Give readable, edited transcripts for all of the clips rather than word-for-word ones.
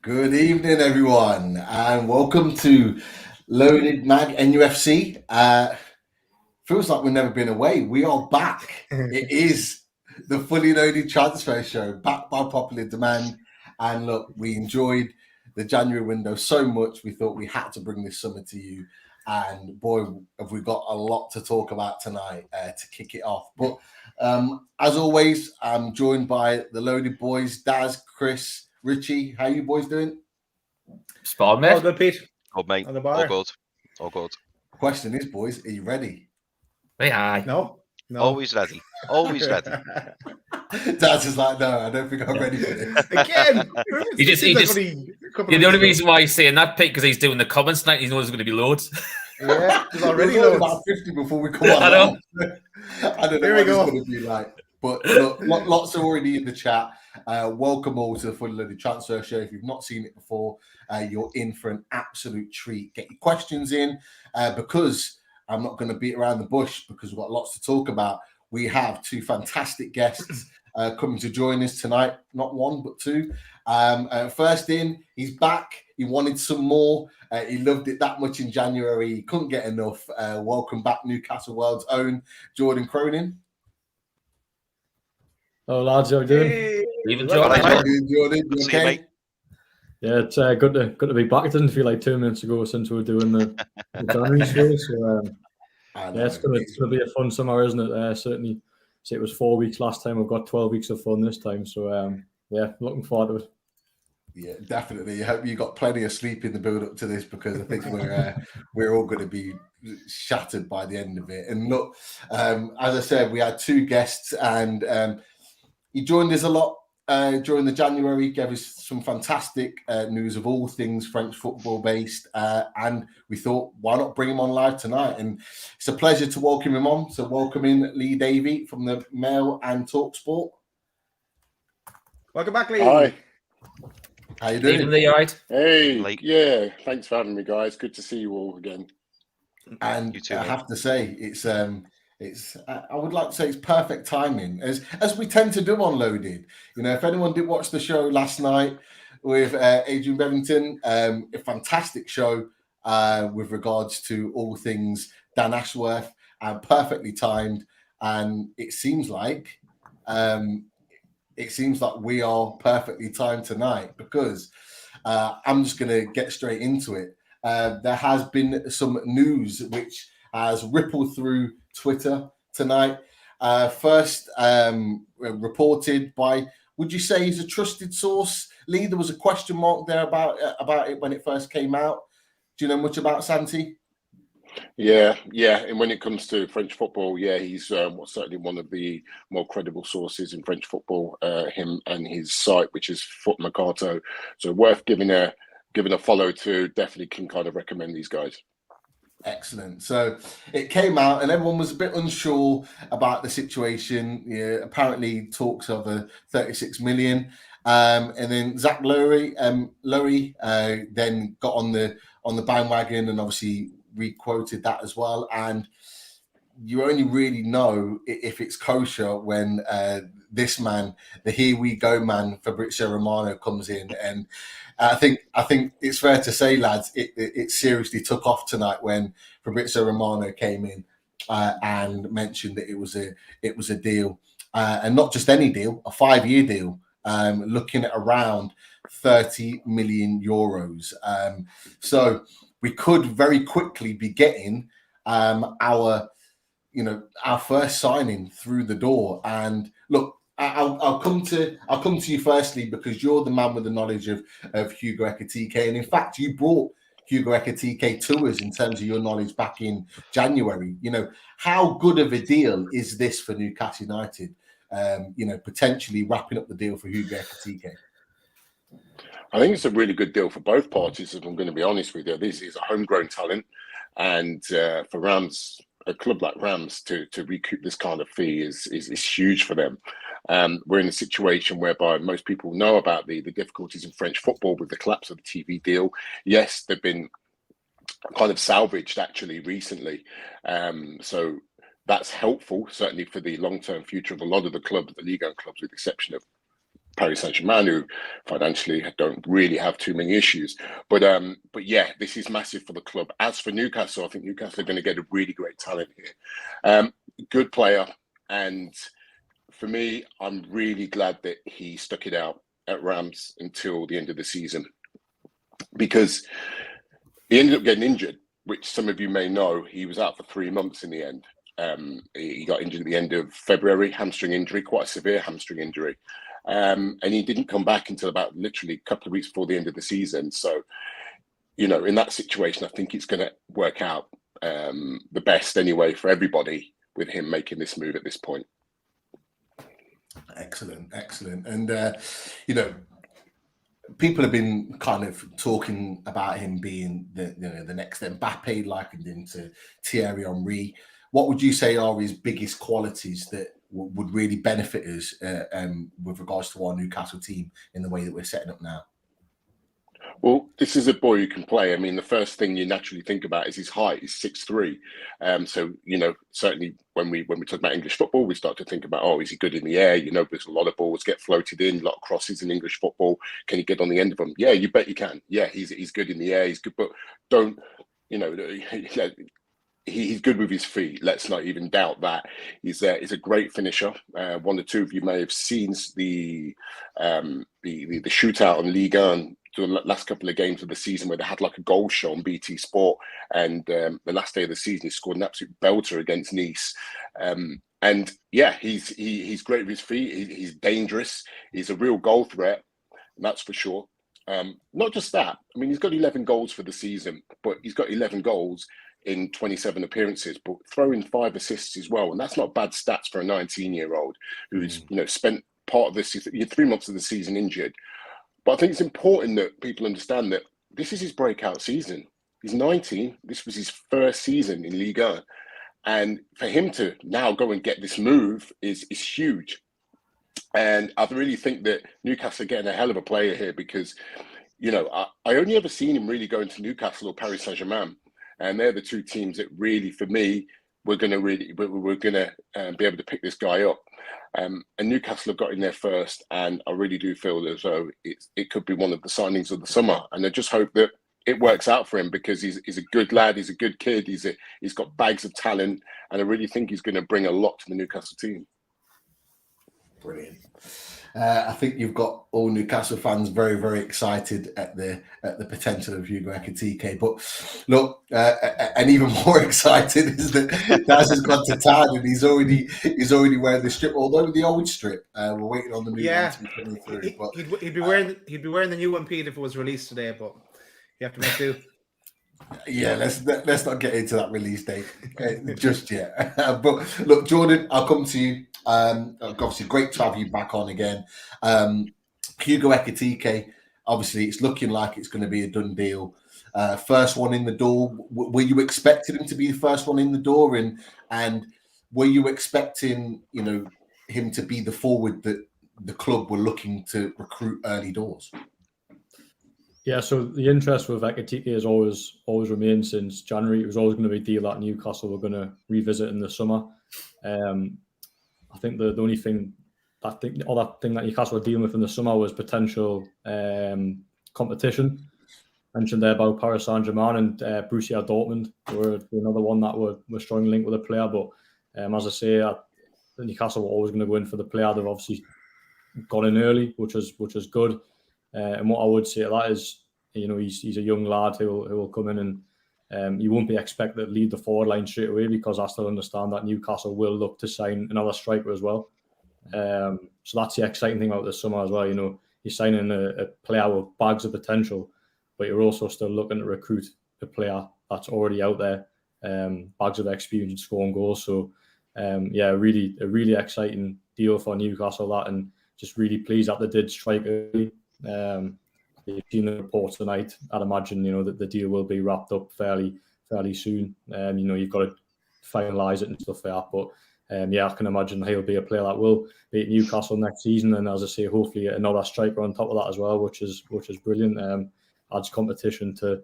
Good evening, everyone, and welcome to Loaded Mag NUFC. Feels like we've never been away. We are back. It is the fully loaded transfer show, backed by popular demand. And look, we enjoyed the January window so much, we thought we had to bring this summer to you. And boy, have we got a lot to talk about tonight to kick it off. But as always, I'm joined by the Loaded Boys, Daz, Chris, Richie. How you boys doing? Spot on, mate. All good, Pete. Good, mate. On the bar. All good. Question is, boys, are you ready? Aye. No. Always ready. Daz is like, no, I don't think I'm ready for this. Again. The only reason why he's saying that, Pete, because he's doing the comments tonight, he knows there's going to be loads. Yeah, there's already There's loads. about 50 before we come on. I know. I don't know Here what we it's go. going to be like. But look, lots are already in the chat. Welcome all to the Fully Loaded Transfer Show. If you've not seen it before, you're in for an absolute treat. Get your questions in because I'm not going to beat around the bush because we've got lots to talk about. We have two fantastic guests coming to join us tonight. Not one, but two. First in, he's back. He wanted some more. He loved it that much in January. He couldn't get enough. Welcome back, Newcastle World's own Jordan Cronin. Hello lads, how are you doing? Hey, Even Jordan. How you doing, Jordan? You Good to see you, okay? mate. Yeah, it's good to be back. It didn't feel like 2 minutes ago since we were doing the January show. So yeah, it's gonna be a fun summer, isn't it? Certainly, say it was 4 weeks last time. We've got 12 weeks of fun this time. So yeah, looking forward to it. Yeah, definitely. I hope you got plenty of sleep in the build up to this because I think we're all going to be shattered by the end of it. And look, as I said, we had two guests, and he joined us a lot during the January, gave us some fantastic news of all things French football based, and we thought, why not bring him on live tonight? And it's a pleasure to welcome him on. So welcome in Lee Davey from the Mail and Talk Sport. welcome back, Lee. Hi. How you doing? Lee, all right? Hey. Late. Yeah. Thanks for having me, guys. Good to see you all again. And You too, I mate. have to say, it's I would like to say it's perfect timing, as we tend to do on Loaded. You know, if anyone did watch the show last night with Adrian Bevington, a fantastic show with regards to all things Dan Ashworth, perfectly timed, and it seems like we are perfectly timed tonight because I'm just going to get straight into it. There has been some news which has rippled through Twitter tonight. First reported by, would you say he's a trusted source? Lee, there was a question mark there about it when it first came out. Do you know much about Santi? Yeah. And when it comes to French football, yeah, he's certainly one of the more credible sources in French football. Him and his site, which is Foot Mercato, so worth giving a follow to. Definitely can kind of recommend these guys. Excellent. So it came out, and everyone was a bit unsure about the situation. Yeah, apparently, talks of a 36 million, and then Zach Lowry then got on the bandwagon, and obviously re-quoted that as well. And you only really know if it's kosher when this man, the here we go man, Fabrizio Romano, comes in. And I think it's fair to say, lads, it seriously took off tonight when Fabrizio Romano came in and mentioned that it was a deal, and not just any deal, a 5-year deal, looking at around 30 million euros. So we could very quickly be getting our first signing through the door. And look, I'll come to you firstly because you're the man with the knowledge of Hugo Ekitike, and in fact, you brought Hugo Ekitike to us in terms of your knowledge back in January. You know, how good of a deal is this for Newcastle United? Potentially wrapping up the deal for Hugo Ekitike. I think it's a really good deal for both parties, if I'm going to be honest with you. This is a homegrown talent, and for Rams, a club like Rams, to recoup this kind of fee is huge for them. We're in a situation whereby most people know about the difficulties in French football with the collapse of the TV deal. Yes, they've been kind of salvaged actually recently. So that's helpful, certainly for the long-term future of a lot of the clubs, the Ligue 1 clubs, with the exception of Paris Saint-Germain, who financially don't really have too many issues. But yeah, this is massive for the club. As for Newcastle, I think Newcastle are going to get a really great talent here. Good player. And for me, I'm really glad that he stuck it out at Rams until the end of the season, because he ended up getting injured, which some of you may know. He was out for 3 months in the end. He got injured at the end of February, hamstring injury, quite a severe hamstring injury. And he didn't come back until about literally a couple of weeks before the end of the season. So, you know, in that situation, I think it's going to work out the best anyway for everybody with him making this move at this point. Excellent. And, you know, people have been kind of talking about him being the next Mbappe, likened him to Thierry Henry. What would you say are his biggest qualities that would really benefit us with regards to our Newcastle team in the way that we're setting up now? Well, this is a boy who can play. I mean, the first thing you naturally think about is his height. He's 6'3". So, you know, certainly when we talk about English football, we start to think about, oh, is he good in the air? You know, there's a lot of balls get floated in, a lot of crosses in English football. Can he get on the end of them? Yeah, you bet you can. Yeah, he's good in the air. He's good, but don't, you know, he's good with his feet. Let's not even doubt that. He's a great finisher. One or two of you may have seen the shootout on Ligue 1 to the last couple of games of the season, where they had like a goal show on BT Sport, and the last day of the season he scored an absolute belter against Nice. And yeah, he's great with his feet. He's dangerous. He's a real goal threat, and that's for sure. Not just that. I mean, he's got 11 goals for the season, but he's got 11 goals in 27 appearances, but throw in 5 assists as well, and that's not bad stats for a 19-year-old who's spent part of this 3 months of the season injured. But I think it's important that people understand that this is his breakout season. He's 19. This was his first season in Ligue 1. And for him to now go and get this move is huge. And I really think that Newcastle are getting a hell of a player here, because, you know, I only ever seen him really going to Newcastle or Paris Saint-Germain. And they're the two teams that really, for me, we're going to be able to pick this guy up. And Newcastle have got in there first, and I really do feel as though it could be one of the signings of the summer. And I just hope that it works out for him, because he's a good lad, he's a good kid, he's got bags of talent, and I really think he's going to bring a lot to the Newcastle team. Brilliant. I think you've got all Newcastle fans very, very excited at the potential of Hugo Ekitike. But look, and even more excited is that Daz has gone to town, and he's already wearing the strip. Although the old strip, we're waiting on the new one to be coming through. But He'd be wearing the new one, Pete, if it was released today. But you have to make do. Yeah, let's not get into that release date just yet. But look, Jordan, I'll come to you. Obviously, great to have you back on again. Hugo Ekitike, obviously, it's looking like it's going to be a done deal. First one in the door. Were you expecting him to be the first one in the door, and were you expecting, you know, him to be the forward that the club were looking to recruit early doors? Yeah, so the interest with Ekitike has always remained since January. It was always going to be a deal that Newcastle were going to revisit in the summer. I think the only thing, other thing that Newcastle were dealing with in the summer was potential competition. Mentioned there about Paris Saint-Germain and Borussia Dortmund were another one that were strongly linked with a player. But as I say, Newcastle were always going to go in for the player. They've obviously gone in early, which is good. And what I would say to that is, you know, he's a young lad who will come in, and you won't be expected to lead the forward line straight away, because I still understand that Newcastle will look to sign another striker as well. So that's the exciting thing about this summer as well. You know, you're signing a player with bags of potential, but you're also still looking to recruit a player that's already out there, bags of experience in scoring goals. So, yeah, a really exciting deal for Newcastle, that, and just really pleased that they did strike early. You've seen the report tonight. I'd imagine, you know, that the deal will be wrapped up fairly soon. You know, you've got to finalise it and stuff like that. But yeah, I can imagine he'll be a player that will be at Newcastle next season, and as I say, hopefully another striker on top of that as well, which is brilliant. Adds competition to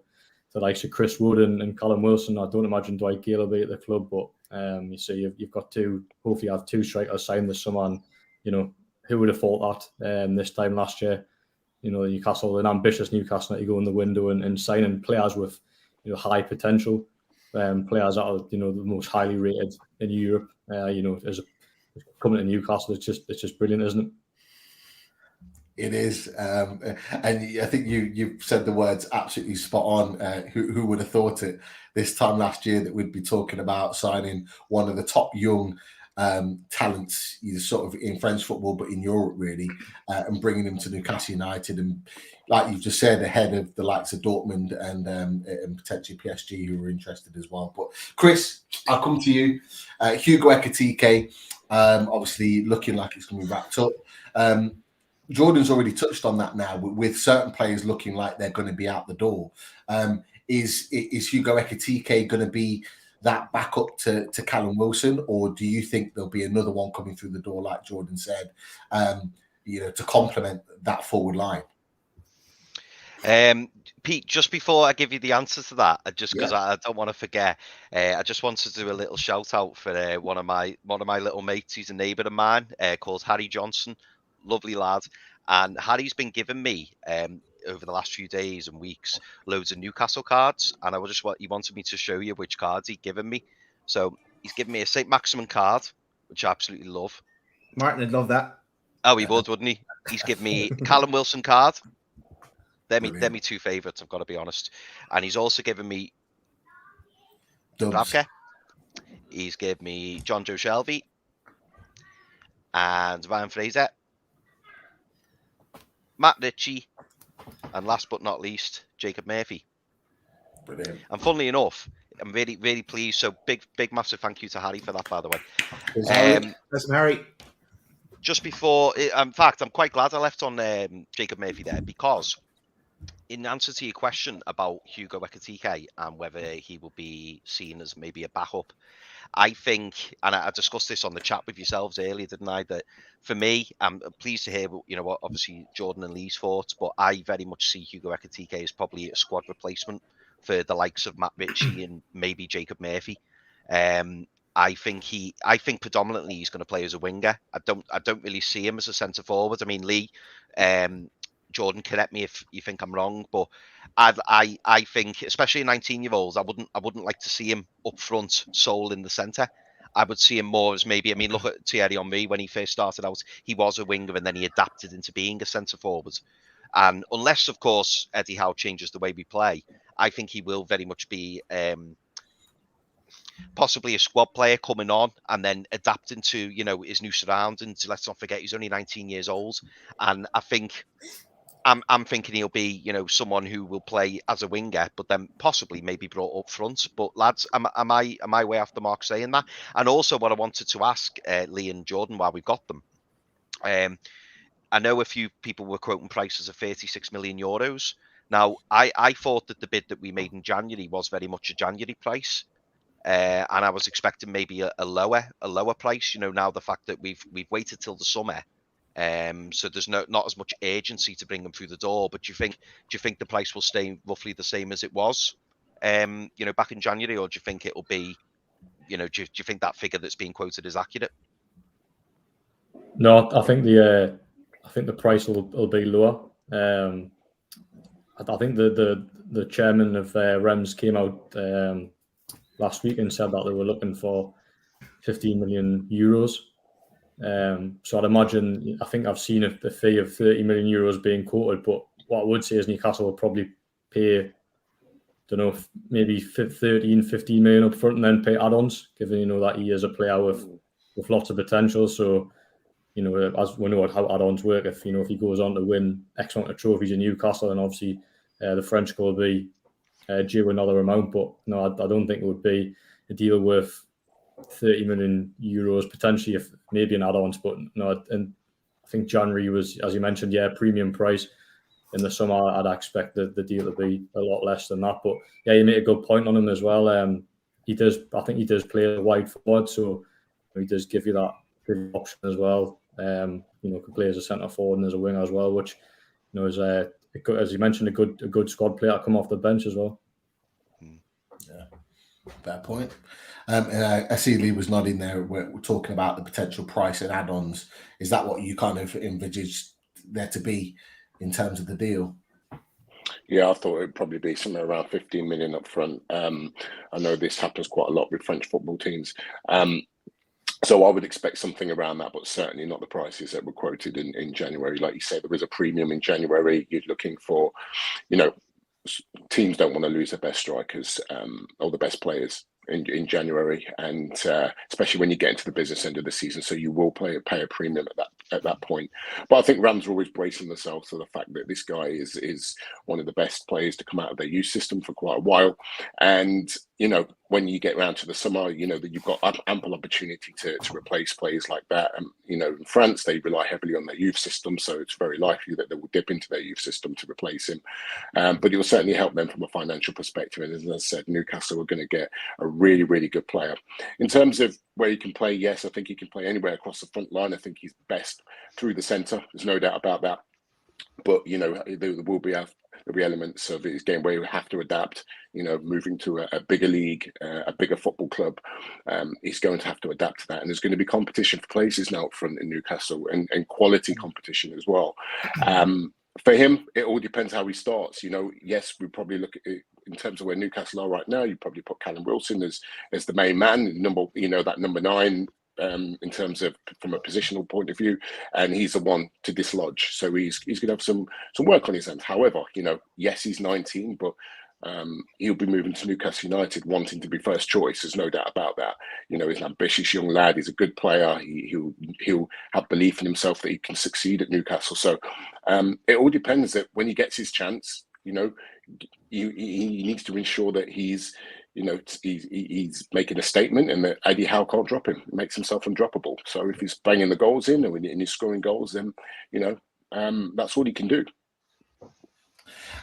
the likes of Chris Wood and Callum Wilson. I don't imagine Dwight Gale will be at the club, but you see, you've got hopefully have two strikers signed this summer, and you know, who would have thought that this time last year? Newcastle, an ambitious Newcastle, that you go in the window and signing players with high potential, players that are the most highly rated in Europe. As coming to Newcastle, it's just brilliant, isn't it? It is, and I think you've said the words absolutely spot on. Who would have thought it this time last year that we'd be talking about signing one of the top young talents, either sort of in French football, but in Europe really, and bringing them to Newcastle United, and like you've just said, ahead of the likes of Dortmund and potentially PSG, who are interested as well. But Chris, I'll come to you. Hugo Ekitike, obviously looking like it's going to be wrapped up. Jordan's already touched on that now, with certain players looking like they're going to be out the door. Is Hugo Ekitike going to be that backup to Callum Wilson, or do you think there'll be another one coming through the door, like Jordan said, to complement that forward line? Pete, just before I give you the answer to that, just because I don't want to forget, I just wanted to do a little shout out for one of my little mates. He's a neighbour of mine called Harry Johnson. Lovely lad, and Harry's been giving me over the last few days and weeks loads of Newcastle cards, and he wanted me to show you which cards he'd given me. So he's given me a St. Maximin card, which I absolutely love. Martin would love that. Oh, he would, wouldn't he? He's given me Callum Wilson card. They're me two favourites, I've got to be honest. And he's also given me Dubravka. He's given me John Joe Shelby and Ryan Fraser, Matt Ritchie, and last but not least, Jacob Murphy. Brilliant. And funnily enough, I'm really, really pleased. So big, massive thank you to Harry for that, by the way. Listen, Harry. Just before, in fact, I'm quite glad I left on Jacob Murphy there, because in answer to your question about Hugo Ekitike and whether he will be seen as maybe a backup, I think, and I discussed this on the chat with yourselves earlier, didn't I? That for me, I'm pleased to hear, what obviously Jordan and Lee's thoughts, but I very much see Hugo Ekitike as probably a squad replacement for the likes of Matt Ritchie and maybe Jacob Murphy. I think predominantly he's going to play as a winger. I don't really see him as a centre forward. I mean, Lee, Jordan, correct me if you think I'm wrong, but I think, especially 19-year-olds, I wouldn't like to see him up front, sole in the centre. I would see him more as maybe, look at Thierry Henry when he first started out. He was a winger and then he adapted into being a centre forward. And unless, of course, Eddie Howe changes the way we play, I think he will very much be possibly a squad player coming on and then adapting to, his new surroundings. Let's not forget, he's only 19 years old. And I think I'm thinking he'll be, someone who will play as a winger, but then possibly maybe brought up front. But lads, am I way off the mark saying that? And also, what I wanted to ask Lee and Jordan while we've got them, I know a few people were quoting prices of 36 million euros. Now, I thought that the bid that we made in January was very much a January price, and I was expecting maybe a lower price. Now the fact that we've waited till the summer. So there's not as much urgency to bring them through the door. But do you think the price will stay roughly the same as it was, back in January, or do you think it'll be, do you think that figure that's being quoted is accurate? No, I think the price will be lower. I think the chairman of Rems came out last week and said that they were looking for 15 million euros. So I'd imagine, I think I've seen a fee of 30 million euros being quoted, but what I would say is Newcastle will probably pay, maybe 15 million up front and then pay add-ons, given, that he is a player with lots of potential. So, as we know how add-ons work, if he goes on to win X amount of trophies in Newcastle, and obviously the French will be due another amount, but no, I don't think it would be a deal worth 30 million euros potentially, if maybe an add-ons, but no. And I think January was, as you mentioned, premium price. In the summer, I'd expect the deal to be a lot less than that. But yeah, you make a good point on him as well. I think he does play a wide forward, so he does give you that good option as well. Can play as a centre forward and as a winger as well, which is as you mentioned, a good squad player to come off the bench as well. Yeah. Fair point. I see Lee was nodding there. We're talking about the potential price and add-ons. Is that what you kind of envisaged there to be in terms of the deal? Yeah, I thought it'd probably be somewhere around 15 million up front. I know this happens quite a lot with French football teams. So I would expect something around that, but certainly not the prices that were quoted in January. Like you say, there was a premium in January. You're looking for, teams don't want to lose their best strikers or the best players in January, and especially when you get into the business end of the season. So you will pay a premium at that point. But I think Rams are always bracing themselves to the fact that this guy is one of the best players to come out of their youth system for quite a while. And when you get around to the summer, that you've got ample opportunity to replace players like that. And in France, they rely heavily on their youth system, so it's very likely that they will dip into their youth system to replace him. But it will certainly help them from a financial perspective. And as I said, Newcastle are going to get a really, really good player. In terms of where he can play, yes, I think he can play anywhere across the front line. I think he's best through the centre. There's no doubt about that. But there will be elements of his game where you have to adapt. Moving to a bigger league, a bigger football club, he's going to have to adapt to that. And there's going to be competition for places now up front in Newcastle, and quality competition as well. For him, it all depends how he starts. Yes, we probably look at it in terms of where Newcastle are right now. You probably put Callum Wilson as the main man, that number 9. In terms of from a positional point of view, and he's the one to dislodge. So he's going to have some work on his hands. However, yes, he's 19, but he'll be moving to Newcastle United wanting to be first choice. There's no doubt about that. He's an ambitious young lad. He's a good player. He'll have belief in himself that he can succeed at Newcastle. So it all depends that when he gets his chance, he needs to ensure that he's making a statement, and that Eddie Howe can't drop him. He makes himself undroppable. So if he's banging the goals in and he's scoring goals, then that's all he can do.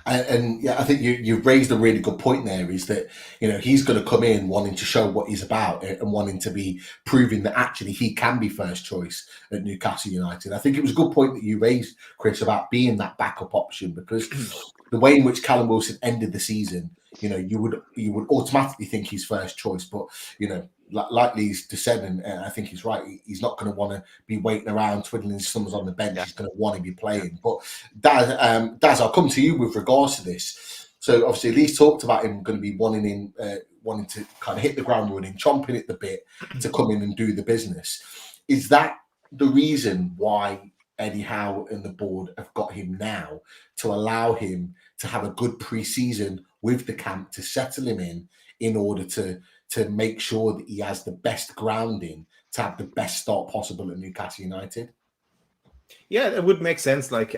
And yeah, I think you've raised a really good point there, is that he's going to come in wanting to show what he's about and wanting to be proving that actually he can be first choice at Newcastle United. I think it was a good point that you raised, Chris, about being that backup option, because the way in which Callum Wilson ended the season, you would automatically think he's first choice, but like Lee's just said, and I think he's right, he's not going to want to be waiting around twiddling his thumbs on the bench. He's going to want to be playing. But Daz, I'll come to you with regards to this. So obviously Lee's talked about him going to be wanting to kind of hit the ground running, chomping at the bit to come in and do the business. Is that the reason why Eddie Howe and the board have got him now, to allow him to have a good pre-season with the camp, to settle him in order to make sure that he has the best grounding to have the best start possible at Newcastle United? Yeah, it would make sense. Like,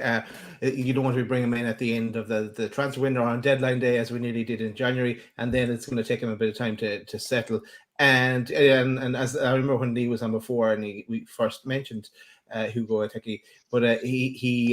you don't want to bring him in at the end of the transfer window on deadline day, as we nearly did in January, and then it's going to take him a bit of time to settle. And as I remember when Lee was on before, and we first mentioned Hugo Ekitike, but he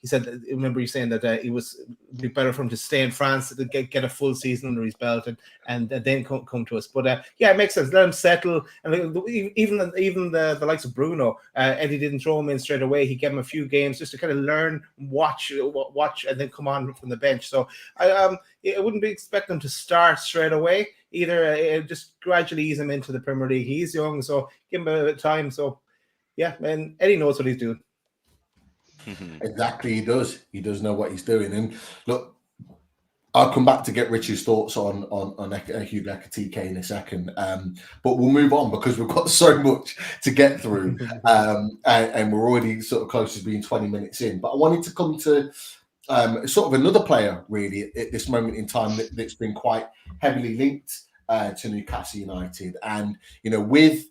said that, remember you saying that it was be better for him to stay in France to get a full season under his belt and then come to us. But yeah, it makes sense. Let him settle. And even the likes of Bruno, Eddie didn't throw him in straight away. He gave him a few games just to kind of learn, watch, and then come on from the bench. So I wouldn't be expecting him to start straight away either. Just gradually ease him into the Premier League. He's young, so give him a bit of time. So yeah, and Eddie knows what he's doing. Exactly, he does. He does know what he's doing. And look, I'll come back to get Richard's thoughts on Hugo Ekitike in a second. But we'll move on because we've got so much to get through. And we're already sort of close to being 20 minutes in. But I wanted to come to sort of another player, really, at this moment in time that's been quite heavily linked to Newcastle United. And, with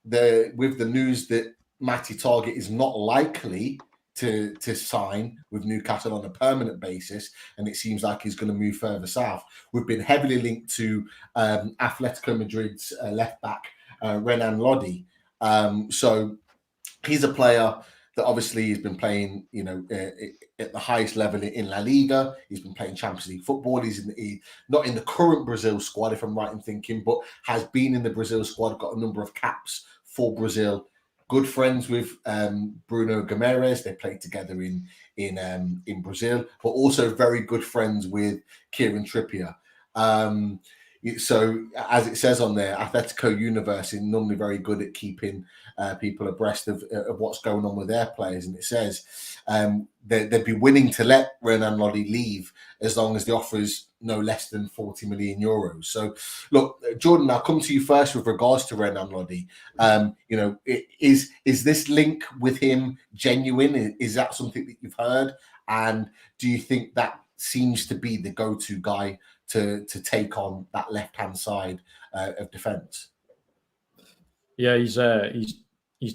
the news that Matty Targett is not likely to sign with Newcastle on a permanent basis, and it seems like he's going to move further south. We've been heavily linked to Atletico Madrid's left back Renan Lodi. So he's a player that obviously has been playing, at the highest level in La Liga. He's been playing Champions League football. He's not in the current Brazil squad, if I'm right in thinking, but has been in the Brazil squad, got a number of caps for Brazil. Good friends with Bruno Guimaraes. They played together in Brazil, but also very good friends with Kieran Trippier. So as it says on there, Atletico Universe is normally very good at keeping people abreast of what's going on with their players, and it says they'd be willing to let Renan Lodi leave as long as the offer is no less than 40 million euros. So, look, Jordan, I'll come to you first with regards to Renan Lodi. Is this link with him genuine? Is that something that you've heard? And do you think that seems to be the go-to guy to take on that left-hand side of defence? Yeah, he's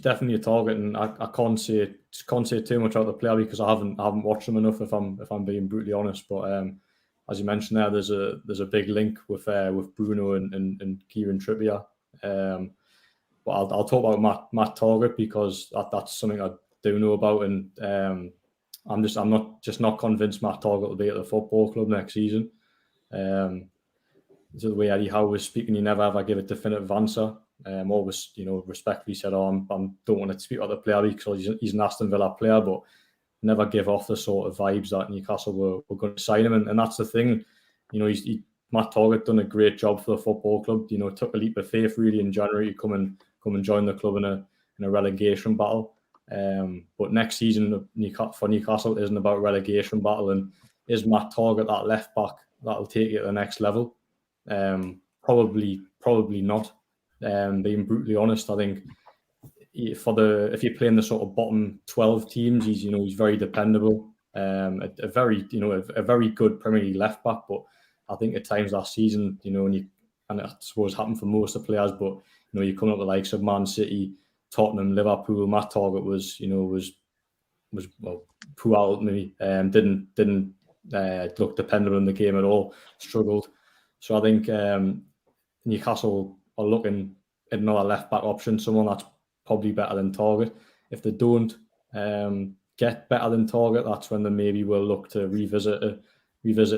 definitely a target, and I can't say too much about the player because I haven't watched him enough. If I'm being brutally honest, but as you mentioned there, there's a big link with Bruno and Kieran Trippier. But I'll talk about Matt Targett because that's something I do know about, and I'm not convinced Matt Targett will be at the football club next season. So the way Eddie Howe was speaking, you never ever give a definitive answer. Always, respectfully said, I don't want to speak about the player because he's an Aston Villa player, but never give off the sort of vibes that Newcastle were going to sign him. And that's the thing, Matt Targett done a great job for the football club. Took a leap of faith really in January to come and join the club in a relegation battle. But next season for Newcastle isn't about relegation battle, and is Matt Targett that left back that'll take you to the next level? Probably not. Being brutally honest, I think if you're playing the sort of bottom 12 teams, he's very dependable. A very good Premier League left back, but I think at times last season, and I suppose happened for most of the players, but you come up with the likes of Man City, Tottenham, Liverpool. Matt Targett was poor ultimately. Didn't look dependable in the game at all. Struggled. So I think Newcastle are looking at another left back option, someone that's probably better than Targett. If they don't get better than Targett, that's when they maybe will look to revisit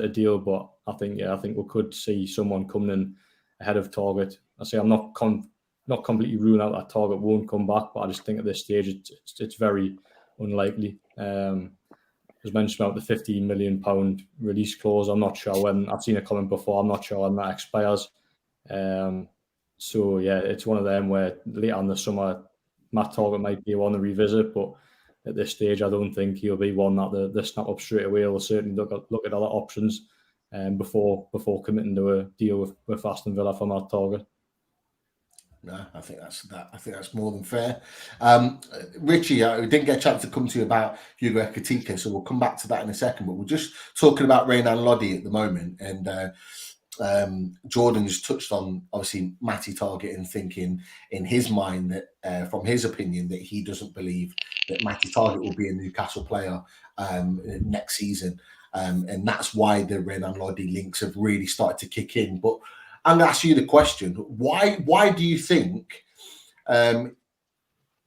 a deal. But I think we could see someone coming in ahead of Targett. I say I'm not completely ruling out that Targett won't come back, but I just think at this stage it's very unlikely. As mentioned about the £15 million release clause, I'm not sure when. I've seen a comment before. I'm not sure when that expires. So yeah, it's one of them where later in the summer, Matt Targett might be one to revisit, but at this stage, I don't think he'll be one that they snap up straight away. They'll certainly look at other options before committing to a deal with Aston Villa for Matt Targett. No, I think that's more than fair. Richie, we didn't get a chance to come to you about Hugo Ekitike, so we'll come back to that in a second. But we're just talking about Renan Lodi at the moment, and Jordan just touched on obviously Matty Targett and thinking in his mind that from his opinion that he doesn't believe that Matty Targett will be a Newcastle player next season, and that's why the Renan Lodi links have really started to kick in. But I'm going to ask you the question: why do you think that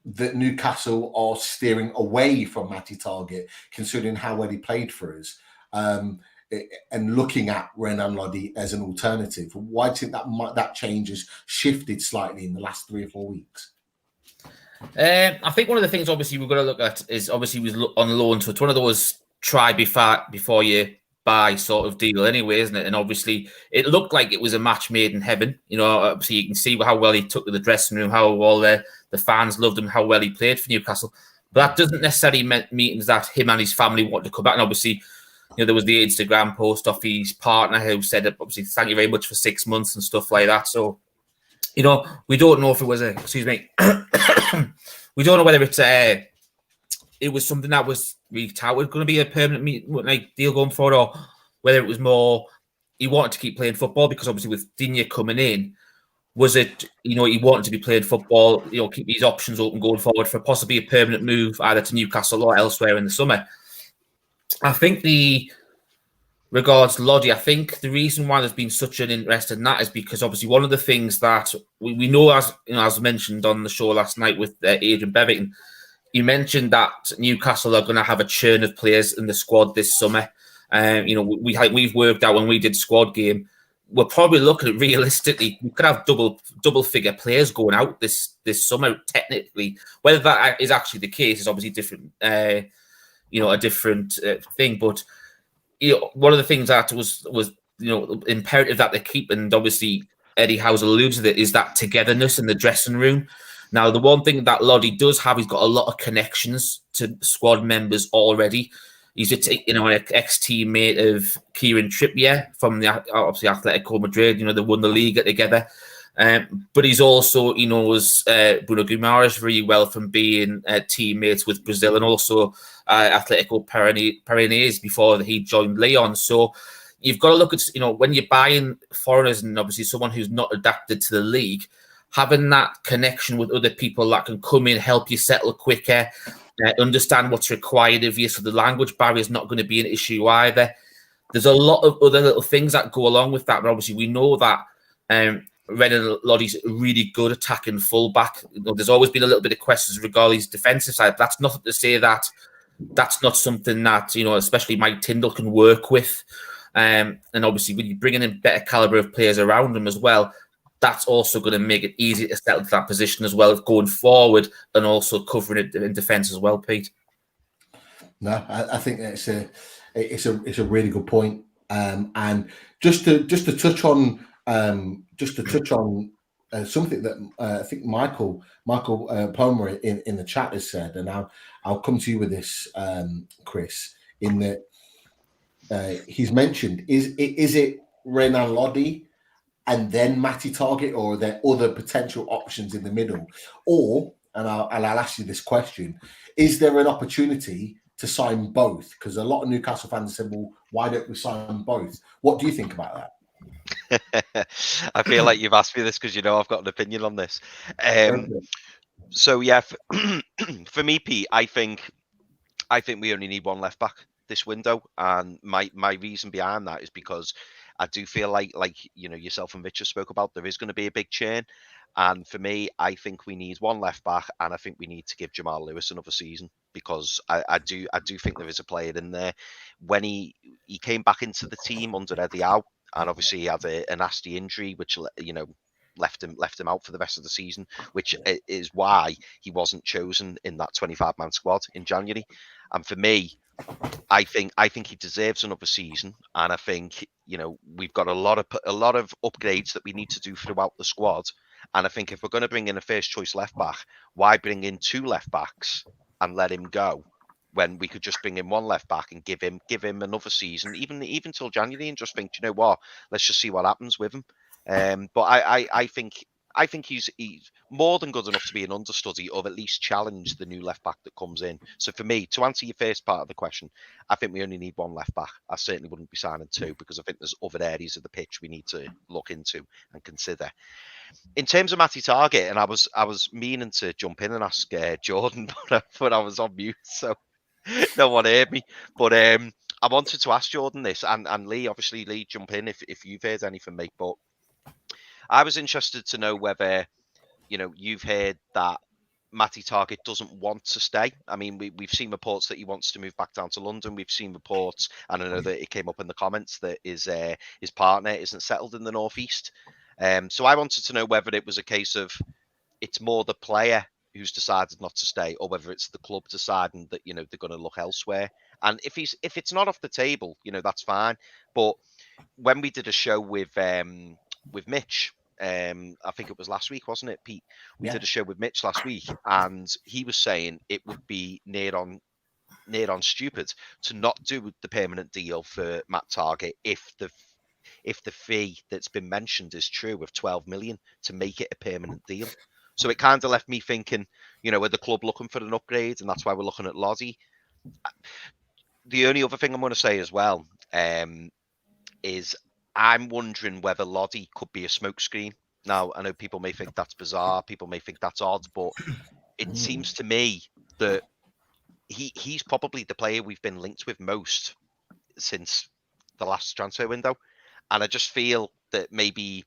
Newcastle are steering away from Matty Targett, considering how well he played for us? And looking at Renan Lodi as an alternative, why do you think that change has shifted slightly in the last 3 or 4 weeks? I think one of the things obviously we're going to look at is obviously he was on loan, so it's one of those try before you buy sort of deal anyway, isn't it? And obviously it looked like it was a match made in heaven. Obviously you can see how well he took to the dressing room, how all the fans loved him, how well he played for Newcastle. But that doesn't necessarily mean that him and his family want to come back. And obviously, there was the Instagram post of his partner who said, obviously, thank you very much for 6 months and stuff like that. So, we don't know if it was we don't know whether it was something that was going to be a permanent deal going forward, or whether it was more he wanted to keep playing football because obviously with Digne coming in, was it, he wanted to be playing football, keep these options open going forward for possibly a permanent move either to Newcastle or elsewhere in the summer. I think regards Lodi, I think the reason why there's been such an interest in that is because obviously one of the things that we know, as mentioned on the show last night with Adrian Bevick, you mentioned that Newcastle are going to have a churn of players in the squad this summer. We've worked out when we did squad game, we're probably looking at realistically, we could have double figure players going out this summer technically. Whether that is actually the case is obviously different. A different thing, but one of the things that was imperative that they keep, and obviously Eddie Howe's alluded to it, is that togetherness in the dressing room. Now, the one thing that Loddy does have, he's got a lot of connections to squad members already. He's an ex-teammate of Kieran Trippier from the obviously Atletico Madrid. They won the league together. But he knows Bruno Guimaraes very well from being teammates with Brazil and also Atletico Paranaense before he joined Lyon. So you've got to look at, when you're buying foreigners and obviously someone who's not adapted to the league, having that connection with other people that can come in, help you settle quicker, understand what's required of you. So the language barrier is not going to be an issue either. There's a lot of other little things that go along with that. But obviously we know that Renan Loddy's really good attacking fullback. There's always been a little bit of questions regarding his defensive side. That's nothing to say that that's not something that, especially Mike Tyndall can work with. And obviously when you're bringing in better caliber of players around him as well, that's also going to make it easy to settle to that position as well, going forward and also covering it in defence as well, Pete. No, I think it's a really good point. And just to touch on something that I think Michael Palmer in the chat has said, and I'll come to you with this, Chris, in that he's mentioned is it Renan Loddy and then Matty Targett, or are there other potential options in the middle? Or, and I'll ask you this question, is there an opportunity to sign both? Because a lot of Newcastle fans said, well, why don't we sign both? What do you think about that? I feel like you've asked me this because I've got an opinion on this. So yeah, for me, Pete, I think we only need one left back this window, and my reason behind that is because I do feel like yourself and Richard spoke about, there is going to be a big change. And for me, I think we need one left back, and I think we need to give Jamal Lewis another season, because I do think there is a player in there. When he came back into the team under Eddie Howe, and obviously he had a nasty injury, which left him out for the rest of the season, which is why he wasn't chosen in that 25-man squad in January. And for me, I think he deserves another season, and I think we've got a lot of upgrades that we need to do throughout the squad. And I think if we're going to bring in a first choice left back, why bring in two left backs and let him go when we could just bring in one left back and give him another season, even till January, and just think, let's just see what happens with him. But I think he's more than good enough to be an understudy, or at least challenge the new left back that comes in. So for me, to answer your first part of the question, I think we only need one left back. I certainly wouldn't be signing two, because I think there's other areas of the pitch we need to look into and consider. In terms of Matty Targett, and I was meaning to jump in and ask Jordan, but I was on mute, so no one heard me. But I wanted to ask Jordan this, and Lee, obviously, Lee, jump in if you've heard anything, mate. But I was interested to know whether, you've heard that Matty Targett doesn't want to stay. I mean, we've seen reports that he wants to move back down to London. We've seen reports, and I know that it came up in the comments, that his partner isn't settled in the Northeast. So I wanted to know whether it was a case of it's more the player who's decided not to stay, or whether it's the club deciding that they're going to look elsewhere. And if it's not off the table, that's fine. But when we did a show with Mitch, I think it was last week, wasn't it, Pete? We did a show with Mitch last week, and he was saying it would be near on stupid to not do the permanent deal for Matt Targett if the fee that's been mentioned is true of 12 million, to make it a permanent deal. So it kind of left me thinking, are the club looking for an upgrade, and that's why we're looking at Loddy. The only other thing I'm going to say as well is I'm wondering whether Loddy could be a smokescreen. Now, I know people may think that's bizarre, people may think that's odd, but it seems to me that he's probably the player we've been linked with most since the last transfer window. And I just feel that maybe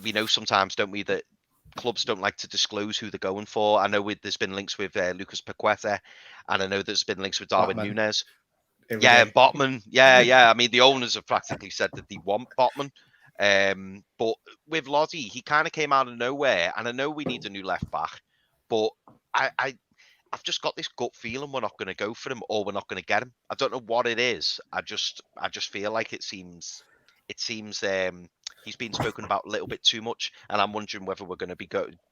we know sometimes, don't we, that clubs don't like to disclose who they're going for. I know there's been links with Lucas Paqueta, and I know there's been links with Darwin Núñez. And Botman. Yeah. I mean, the owners have practically said that they want Botman. But with Loddy, he kind of came out of nowhere, and I know we need a new left back, but I've just got this gut feeling we're not going to go for him, or we're not going to get him. I don't know what it is. I just feel like it seems it seems he's been spoken about a little bit too much, and I'm wondering whether we're going to be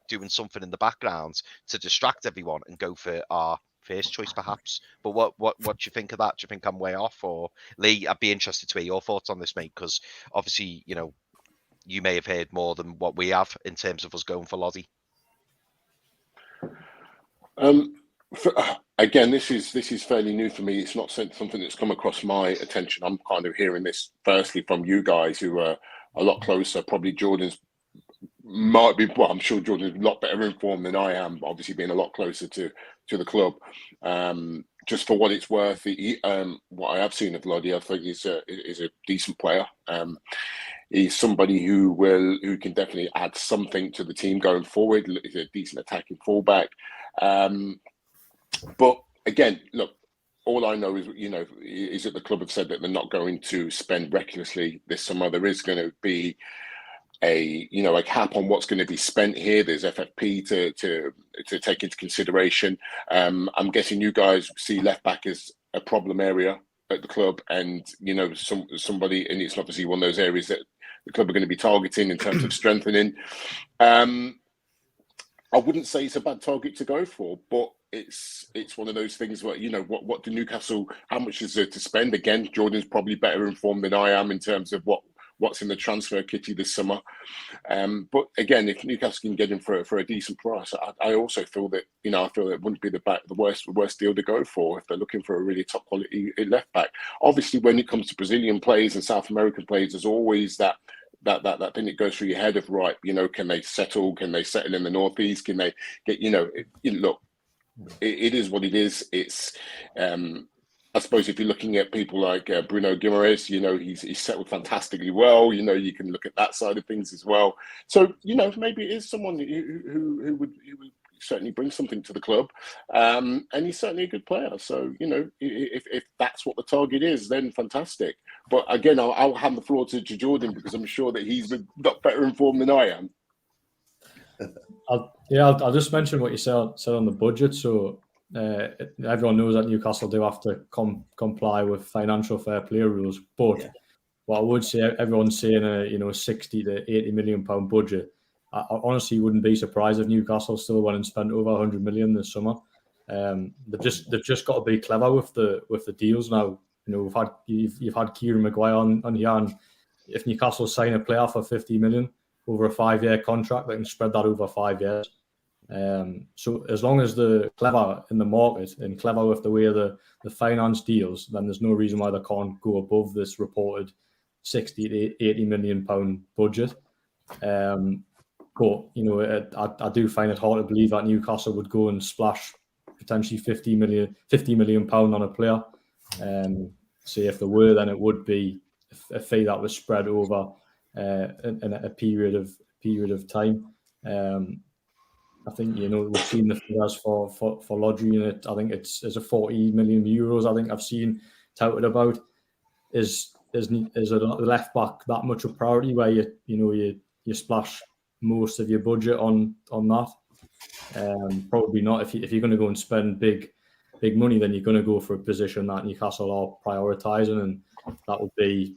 doing something in the background to distract everyone and go for our first choice, perhaps. But what do you think of that? Do you think I'm way off? Or Lee, I'd be interested to hear your thoughts on this, mate, because obviously, you know, you may have heard more than what we have in terms of us going for Loddy. Again, this is fairly new for me. It's not something that's come across my attention. I'm kind of hearing this firstly from you guys who are a lot closer. Probably Jordan's might be. Well, I'm sure Jordan's a lot better informed than I am. Obviously, being a lot closer to the club. Just for what it's worth, what I have seen of Loddy, I think is a decent player. He's somebody who can definitely add something to the team going forward. He's a decent attacking fullback. But again, look, all I know is that the club have said that they're not going to spend recklessly this summer. There is going to be a cap on what's going to be spent here. There's FFP to take into consideration. I'm guessing you guys see left back as a problem area at the club, and somebody, and it's obviously one of those areas that the club are going to be targeting in terms of strengthening. I wouldn't say it's a bad target to go for, but it's one of those things where, what do Newcastle, how much is there to spend? Again, Jordan's probably better informed than I am in terms of what's in the transfer kitty this summer. But again, if Newcastle can get him for a decent price, I also feel that, I feel it wouldn't be the worst deal to go for if they're looking for a really top quality left back. Obviously, when it comes to Brazilian players and South American players, there's always that thing that goes through your head of, right, can they settle? Can they settle in the Northeast? Can they get, look, it is what it is. It's, I suppose if you're looking at people like Bruno Guimaraes, he's settled fantastically well. You can look at that side of things as well. So, maybe it is someone who would certainly bring something to the club. And he's certainly a good player. So, if that's what the target is, then fantastic. But again, I'll hand the floor to Jordan because I'm sure that he's not better informed than I am. I'll just mention what you said on the budget. So everyone knows that Newcastle do have to comply with financial fair play rules. But what I would say, everyone's saying a 60 to 80 million pound budget. I honestly wouldn't be surprised if Newcastle still went and spent over 100 million this summer. They've just got to be clever with the deals now. You've had Kieran Maguire on here, and if Newcastle sign a player for 50 million over a 5-year contract, they can spread that over 5 years. So as long as they're clever in the market and clever with the way the finance deals, then there's no reason why they can't go above this reported 60 to 80 million pound budget. But I do find it hard to believe that Newcastle would go and splash potentially 50 million pound on a player. Say if there were, then it would be a fee that was spread over in a period of time. I think we've seen the figures for Lodry, and I think it's a 40 million euros. I think I've seen touted about. Is a left back that much a priority where you splash most of your budget on that? Probably not. If you're going to go and spend big money, then you're going to go for a position that Newcastle are prioritising, and that would be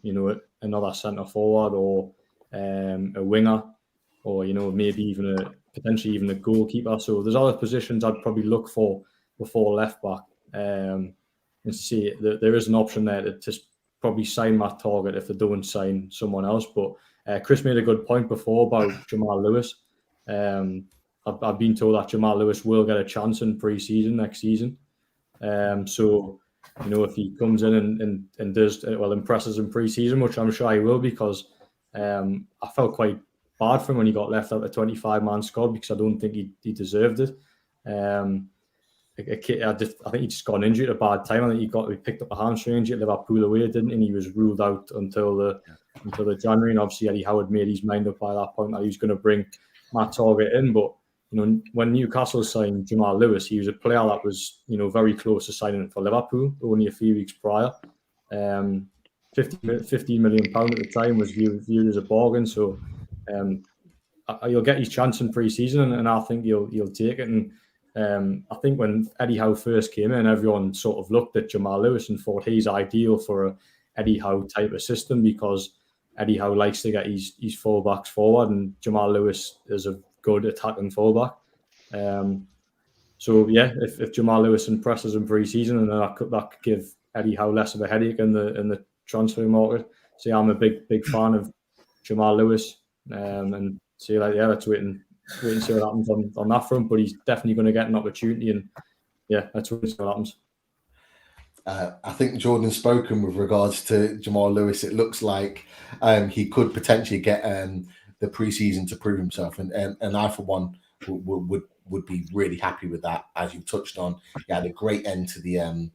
another centre forward or a winger, or maybe even potentially even a goalkeeper. So there's other positions I'd probably look for before left back, and see that there is an option there to just probably sign that target if they don't sign someone else. But Chris made a good point before about Jamal Lewis. I've been told that Jamal Lewis will get a chance in pre-season next season. So if he comes in and does impresses in pre-season, which I'm sure he will, because I felt quite bad for him when he got left out of the 25-man squad, because I don't think he deserved it. I think he just got an injury at a bad time. I think he picked up a hamstring injury at Liverpool away, didn't he? And he was ruled out until the January. And obviously Eddie Howard made his mind up by that point that he was going to bring Matt Targett in. But when Newcastle signed Jamal Lewis, he was a player that was very close to signing for Liverpool only a few weeks prior. 50 million pound at the time was viewed as a bargain. So you'll get his chance in pre-season, and I think you'll take it. And I think when Eddie Howe first came in, everyone sort of looked at Jamal Lewis and thought he's ideal for a Eddie Howe type of system, because Eddie Howe likes to get his fullbacks forward, and Jamal Lewis is a good attacking fullback. So yeah, if Jamal Lewis impresses in pre-season, and that could give Eddie Howe less of a headache in the transfer market. So yeah, I'm a big fan of Jamal Lewis, and so let's wait and see what happens on that front. But he's definitely going to get an opportunity, and yeah, let's wait and see what happens. I think Jordan's spoken with regards to Jamal Lewis. It looks like he could potentially get the preseason to prove himself, and I for one would be really happy with that. As you touched on, he had a great end to the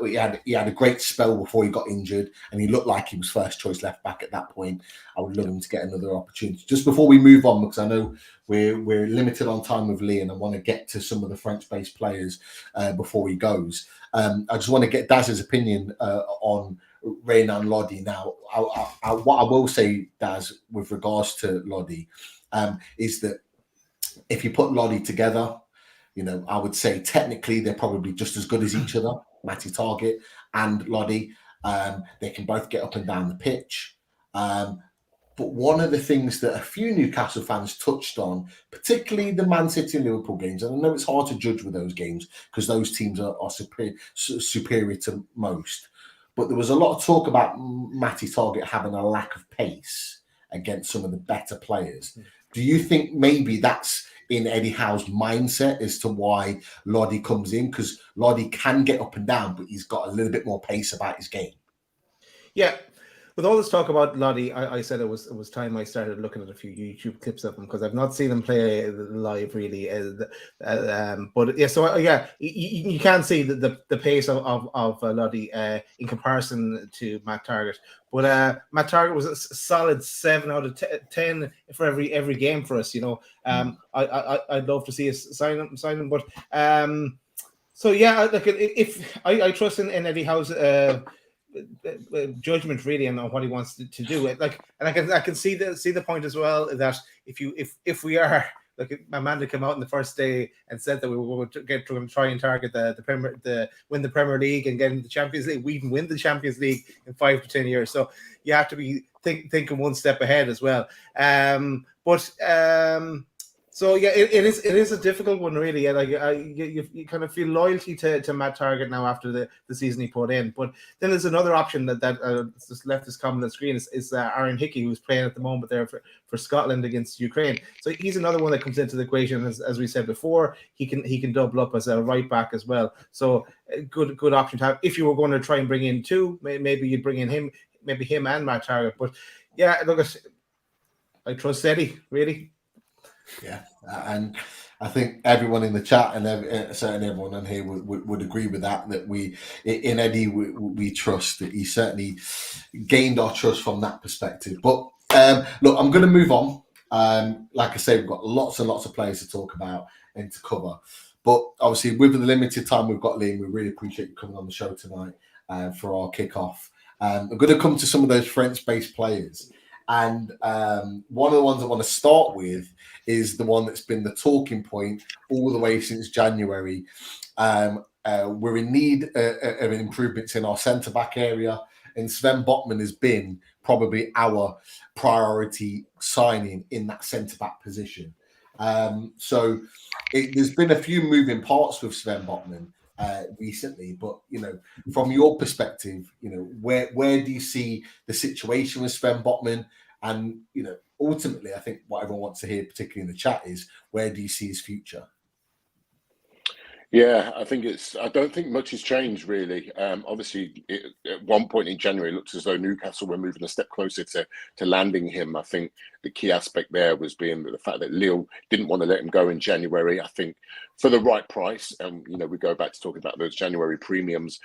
he had a great spell before he got injured, and he looked like he was first choice left back at that point. I would love him to get another opportunity. Just before we move on, because I know we're limited on time with Lee, and I want to get to some of the French-based players before he goes. I just want to get Daz's opinion on Renan Lodi. Now, what I will say, Daz, with regards to Lodi, is that if you put Lodi together, I would say technically they're probably just as good as each other, Matty Targett and Lodi. They can both get up and down the pitch. But one of the things that a few Newcastle fans touched on, particularly the Man City and Liverpool games, and I know it's hard to judge with those games because those teams are superior to most, but there was a lot of talk about Matty Targett having a lack of pace against some of the better players. Do you think maybe that's in Eddie Howe's mindset as to why Lodi comes in? Because Lodi can get up and down, but he's got a little bit more pace about his game. Yeah. With all this talk about Lodi, I said it was time I started looking at a few YouTube clips of him because I've not seen him play live really. But yeah, so yeah, you can see the pace of Lodi in comparison to Matt Targett. But Matt Targett was a solid 7 out of 10 for every game for us. I'd love to see us sign him. But so yeah, like if I trust in Eddie Howe's judgment really on what he wants to do. And I can see the point as well that if we are like Amanda came out in the first day and said that we were going to try and target win the Premier League and get into the Champions League. We even win the Champions League in 5 to 10 years. So you have to be thinking one step ahead as well. So yeah, it is a difficult one really. Like you kind of feel loyalty to Matt Targett now after the season he put in. But then there's another option that just left this comment on the screen is Aaron Hickey, who's playing at the moment there for Scotland against Ukraine. So he's another one that comes into the equation. As we said before, he can double up as a right back as well. So a good option to have. If you were going to try and bring in two, maybe you'd bring in him and Matt Targett. But yeah, look, I trust Eddie really. Yeah, and I think everyone in the chat and certainly everyone on here would agree with that we in Eddie we trust that he certainly gained our trust from that perspective. But look, I'm going to move on. Like I say, we've got lots and lots of players to talk about and to cover. But obviously, with the limited time we've got, Liam, we really appreciate you coming on the show tonight for our kickoff. I'm going to come to some of those French-based players. And one of the ones I want to start with is the one that's been the talking point all the way since January. We're in need of improvements in our centre-back area, and Sven Botman has been probably our priority signing in that centre-back position. So there's been a few moving parts with Sven Botman recently, but from your perspective, where do you see the situation with Sven Botman? And ultimately, I think what everyone wants to hear, particularly in the chat, is where do you see his future? Yeah, I don't think much has changed really. Obviously, at one point in January, it looks as though Newcastle were moving a step closer to landing him. I think the key aspect there was being the fact that Lille didn't want to let him go in January. I think for the right price, and we go back to talking about those January premiums,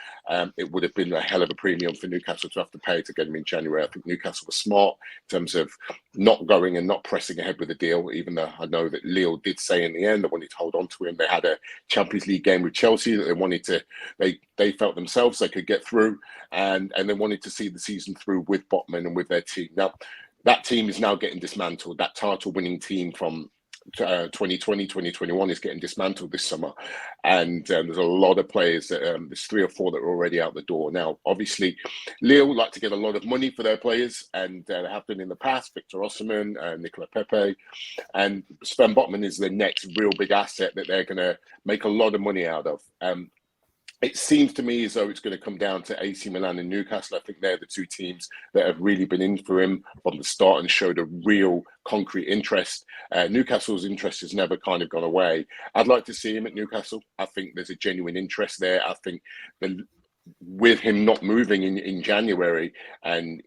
it would have been a hell of a premium for Newcastle to have to pay to get him in January. I think Newcastle was smart in terms of not going and not pressing ahead with the deal, even though I know that Lille did say in the end they wanted to hold on to him. They had a Champions League game with Chelsea that they wanted to, they felt themselves they could get through, and they wanted to see the season through with Botman and with their team. Now, that team is now getting dismantled. That title-winning team from 2020, 2021 is getting dismantled this summer. And there's a lot of players that there's 3 or 4 that are already out the door. Now, obviously, Lille like to get a lot of money for their players, and they have done in the past. Victor Osimhen, Nicola Pepe, and Sven Botman is the next real big asset that they're going to make a lot of money out of. It seems to me as though it's going to come down to AC Milan and Newcastle. I think they're the 2 teams that have really been in for him from the start and showed a real concrete interest. Newcastle's interest has never kind of gone away. I'd like to see him at Newcastle. I think there's a genuine interest there. I think with him not moving in January and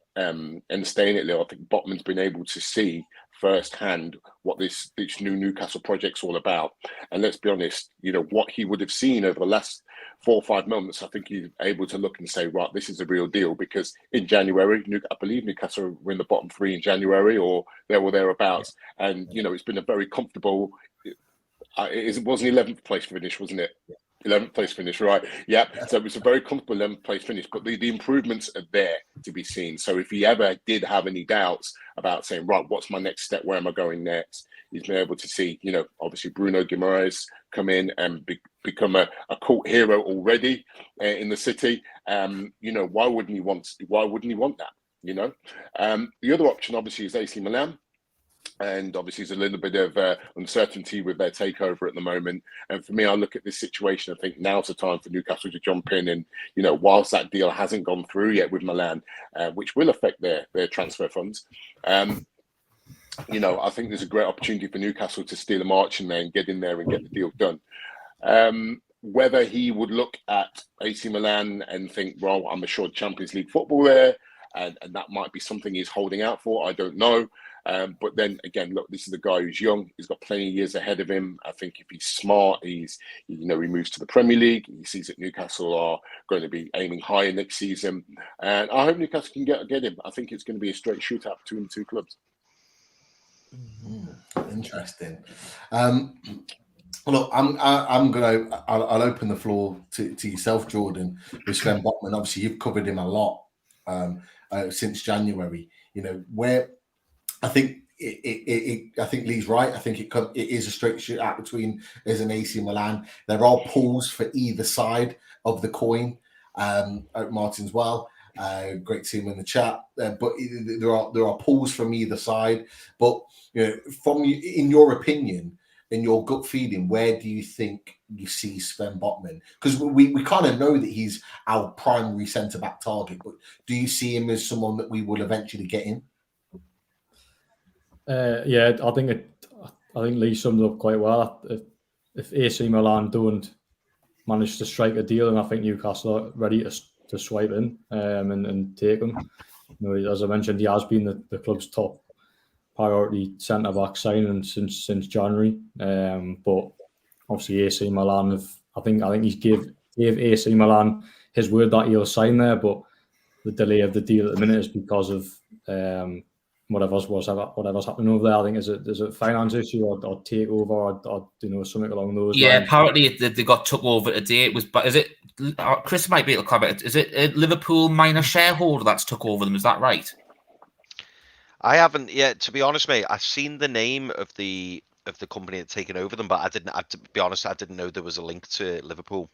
staying at Lille, I think Botman's been able to see firsthand what this new Newcastle project's all about. And let's be honest, what he would have seen over the last 4 or 5 months, I think he's able to look and say, right, this is a real deal. Because in January, I believe Newcastle were in the bottom 3 in January or there or thereabouts. And, it's been a very comfortable, it was an 11th place finish, wasn't it? 11th place finish, right? Yeah. So it was a very comfortable 11th place finish, but the improvements are there to be seen. So if he ever did have any doubts about saying, right, what's my next step? Where am I going next? He's been able to see, obviously Bruno Guimaraes come in and become a cult hero already in the city. Why wouldn't he want that? The other option obviously is AC Milan. And obviously, there's a little bit of uncertainty with their takeover at the moment. And for me, I look at this situation, I think now's the time for Newcastle to jump in. And, whilst that deal hasn't gone through yet with Milan, which will affect their transfer funds, I think there's a great opportunity for Newcastle to steal a march in there and get in there and get the deal done. Whether he would look at AC Milan and think, well, I'm assured Champions League football there, and that might be something he's holding out for, I don't know. But then again, look, this is a guy who's young. He's got plenty of years ahead of him. I think if he's smart, he moves to the Premier League. He sees that Newcastle are going to be aiming higher next season. And I hope Newcastle can get him. I think it's going to be a straight shootout between the 2 clubs. Interesting. Look, I'll open the floor to yourself, Jordan, with Sven Botman. Obviously, you've covered him a lot since January. Where I think I think Lee's right. I think it is a straight shootout between us and AC Milan. There are pulls for either side of the coin. Martin's well. Great to see him in the chat. But there are pulls from either side. But in your opinion, in your gut feeling, where do you think you see Sven Botman? Because we kind of know that he's our primary centre back target. But do you see him as someone that we will eventually get in? I think Lee summed it up quite well. If AC Milan don't manage to strike a deal, and I think Newcastle are ready to swipe in and take him. As I mentioned, he has been the club's top priority centre back signing since January. But obviously AC Milan I think he's gave AC Milan his word that he'll sign there, but the delay of the deal at the minute is because of whatever's happening over there. I think is it a finance issue or takeover or something along those lines. Yeah, apparently they got took over today. Is it Chris might be able to comment? Is it a Liverpool minor shareholder that's took over them? Is that right? I haven't yet, to be honest, mate. I've seen the name of the company that's taken over them, but to be honest, I didn't know there was a link to Liverpool.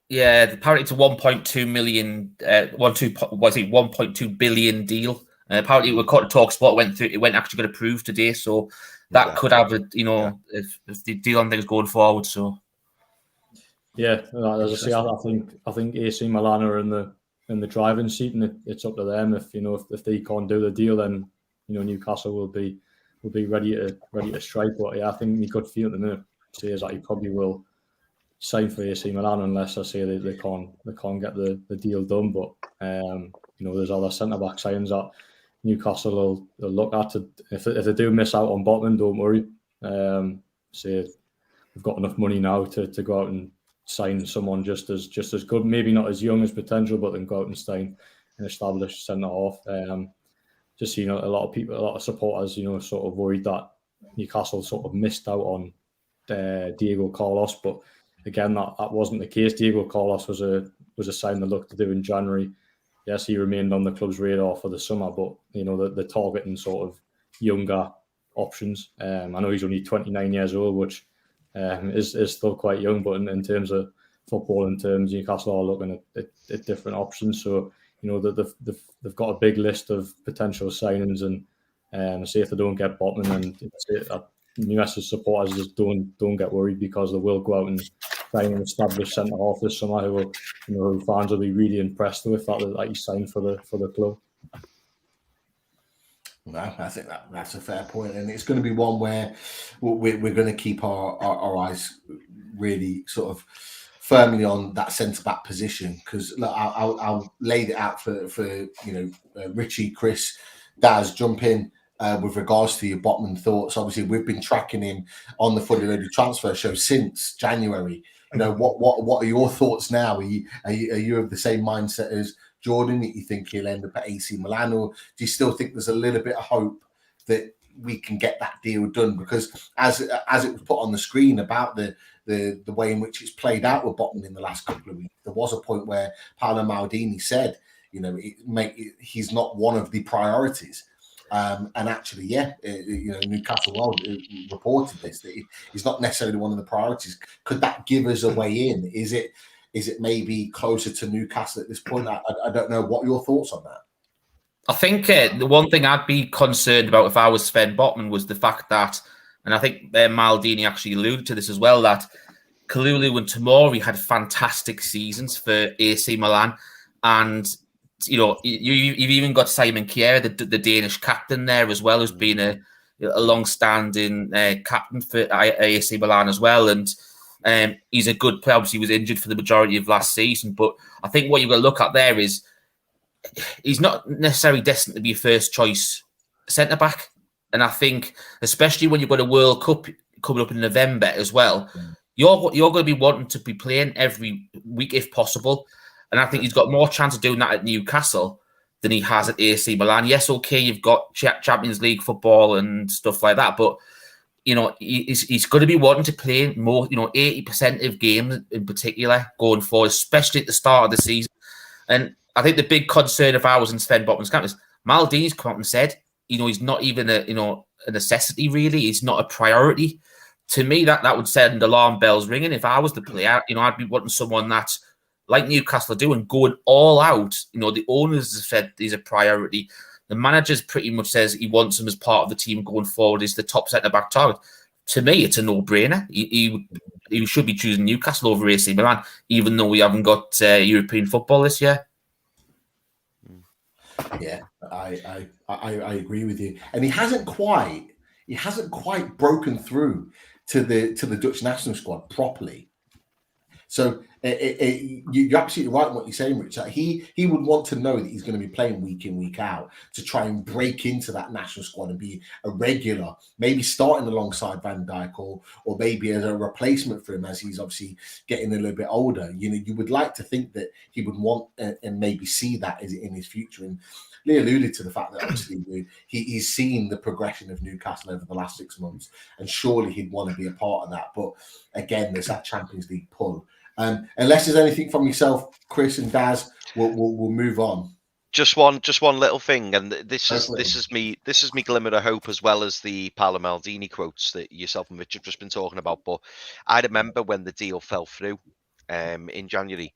Yeah, apparently it's a 1.2 million, 1.2 billion deal. Apparently, we caught the TalkSport it went actually got approved today, so that could have if the deal on things going forward. So yeah, as I say, I think AC Milan are in the driving seat, and it's up to them. If they can't do the deal, then Newcastle will be ready to strike. But yeah, I think my gut feel at the minute says that he probably will sign for AC Milan unless I say they can't get the deal done. But there's other centre back signings that Newcastle will look at. If they do miss out on Botman, don't worry. Say we've got enough money now to go out and sign someone just as good, maybe not as young as potential, but then go out and sign an established centre half. Just a lot of supporters, sort of worried that Newcastle sort of missed out on Diego Carlos, but again, that wasn't the case. Diego Carlos was a sign they looked to do in January. Yes, he remained on the club's radar for the summer, but the targeting sort of younger options. I know he's only 29 years old, which is still quite young, but in terms of football, in terms Newcastle are looking at different options. So they've got a big list of potential signings, and see if they don't get Botman, and Newcastle's supporters just don't get worried, because they will go out and try and establish centre half this summer who fans will be really impressed with that he signed for the club. No, I think that's a fair point, and it's going to be one where we're going to keep our eyes really sort of firmly on that centre back position, because I'll lay it out for Richie, Chris, Daz, jump in with regards to your Botman thoughts. Obviously, we've been tracking him on the Fully Loaded Transfer Show since January. What are your thoughts now? Are you of the same mindset as Jordan, that you think he'll end up at AC Milan, or do you still think there's a little bit of hope that we can get that deal done? Because as it was put on the screen about the way in which it's played out with Botman in the last couple of weeks, there was a point where Paolo Maldini said, he's not one of the priorities. And actually, Newcastle World reported this, that he's not necessarily one of the priorities. Could that give us a way in? Is it maybe closer to Newcastle at this point? I don't know. What are your thoughts on that? I think the one thing I'd be concerned about if I was Sven Botman was the fact that, and I think Maldini actually alluded to this as well, that Kalulu and Tomori had fantastic seasons for AC Milan, and you've even got Simon Kjær, the Danish captain there as well, who's been a long-standing captain for AC Milan as well, and he's a good player. Obviously, he was injured for the majority of last season, but I think what you've got to look at there is he's not necessarily destined to be a first-choice centre-back, and I think especially when you've got a World Cup coming up in November as well, you're going to be wanting to be playing every week if possible. And I think he's got more chance of doing that at Newcastle than he has at AC Milan. Yes, okay, you've got Champions League football and stuff like that, but he's going to be wanting to play more, 80% of games in particular going forward, especially at the start of the season. And I think the big concern if I was in Sven Botman's camp is Maldini's come out and said, he's not even a necessity really. He's not a priority. To me, that would send alarm bells ringing. If I was the player, I'd be wanting someone that's like Newcastle are doing, going all out. The owners have said he's a priority. The manager's pretty much says he wants him as part of the team going forward. Is the top centre-back target. To me, it's a no-brainer. He should be choosing Newcastle over AC Milan, even though we haven't got European football this year. Yeah, I agree with you. And he hasn't quite broken through to the Dutch national squad properly. So you're absolutely right in what you're saying, Rich. He would want to know that he's going to be playing week in, week out to try and break into that national squad and be a regular, maybe starting alongside Van Dijk or maybe as a replacement for him as he's obviously getting a little bit older. You would like to think that he would want and maybe see that in his future. And Lee alluded to the fact that obviously he's seen the progression of Newcastle over the last 6 months, and surely he'd want to be a part of that. But again, there's that Champions League pull. Unless there's anything from yourself, Chris and Daz, we'll move on. Just one little thing, and this is me glimmer of hope as well as the Paolo Maldini quotes that yourself and Richard have just been talking about. But I remember when the deal fell through in January,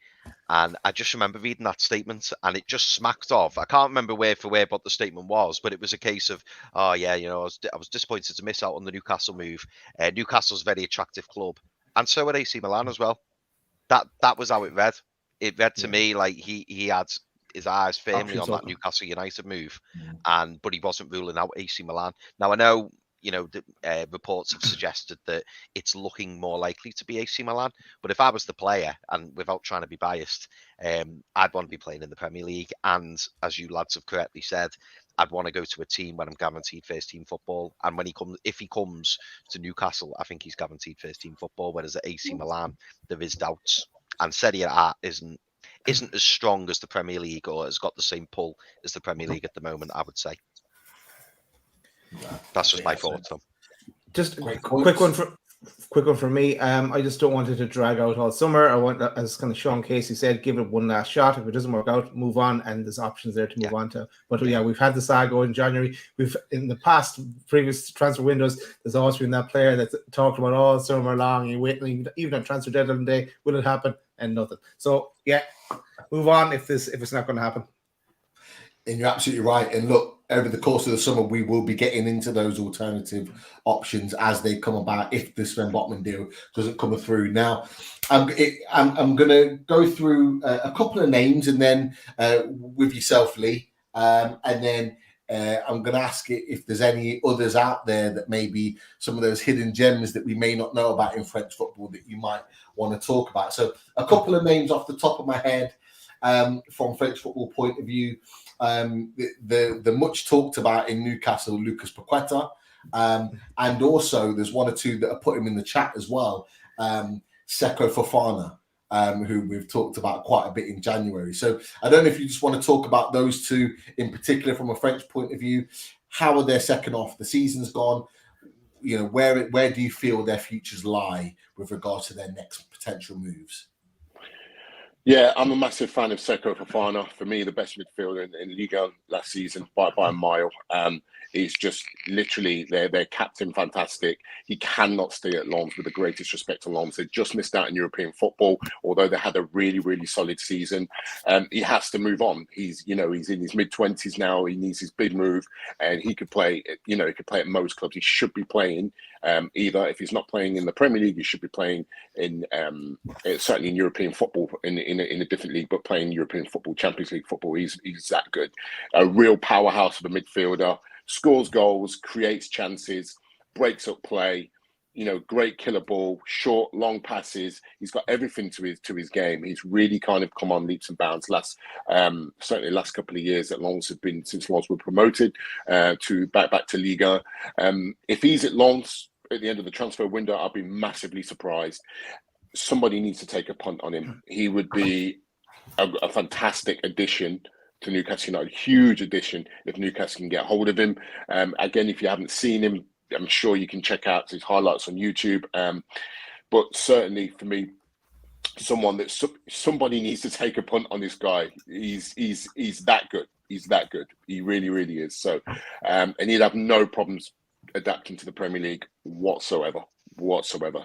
and I just remember reading that statement, and it just smacked off. I can't remember word for word what the statement was, but it was a case of, I was disappointed to miss out on the Newcastle move. Newcastle's a very attractive club, and so are AC Milan as well. That was how it read. It read to me like he had his eyes firmly on that Newcastle United move, but he wasn't ruling out AC Milan. Now I know, the reports have suggested that it's looking more likely to be AC Milan. But if I was the player, and without trying to be biased, I'd want to be playing in the Premier League. And as you lads have correctly said, I'd want to go to a team where I'm guaranteed first team football. And if he comes to Newcastle, I think he's guaranteed first team football. Whereas at AC Milan, there is doubts. And Serie A isn't as strong as the Premier League, or has got the same pull as the Premier League at the moment, I would say. That's just my thoughts. Just a quick one quick one for me. I just don't want it to drag out all summer. I want, as kind of Sean Casey said, give it one last shot. If it doesn't work out, move on, and there's options there to move on to. But yeah, we've had the saga in January. We've in the past previous transfer windows, there's always been that player that's talked about all summer long. You're waiting, even on transfer deadline day, will it happen? And nothing. So yeah, move on if it's not going to happen. And you're absolutely right. And look, over the course of the summer, we will be getting into those alternative options as they come about if the Sven Botman deal doesn't come through. Now, I'm going to go through a couple of names and then with yourself, Lee, and then I'm going to ask if there's any others out there that maybe some of those hidden gems that we may not know about in French football that you might want to talk about. So a couple of names off the top of my head from French football point of view. The much talked about in Newcastle, Lucas Paqueta, and also there's one or two that are put him in the chat as well. Seko Fofana, who we've talked about quite a bit in January. So I don't know if you just want to talk about those two in particular from a French point of view. How are their second half? The season's gone. You know, where do you feel their futures lie with regards to their next potential moves? Yeah, I'm a massive fan of Seko Fofana. For me, the best midfielder in Liga last season by a mile. He's just literally their captain, fantastic. He cannot stay at Lens, with the greatest respect to Lens. They just missed out in European football, although they had a really, really solid season. He has to move on. He's in his mid-20s now. He needs his big move, and he could play. He could play at most clubs. He should be playing either. If he's not playing in the Premier League, he should be playing in certainly in European football in a different league, but playing European football, Champions League football. He's that good. A real powerhouse of a midfielder. Scores goals, creates chances, breaks up play, great killer ball, short, long passes. He's got everything to his game. He's really kind of come on leaps and bounds certainly the last couple of years that Lens have been, since Lens were promoted to back to Liga. If he's at Lens at the end of the transfer window, I'll be massively surprised. Somebody needs to take a punt on him. He would be a fantastic addition to Newcastle United, huge addition if Newcastle can get hold of him. Again, if you haven't seen him, I'm sure you can check out his highlights on YouTube. But certainly for me, somebody needs to take a punt on this guy. He's that good. He's that good. He really, really is. So, and he'd have no problems adapting to the Premier League whatsoever.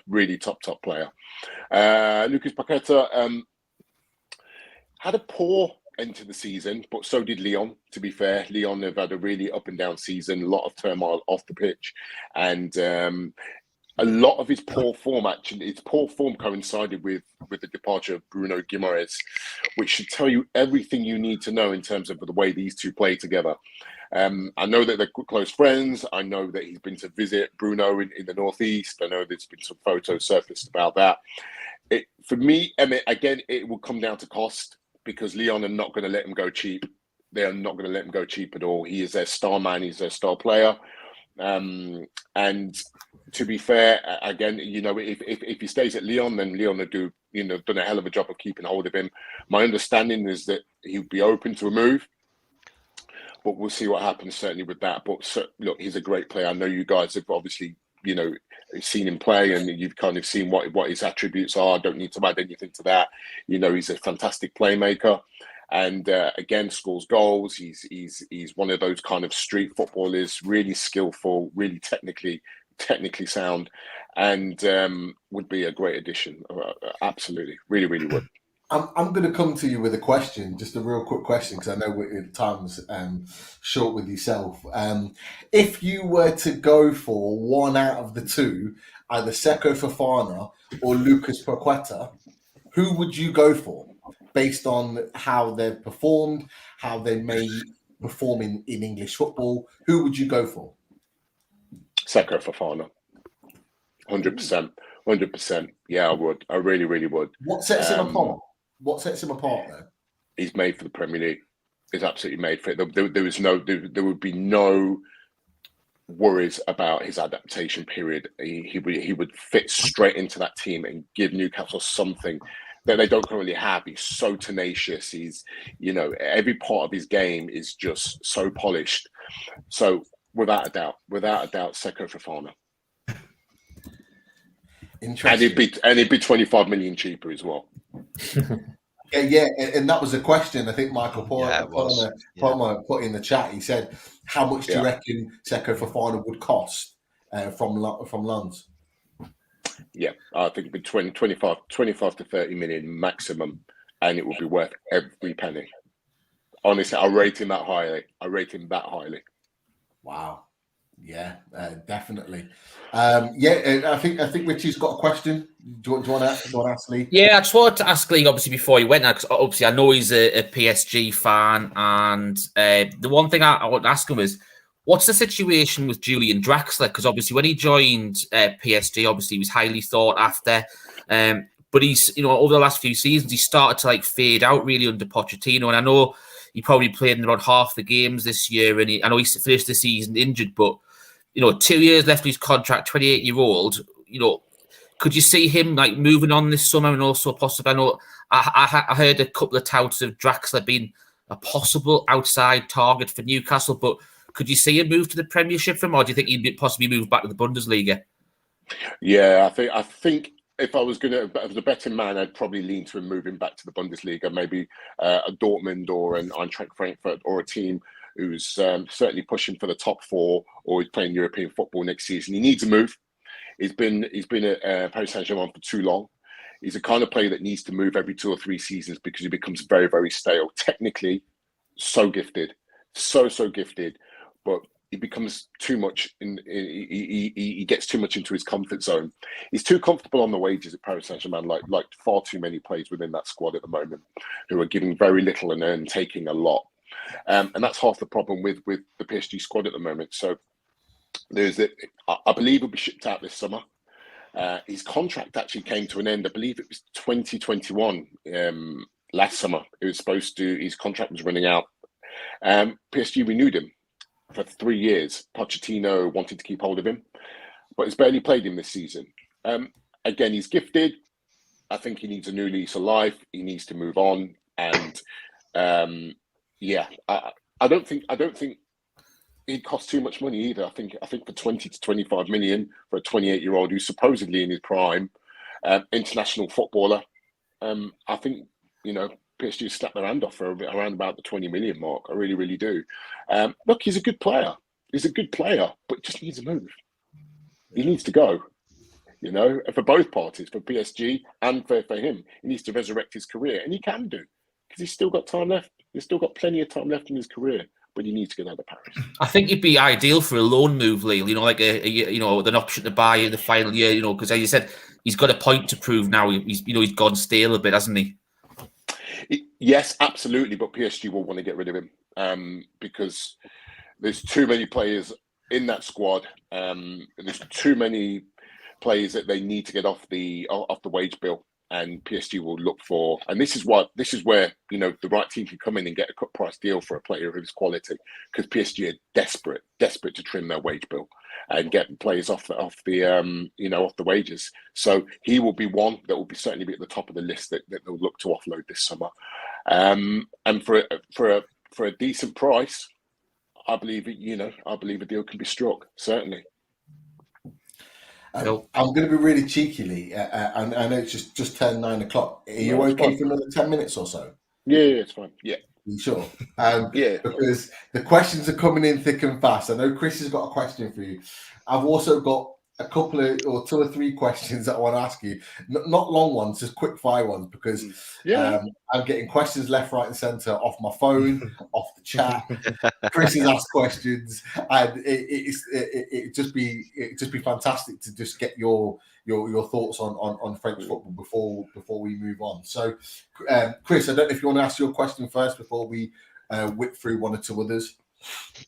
Really top player. Lucas Paqueta had a poor end to the season, but so did Lyon. To be fair, Lyon have had a really up and down season, a lot of turmoil off the pitch, and a lot of his poor form coincided with the departure of Bruno Guimaraes, which should tell you everything you need to know in terms of the way these two play together. I know that they're close friends. I know that he's been to visit Bruno in the Northeast. I know there's been some photos surfaced about that. For me, again, it will come down to cost, because Lyon are not going to let him go cheap. They are not going to let him go cheap at all. He is their star man. He's their star player. And to be fair, again, if he stays at Lyon, then Lyon will done a hell of a job of keeping hold of him. My understanding is that he would be open to a move, but we'll see what happens certainly with that. But look, he's a great player. I know you guys have obviously, seen him play, and you've kind of seen what his attributes are. I don't need to add anything to that. He's a fantastic playmaker, and again, scores goals. He's one of those kind of street footballers, really skillful, really technically sound, and would be a great addition. Absolutely, really, really would. I'm going to come to you with a question, just a real quick question, because I know time's short with yourself. If you were to go for one out of the two, either Seko Fofana or Lucas Paqueta, who would you go for based on how they've performed, how they may perform in English football? Who would you go for? Seko Fofana, 100%. Yeah, I would. I really, really would. What sets him apart? What sets him apart, though? He's made for the Premier League. He's absolutely made for it. There would be no worries about his adaptation period. He would fit straight into that team and give Newcastle something that they don't currently have. He's so tenacious. He's, every part of his game is just so polished. So without a doubt, Seko Fofana. Interesting. And it'd be 25 million cheaper as well. Yeah, and that was a question I think Michael it was. put in the chat. He said, "How much do you reckon Seko Fofana would cost from Lens?" Yeah, I think it'd be 25 to 30 million maximum, and it would be worth every penny. Honestly, I rate him that highly. Wow. Yeah, definitely. I think Richie's got a question. Do you want to ask Lee? Yeah, I just wanted to ask Lee, obviously, before he went, because obviously I know he's a PSG fan, and the one thing I want to ask him is, what's the situation with Julian Draxler? Because obviously when he joined PSG, obviously he was highly sought after, but he's, over the last few seasons, he started to fade out really under Pochettino, and I know he probably played in around half the games this year, and I know he finished the season injured, but 2 years left of his contract, 28-year-old, could you see him moving on this summer, and also possibly, I know I heard a couple of touts of Draxler being a possible outside target for Newcastle, but could you see him move to the Premiership from, or do you think he'd possibly move back to the Bundesliga? Yeah, I think if I was a betting man, I'd probably lean to him moving back to the Bundesliga, maybe a Dortmund or an Eintracht Frankfurt, or a team who's certainly pushing for the top 4, or is playing European football next season. He needs a move. He's been at Paris Saint-Germain for too long. He's the kind of player that needs to move every 2 or 3 seasons, because he becomes very, very stale. Technically, so gifted, so gifted, but he becomes too much. He gets too much into his comfort zone. He's too comfortable on the wages at Paris Saint-Germain, like far too many players within that squad at the moment, who are giving very little and taking a lot. And that's half the problem with the PSG squad at the moment. So I believe he'll be shipped out this summer. His contract actually came to an end. I believe it was 2021 last summer. His contract was running out. PSG renewed him for 3 years. Pochettino wanted to keep hold of him, but he's barely played him this season. Again, he's gifted. I think he needs a new lease of life. He needs to move on. And I don't think it costs too much money either. I think for 20 to 25 million for a 28-year-old who's supposedly in his prime, international footballer, I think PSG slapped their hand off for around about the 20 million mark. I really, really do. Look, he's a good player. But just needs a move. He needs to go. For both parties, for PSG and for him, he needs to resurrect his career, and he can do, because he's still got time left. He's still got plenty of time left in his career. But he needs to get out of Paris. I think it'd be ideal for a loan move, Lee. Like an option to buy in the final year. Because as you said, he's got a point to prove now. He's gone stale a bit, hasn't he? Yes, absolutely. But PSG will want to get rid of him because there's too many players in that squad. There's too many players that they need to get off the wage bill. And PSG will look for, and this is where the right team can come in and get a cut price deal for a player of his quality, because PSG are desperate to trim their wage bill and get players off the wages. So he will be one that will certainly be at the top of the list that they'll look to offload this summer. And for a decent price, I believe a deal can be struck, certainly. I'm going to be really cheeky, and I know it's just turned 9 o'clock. Are you okay for another 10 minutes or so? Yeah, it's fine. Yeah. You sure? Yeah. Because the questions are coming in thick and fast. I know Chris has got a question for you. I've also got a couple of, or 2 or 3 questions that I want to ask you. Not long ones, just quick fire ones, because I'm getting questions left, right, and centre off my phone, off the chat. Chris has asked questions, and it'd just be fantastic to just get your thoughts on French football before we move on. So, Chris, I don't know if you want to ask your question first before we whip through 1 or 2 others.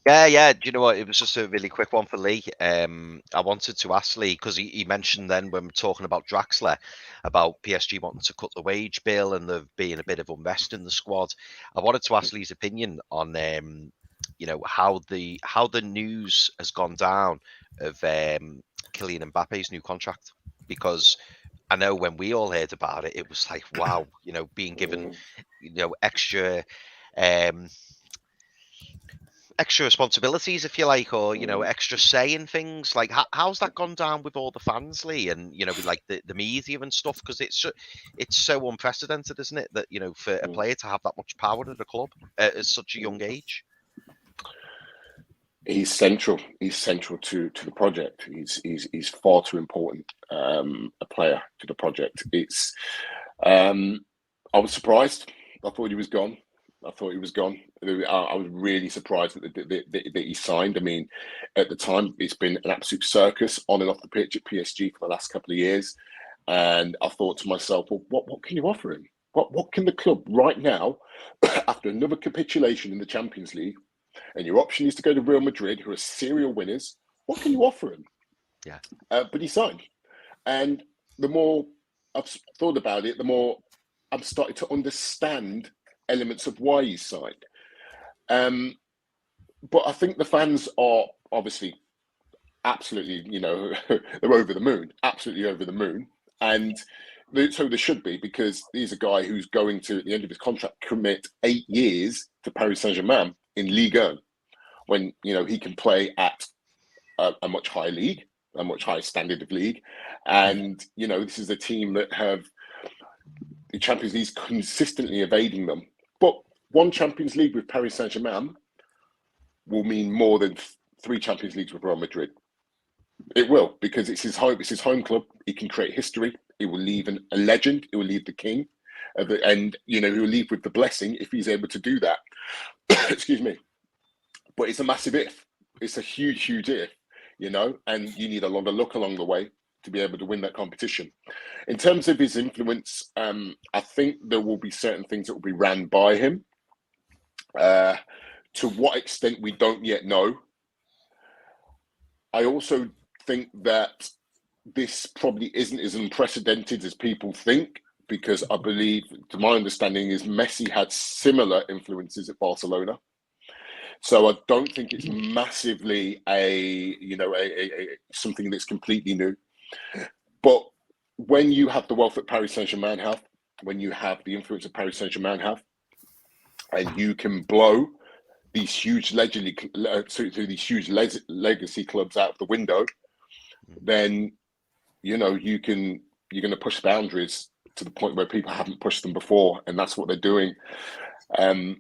Yeah. Do you know what? It was just a really quick one for Lee. I wanted to ask Lee, because he mentioned then when we're talking about Draxler, about PSG wanting to cut the wage bill and there being a bit of unrest in the squad. I wanted to ask Lee's opinion on how the news has gone down of Kylian Mbappe's new contract, because I know when we all heard about it, it was like, wow, being given extra extra responsibilities, if you like, or extra say in things. Like, how's that gone down with all the fans, Lee, and with like the media and stuff? Because it's so unprecedented, isn't it? That for a player to have that much power at a club at such a young age. He's central. He's central to the project. He's far too important a player to the project. It's. I was surprised. I thought he was gone. I was really surprised that he signed. I mean, at the time, it's been an absolute circus on and off the pitch at PSG for the last couple of years. And I thought to myself, well, what can you offer him? What can the club right now, after another capitulation in the Champions League, and your option is to go to Real Madrid, who are serial winners, what can you offer him? Yeah. But he signed. And the more I've thought about it, the more I've started to understand elements of why he signed. But I think the fans are obviously absolutely, they're over the moon, absolutely over the moon. And so there should be, because he's a guy who's going to, at the end of his contract, commit 8 years to Paris Saint-Germain in Ligue 1, when, he can play at a much higher league, a much higher standard of league. And, this is a team that have the Champions League consistently evading them. But one Champions League with Paris Saint-Germain will mean more than 3 Champions Leagues with Real Madrid. It will, because it's his home club. He can create history. He will leave a legend. He will leave the king. And, he will leave with the blessing if he's able to do that. Excuse me. But it's a massive if. It's a huge, huge if, and you need a lot of luck along the way to be able to win that competition. In terms of his influence, I think there will be certain things that will be ran by him. To what extent, we don't yet know. I also think that this probably isn't as unprecedented as people think, because I believe, to my understanding, is Messi had similar influences at Barcelona. So I don't think it's massively a something that's completely new. But when you have the wealth that Paris Saint-Germain have, when you have the influence that Paris Saint-Germain have, and you can blow these huge legacy clubs out of the window, then you're going to push boundaries to the point where people haven't pushed them before, and that's what they're doing. The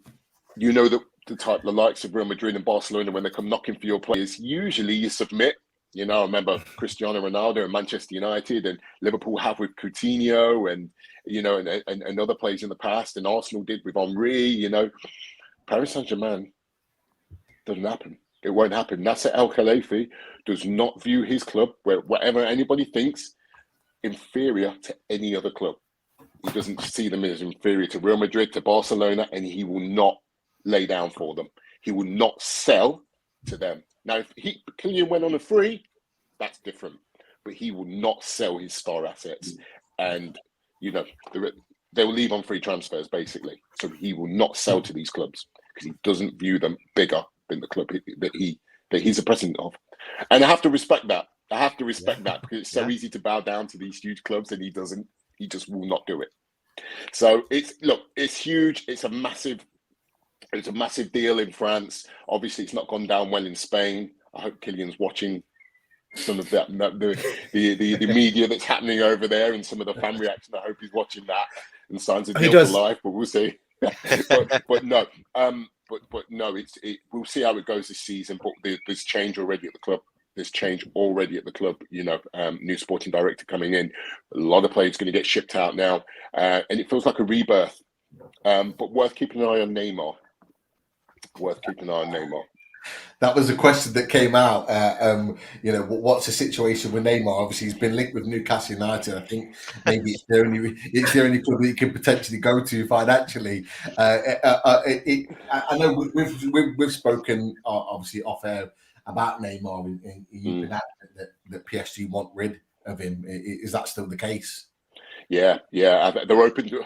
likes of Real Madrid and Barcelona, when they come knocking for your players, usually you submit. I remember Cristiano Ronaldo and Manchester United, and Liverpool have with Coutinho, and and other players in the past, and Arsenal did with Henry. Paris Saint-Germain doesn't happen. It won't happen. Nasser El Khelaïfi does not view his club, whatever anybody thinks, inferior to any other club. He doesn't see them as inferior to Real Madrid, to Barcelona, and he will not lay down for them. He will not sell to them. Now, if Kylian went on a free, that's different. But he will not sell his star assets. And, they will leave on free transfers, basically. So he will not sell to these clubs, because he doesn't view them bigger than the club that he's a president of. And I have to respect that. Because it's so easy to bow down to these huge clubs, and he doesn't. He just will not do it. So it's huge. It's a massive deal in France. Obviously, it's not gone down well in Spain. I hope Kylian's watching some of that, the media that's happening over there, and some of the fan reaction. I hope he's watching that and signs a deal for life. But we'll see. but no, we'll see how it goes this season. But there's change already at the club. New sporting director coming in. A lot of players going to get shipped out now, and it feels like a rebirth. But worth keeping an eye on Neymar. That was a question that came out. What's the situation with Neymar? Obviously, he's been linked with Newcastle United. I think maybe it's the only club that he could potentially go to financially. I know we've spoken obviously off air about Neymar, and you've been adamant that PSG want rid of him. Is that still the case? Yeah, they're open to.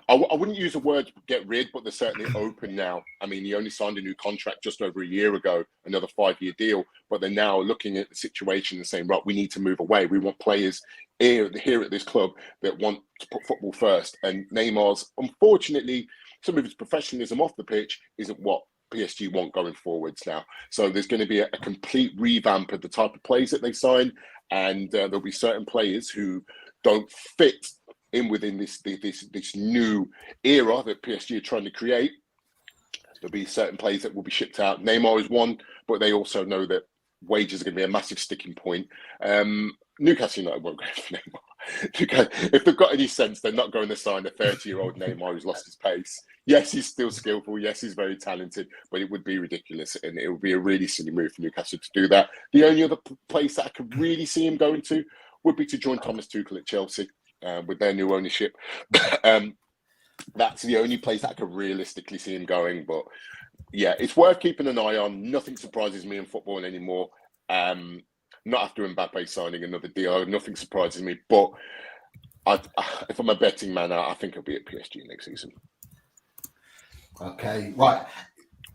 I wouldn't use the word get rid, but they're certainly open now. I mean, he only signed a new contract just over a year ago, another 5-year deal. But they're now looking at the situation and saying, right, we need to move away. We want players here at this club that want to put football first. And Neymar's, unfortunately, some of his professionalism off the pitch isn't what PSG want going forwards now. So there's going to be a complete revamp of the type of players that they sign, and there'll be certain players who don't fit in within this new era that PSG are trying to create. There'll be certain players that will be shipped out. Neymar is one, but they also know that wages are going to be a massive sticking point. Newcastle United won't go for Neymar. If they've got any sense, they're not going to sign a 30-year-old Neymar who's lost his pace. Yes, he's still skillful. Yes, he's very talented, but it would be ridiculous, and it would be a really silly move for Newcastle to do that. The only other place that I could really see him going to would be to join Thomas Tuchel at Chelsea with their new ownership. That's the only place that I could realistically see him going. But yeah, it's worth keeping an eye on. Nothing surprises me in football anymore. Not after Mbappe signing another deal. Nothing surprises me. But if I'm a betting man, I think he'll be at PSG next season. Okay, right.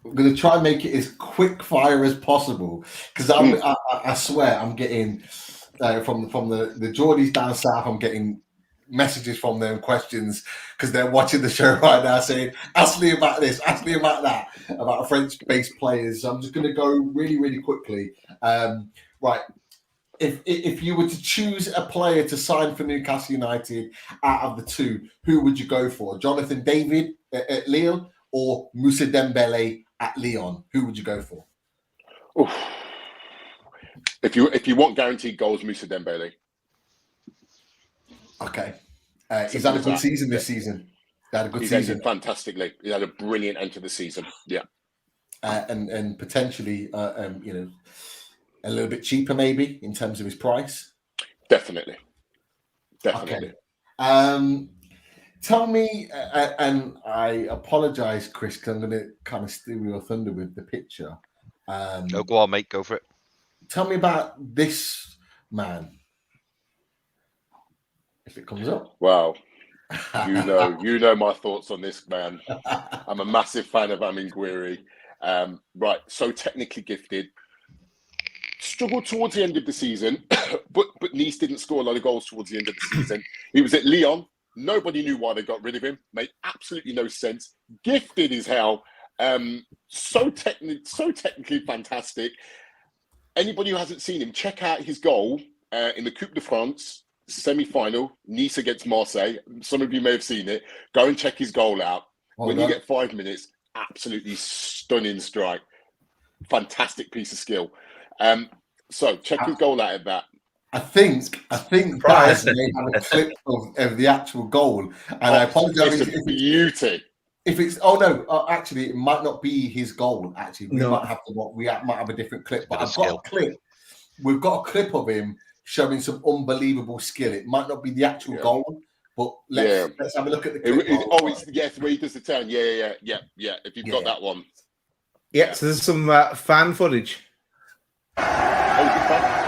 I'm going to try and make it as quick fire as possible because I swear I'm getting from the Geordies down south. I'm getting messages from them, questions, because they're watching the show right now saying, ask me about this, ask me about that, about French-based players. So I'm just going to go really, really quickly. Right. If you were to choose a player to sign for Newcastle United out of the two, who would you go for? Jonathan David at Lille or Moussa Dembele at Lyon? Who would you go for? Oof. If you want guaranteed goals, Moussa Dembele. Okay. He's had a good season this season. He had a good season. Ended fantastically. He had a brilliant end to the season. Yeah. And potentially, a little bit cheaper maybe in terms of his price. Definitely. Okay. Tell me, and I apologize, Chris, because I'm going to kind of steal your thunder with the picture. Go on, mate. Go for it. Tell me about this man. If it comes up. Wow. You know my thoughts on this man. I'm a massive fan of Amin Gouiri. Right, so technically gifted. Struggled towards the end of the season, but Nice didn't score a lot of goals towards the end of the season. He was at Lyon. Nobody knew why they got rid of him. Made absolutely no sense. Gifted as hell. So technically fantastic. Anybody who hasn't seen him, check out his goal in the Coupe de France semi-final, Nice against Marseille. Some of you may have seen it. Go and check his goal out. When you get 5 minutes, absolutely stunning strike. Fantastic piece of skill. So check his goal out of that. I think guys may have a clip of the actual goal, and I apologize. It's a beauty. If it's actually, it might not be his goal. Actually, we might have a different clip. But I've got a clip. We've got a clip of him showing some unbelievable skill. It might not be the actual goal, but let's have a look at the clip. It's where he does the turn. Yeah. If you've got that one. Yeah. So there's some fan footage. Good fun.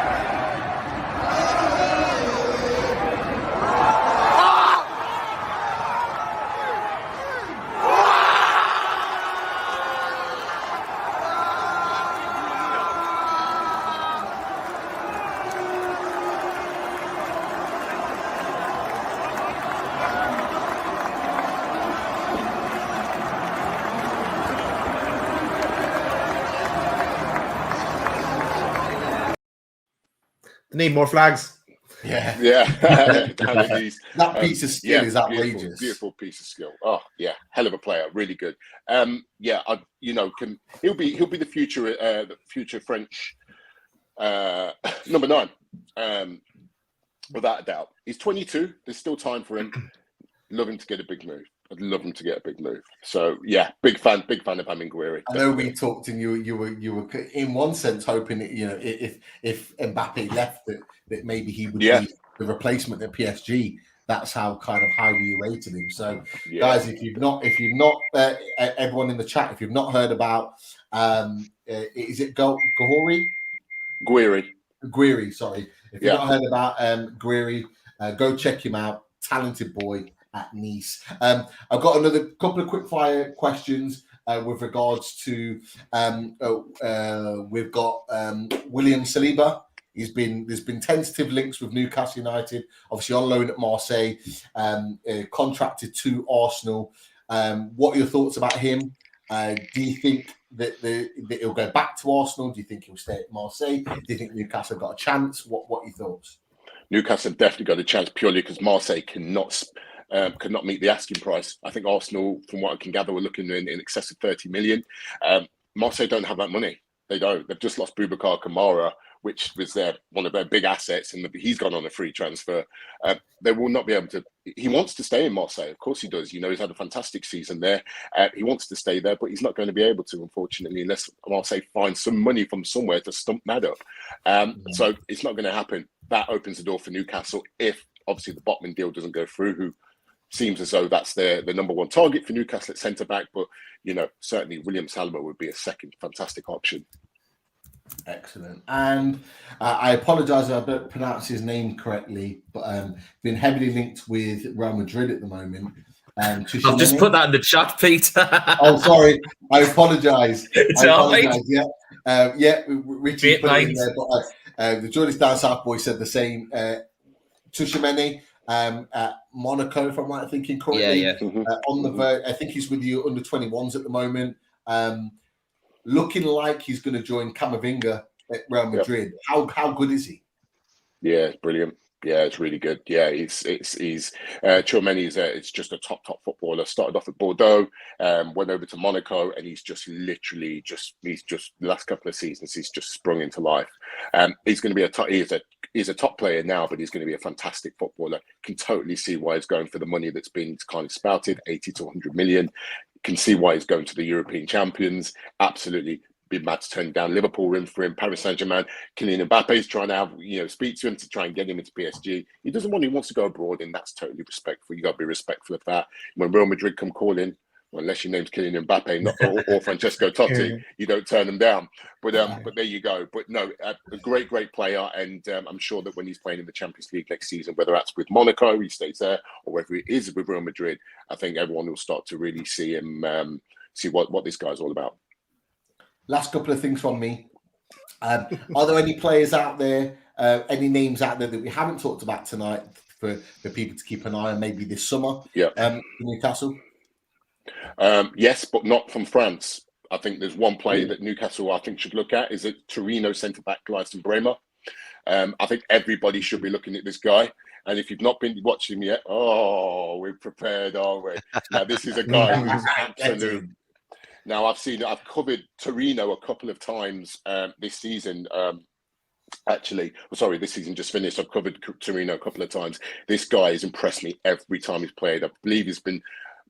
Need more flags. Yeah. That piece of skill is outrageous. Beautiful piece of skill. Oh yeah, hell of a player, really good. He'll be the future French number 9, without a doubt. He's 22. There's still time for him. Love him to get a big move. I'd love him to get a big move. So yeah, big fan of Amin Gouiri. I know we talked, and you were in one sense hoping that if Mbappe left, that maybe he would be the replacement at PSG. That's how kind of highly you rated him. So guys, if you've not everyone in the chat, if you've not heard about is it Gouiri? Gouiri, sorry. If you've not heard about Gouiri, go check him out. Talented boy at Nice. I've got another couple of quick fire questions with regards to we've got William Saliba. There's been tentative links with Newcastle United, obviously on loan at Marseille, contracted to Arsenal. What are your thoughts about him? Do you think that he'll go back to Arsenal? Do you think he'll stay at Marseille? Do you think Newcastle got a chance? What are your thoughts? Newcastle have definitely got a chance purely because Marseille could not meet the asking price. I think Arsenal, from what I can gather, were looking in excess of 30 million. Marseille don't have that money. They don't. They've just lost Boubacar Kamara, which was one of their big assets, and he's gone on a free transfer. They will not be able to. He wants to stay in Marseille, of course he does. You know, he's had a fantastic season there. He wants to stay there, but he's not going to be able to, unfortunately, unless Marseille finds some money from somewhere to stump that up. So it's not going to happen. That opens the door for Newcastle if, obviously, the Botman deal doesn't go through, who seems as though that's the number one target for Newcastle at centre-back. But, you know, certainly William Saliba would be a second fantastic option. Excellent. And I apologise if I don't pronounce his name correctly, but been heavily linked with Real Madrid at the moment. I'll just put that in the chat, Peter. Oh, sorry. I apologise. It's all right. Yeah, Richie put it in there, but the journalist down South Boy said the same. Tchouaméni at Monaco, if I'm right thinking correctly. Yeah. On the verge, I think he's with you under 21s at the moment. Looking like he's going to join Camavinga at Real Madrid. Yep. How good is he? Yeah, brilliant. Yeah, it's really good. Yeah, he's Tchouaméni is just a top footballer. Started off at Bordeaux, went over to Monaco, and he's just literally the last couple of seasons he's just sprung into life. He's going to be he's a top player now, but he's going to be a fantastic footballer. Can totally see why he's going for the money that's been kind of spouted, 80 to 100 million. Can see why he's going to the European champions. Absolutely. Be mad to turn down Liverpool room for him. Paris Saint-Germain, Kylian Mbappe's trying to speak to him to try and get him into PSG. He wants to go abroad, and that's totally respectful. You got to be respectful of that. When Real Madrid come calling, well, unless your name's Kylian Mbappe or Francesco Totti, you don't turn them down. But there you go. But no, a great player, and I'm sure that when he's playing in the Champions League next season, whether that's with Monaco, he stays there, or whether it is with Real Madrid, I think everyone will start to really see him, see what this guy's all about. Last couple of things from me. Are there any players out there, any names out there that we haven't talked about tonight for people to keep an eye on maybe this summer? Yeah. For Newcastle? Yes, but not from France. I think there's one player that Newcastle I think should look at is it Torino centre-back Gleison Bremer. I think everybody should be looking at this guy. And if you've not been watching yet, we're prepared, aren't we? Now, this is a guy who's absolute... Now, I've covered Torino a couple of times this season. This season just finished. I've covered Torino a couple of times. This guy has impressed me every time he's played. I believe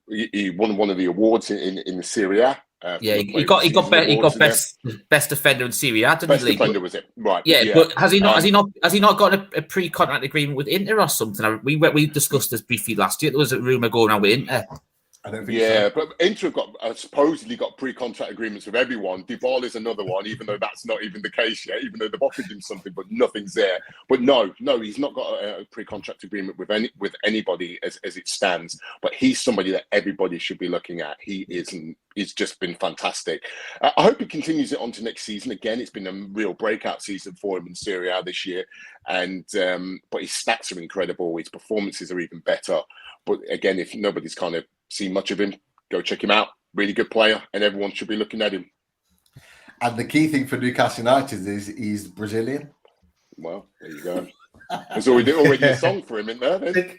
he won one of the awards in the Serie A. He got best defender in Serie A, didn't he? Best defender was it? Right. Yeah, but has he not got a pre-contract agreement with Inter or something? We discussed this briefly last year. There was a rumor going on with Inter. I don't think so. But Inter have supposedly got pre-contract agreements with everyone. Dybala is another one, even though that's not even the case yet, even though they've offered him something, but nothing's there. But no, he's not got a pre-contract agreement with anybody as it stands. But he's somebody that everybody should be looking at. He's just been fantastic. I hope he continues it on to next season. Again, it's been a real breakout season for him in Serie A this year. And but his stats are incredible. His performances are even better. But again, if nobody's kind of seen much of him, go check him out. Really good player, and everyone should be looking at him. And the key thing for Newcastle United is he's Brazilian. Well, there you go. There's already a song for him in there. Then.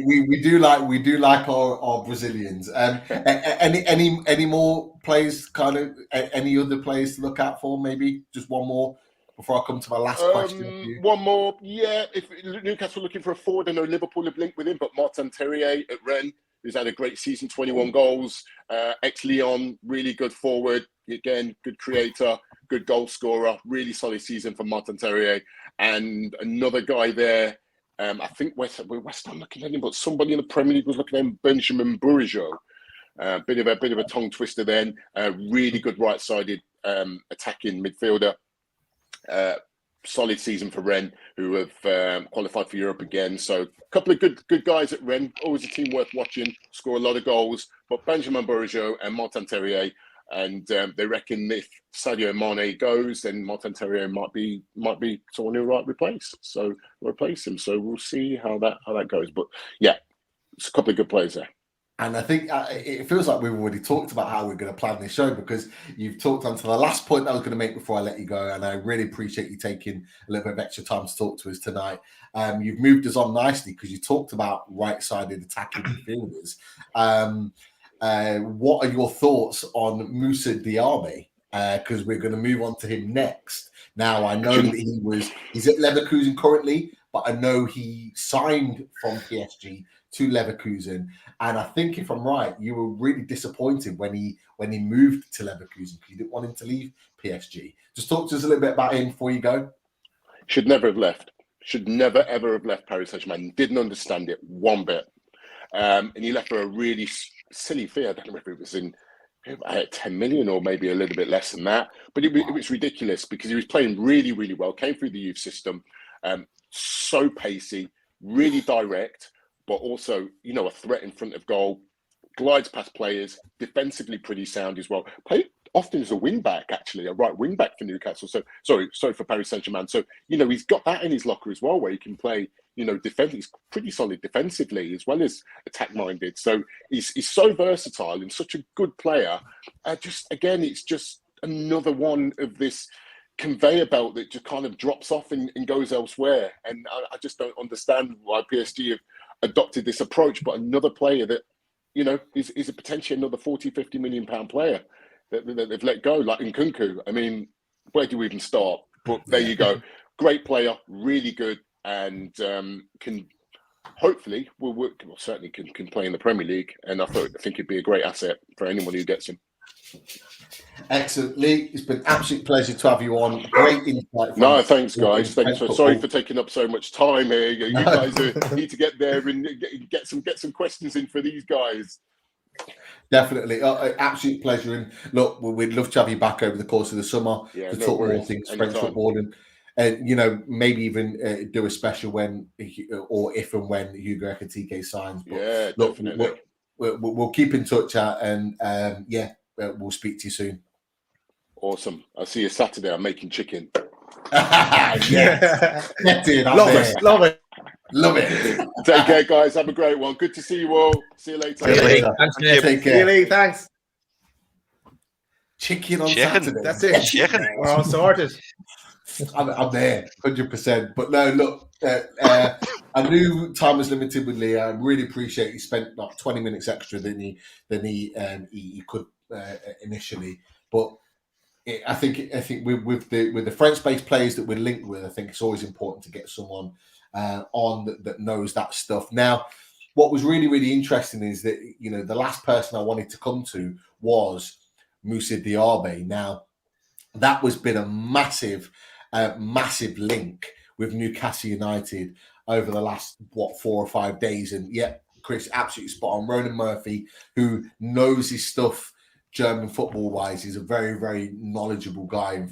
we do like our Brazilians. Any more players? Kind of any other players to look out for? Maybe just one more. Before I come to my last question. One more. Yeah, if Newcastle looking for a forward, I know Liverpool have linked with him, but Martin Terrier at Rennes, who's had a great season, 21 goals, ex-Lyon, really good forward, again, good creator, good goal scorer, really solid season for Martin Terrier. And another guy there, I think West Ham looking at him, but somebody in the Premier League was looking at him, Benjamin Bourigeaud. Bit of a tongue twister then, really good right-sided attacking midfielder. Solid season for Rennes, who have qualified for Europe again. So a couple of good guys at Rennes. Always a team worth watching. Score a lot of goals. But Benjamin Bourigeaud and Martin Terrier, and they reckon if Sadio Mane goes, then Martin Terrier might be someone who might replace him. So we'll see how that goes. But yeah, it's a couple of good players there. And I think it feels like we've already talked about how we're going to plan this show, because you've talked onto the last point I was going to make before I let you go. And I really appreciate you taking a little bit of extra time to talk to us tonight. You've moved us on nicely because you talked about right-sided attacking midfielders. What are your thoughts on Moussa Diaby? Because we're going to move on to him next. Now, I know that he's at Leverkusen currently, but I know he signed from PSG to Leverkusen. And I think, if I'm right, you were really disappointed when he moved to Leverkusen because you didn't want him to leave PSG. Just talk to us a little bit about him before you go. Should never have left. Should never, ever have left Paris Saint-Germain. Didn't understand it one bit. And he left for a really silly fee. I don't know if it was in 10 million or maybe a little bit less than that. But it was ridiculous because he was playing really, really well. Came through the youth system. So pacey, really direct, but also, a threat in front of goal. Glides past players, defensively pretty sound as well. Played often as a wing back, actually, a right wing back for Newcastle. So sorry for Paris Saint-Germain. So he's got that in his locker as well, where he can play. Defend. He's pretty solid defensively as well as attack minded. So he's so versatile and such a good player. It's just another one of this conveyor belt that just kind of drops off and goes elsewhere. And I just don't understand why PSG have adopted this approach. But another player that is a potentially another 40-50 million pound player that they've let go, like Nkunku. I mean, where do we even start? But there you go. Great player, really good, and can hopefully certainly can play in the Premier League. And I think it'd be a great asset for anyone who gets him. Excellent, Lee. It's been an absolute pleasure to have you on. Great insight. No, thanks, guys. Sorry for taking up so much time here. You guys need to get there and get some questions in for these guys. Definitely, absolute pleasure. And look, we'd love to have you back over the course of the summer to talk more things French football, and maybe even do a special when or if and when Hugo Ekitike signs. But look, definitely. We'll keep in touch, and we'll speak to you soon. Awesome. I'll see you Saturday. I'm making chicken. Yes. Love it. Take care, guys. Have a great one. Good to see you all. See you later. Thanks, Take care. Really, thanks. Chicken on Saturday. That's it. Chicken. We're all sorted. I'm there, 100%. But no, look, I knew time was limited with Lee. I really appreciate he spent like 20 minutes extra than he could initially. But I think with the French-based players that we're linked with, I think it's always important to get someone on that knows that stuff. Now, what was really, really interesting is that the last person I wanted to come to was Moussa Diaby. Now, that was been a massive link with Newcastle United over the last 4 or 5 days. And yeah, Chris, absolutely spot on. Ronan Murphy, who knows his stuff German football wise, is a very, very knowledgeable guy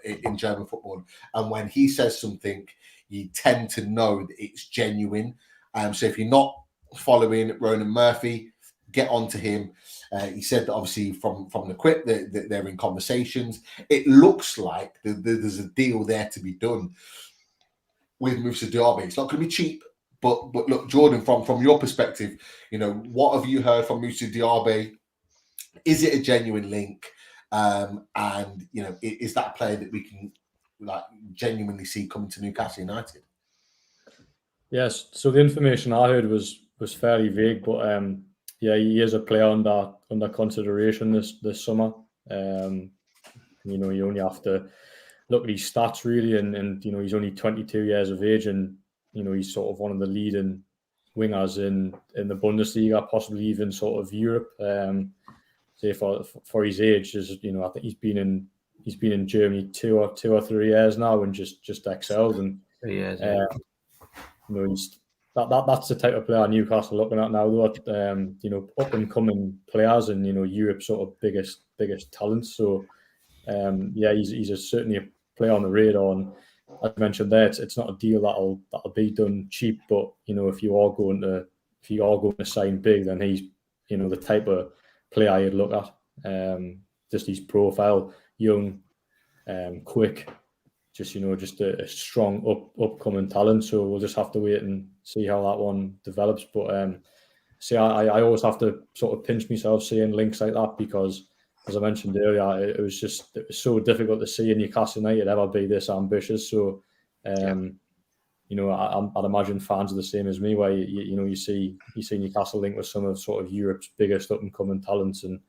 in German football. And when he says something, you tend to know that it's genuine. So if you're not following Ronan Murphy, get onto him. He said that obviously from the quip that they're in conversations. It looks like there's a deal there to be done with Moussa Diaby. It's not going to be cheap, but look, Jordan, from your perspective, what have you heard from Moussa Diaby? Is it a genuine link? And is that a player that we can genuinely see coming to Newcastle United? Yes. So the information I heard was fairly vague, but he is a player under consideration this summer. You only have to look at his stats really, and he's only 22 years of age, and he's sort of one of the leading wingers in the Bundesliga, possibly even sort of Europe. Say for his age, I think he's been in Germany two or 3 years now and just excelled. And 3 years. That's the type of player Newcastle are looking at now. Though, up and coming players and Europe's sort of biggest talents. So he's certainly a player on the radar. And as I mentioned there, it's not a deal that'll be done cheap. But if you are going to sign big, then he's the type of player you'd look at. Just his profile, young, quick. Just a strong upcoming talent. So we'll just have to wait and see how that one develops. But see, I always have to sort of pinch myself seeing links like that because, as I mentioned earlier, it was so difficult to see Newcastle United ever be this ambitious. So, you know, I'd imagine fans are the same as me, where you see Newcastle linked with some of sort of Europe's biggest up and coming talents, and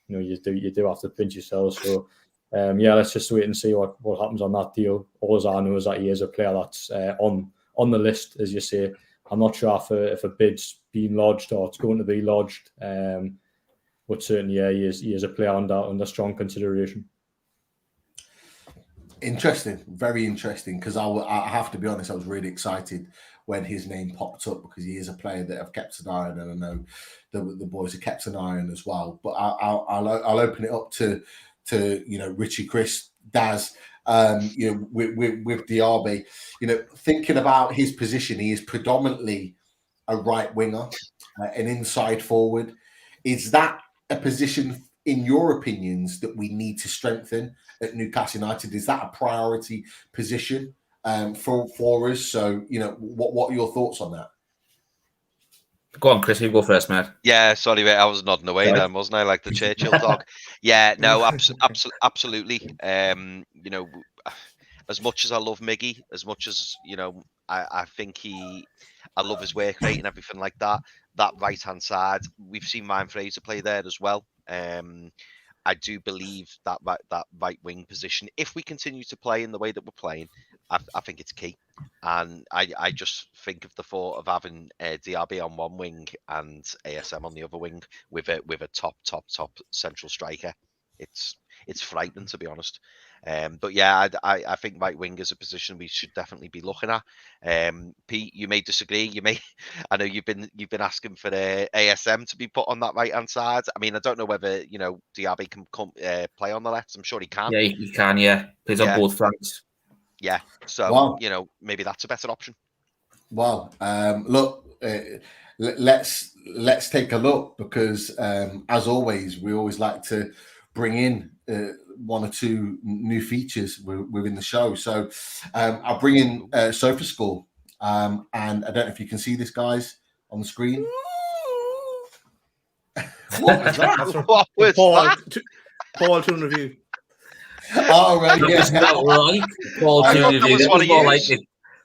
you know you do have to pinch yourself. So, let's just wait and see what happens on that deal. All I know is that he is a player that's on the list, as you say. I'm not sure if a bid's been lodged or it's going to be lodged, but certainly, he is a player under strong consideration. Interesting, very interesting. Because I have to be honest, I was really excited when his name popped up because he is a player that I've kept an eye on, and I know the boys have kept an eye on as well. But I'll open it up to you know, Richie, Chris, Daz. You know, with Diaby, you know, thinking about his position, he is predominantly a right winger, an inside forward. Is that a position, in your opinions, that we need to strengthen at Newcastle United? Is that a priority position for us? So, you know, what are your thoughts on that? Go on, Chris. You go first, mate. Yeah, sorry, mate. I was nodding away then, wasn't I? Like the Churchill dog. Yeah, no, absolutely. You know, as much as I love Miggy, as much as, you know, I think I love his work rate and everything like that. That right hand side, we've seen Ryan Fraser play there as well. I do believe that right wing position, if we continue to play in the way that we're playing, I think it's key. And I just think of the thought of having Diaby on one wing and ASM on the other wing with a top central striker. It's frightening, to be honest. But yeah, I think right wing is a position we should definitely be looking at. Pete, you may disagree. I know you've been asking for the ASM to be put on that right hand side. I mean, I don't know whether, you know, Diaby can play on the left. I'm sure he can. Yeah, he can. Yeah, plays on both flanks. Yeah, so you know, maybe that's a better option. Well, look, let's take a look because, as always, we always like to bring in one or two new features within the show. So I'll bring in SofaScore, and I don't know if you can see this, guys, on the screen. What was that? What was that? Paul Toon review. Oh, right, yeah. Paul Toon review. It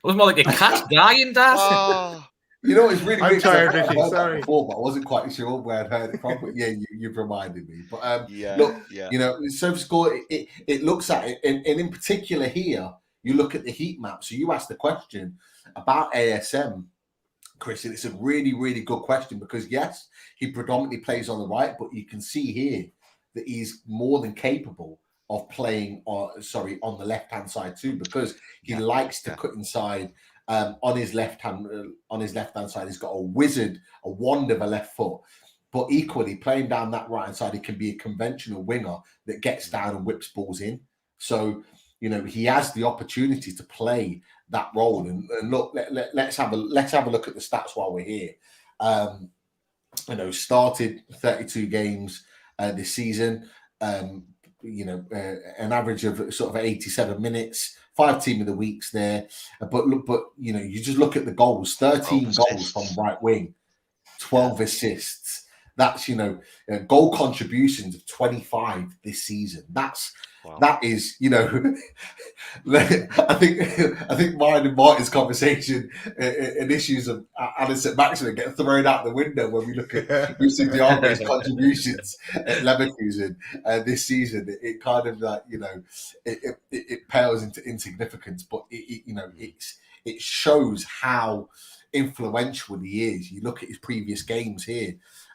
was more like a cat dying, Daz. Oh. You know, it's really I'm tired, I've Richie. heard Sorry. that before, but I wasn't quite sure where I'd heard it from. But yeah, you've reminded me. But look, you know, SofaScore, it looks at it, and in particular here, you look at the heat map. So you asked the question about ASM, Chris, and it's a really, really good question because yes, he predominantly plays on the right, but you can see here that he's more than capable of playing on the left-hand side too, because he likes to cut inside. On his left-hand side, he's got a wand of a left foot. But equally, playing down that right-hand side, he can be a conventional winger that gets down and whips balls in. So, you know, he has the opportunity to play that role. And look, let's have a look at the stats while we're here. You know, started 32 games this season. You know, an average of sort of 87 minutes, 5 team of the weeks there. But you know, you just look at the goals, 13 goals from right wing, 12 assists. That's, you know, goal contributions of 25 this season. That is, you know, I think mine and Martin's conversation and issues of Addison Maximum get thrown out the window when we look at Moussa Diaby's contributions at Leverkusen this season. It kind of like, you know, it pales into insignificance, but you know, it shows how influential he is. You look at his previous games here.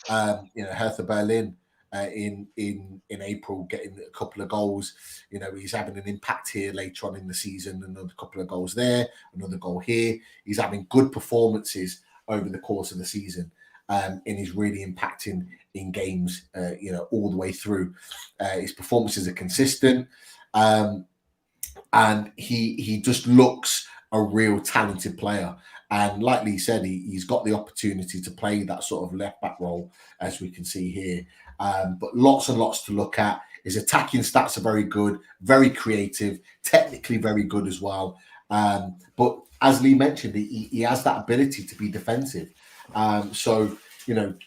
You know, Hertha Berlin in April, getting a couple of goals. You know, he's having an impact here later on in the season. Another couple of goals there, another goal here. He's having good performances over the course of the season, and he's really impacting in games. You know, all the way through. His performances are consistent, and he just looks a real talented player. And like Lee said, he's got the opportunity to play that sort of left-back role, as we can see here. But lots and lots to look at. His attacking stats are very good, very creative, technically very good as well. But as Lee mentioned, he has that ability to be defensive. So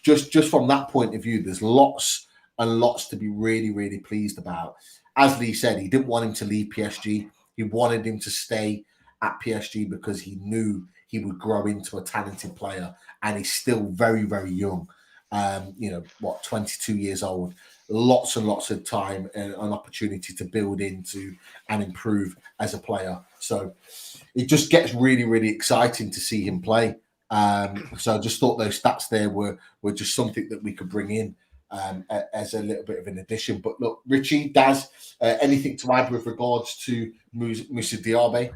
just from that point of view, there's lots and lots to be really, really pleased about. As Lee said, he didn't want him to leave PSG. He wanted him to stay at PSG because he knew he would grow into a talented player, and he's still very, very young. 22 years old. Lots and lots of time and an opportunity to build into and improve as a player. So it just gets really, really exciting to see him play. So I just thought those stats there were just something that we could bring in as a little bit of an addition. But look, Richie, Daz, anything to add with regards to Moussa Diaby?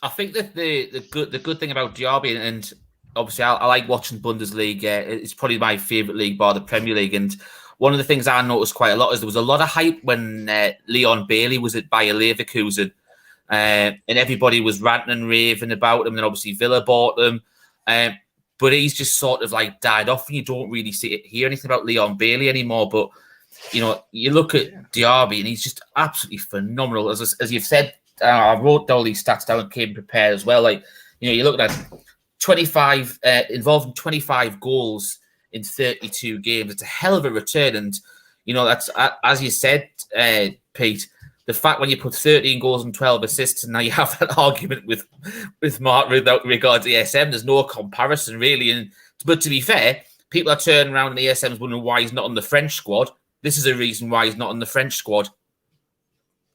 I think that the good thing about Diaby, and obviously I like watching Bundesliga. It's probably my favourite league bar the Premier League. And one of the things I noticed quite a lot is there was a lot of hype when Leon Bailey was at Bayer Leverkusen. And everybody was ranting and raving about him. And then obviously Villa bought them. But he's just sort of like died off, and you don't really hear anything about Leon Bailey anymore. But, you look at Diaby and he's just absolutely phenomenal. As you've said, I wrote all these stats down and came prepared as well. Like, you're looking at 25, involved in 25 goals in 32 games. It's a hell of a return. And, that's, as you said, Pete, the fact when you put 13 goals and 12 assists, and now you have that argument with Mark without regard to ESM, there's no comparison really. But to be fair, people are turning around and ESM's wondering why he's not on the French squad. This is a reason why he's not on the French squad.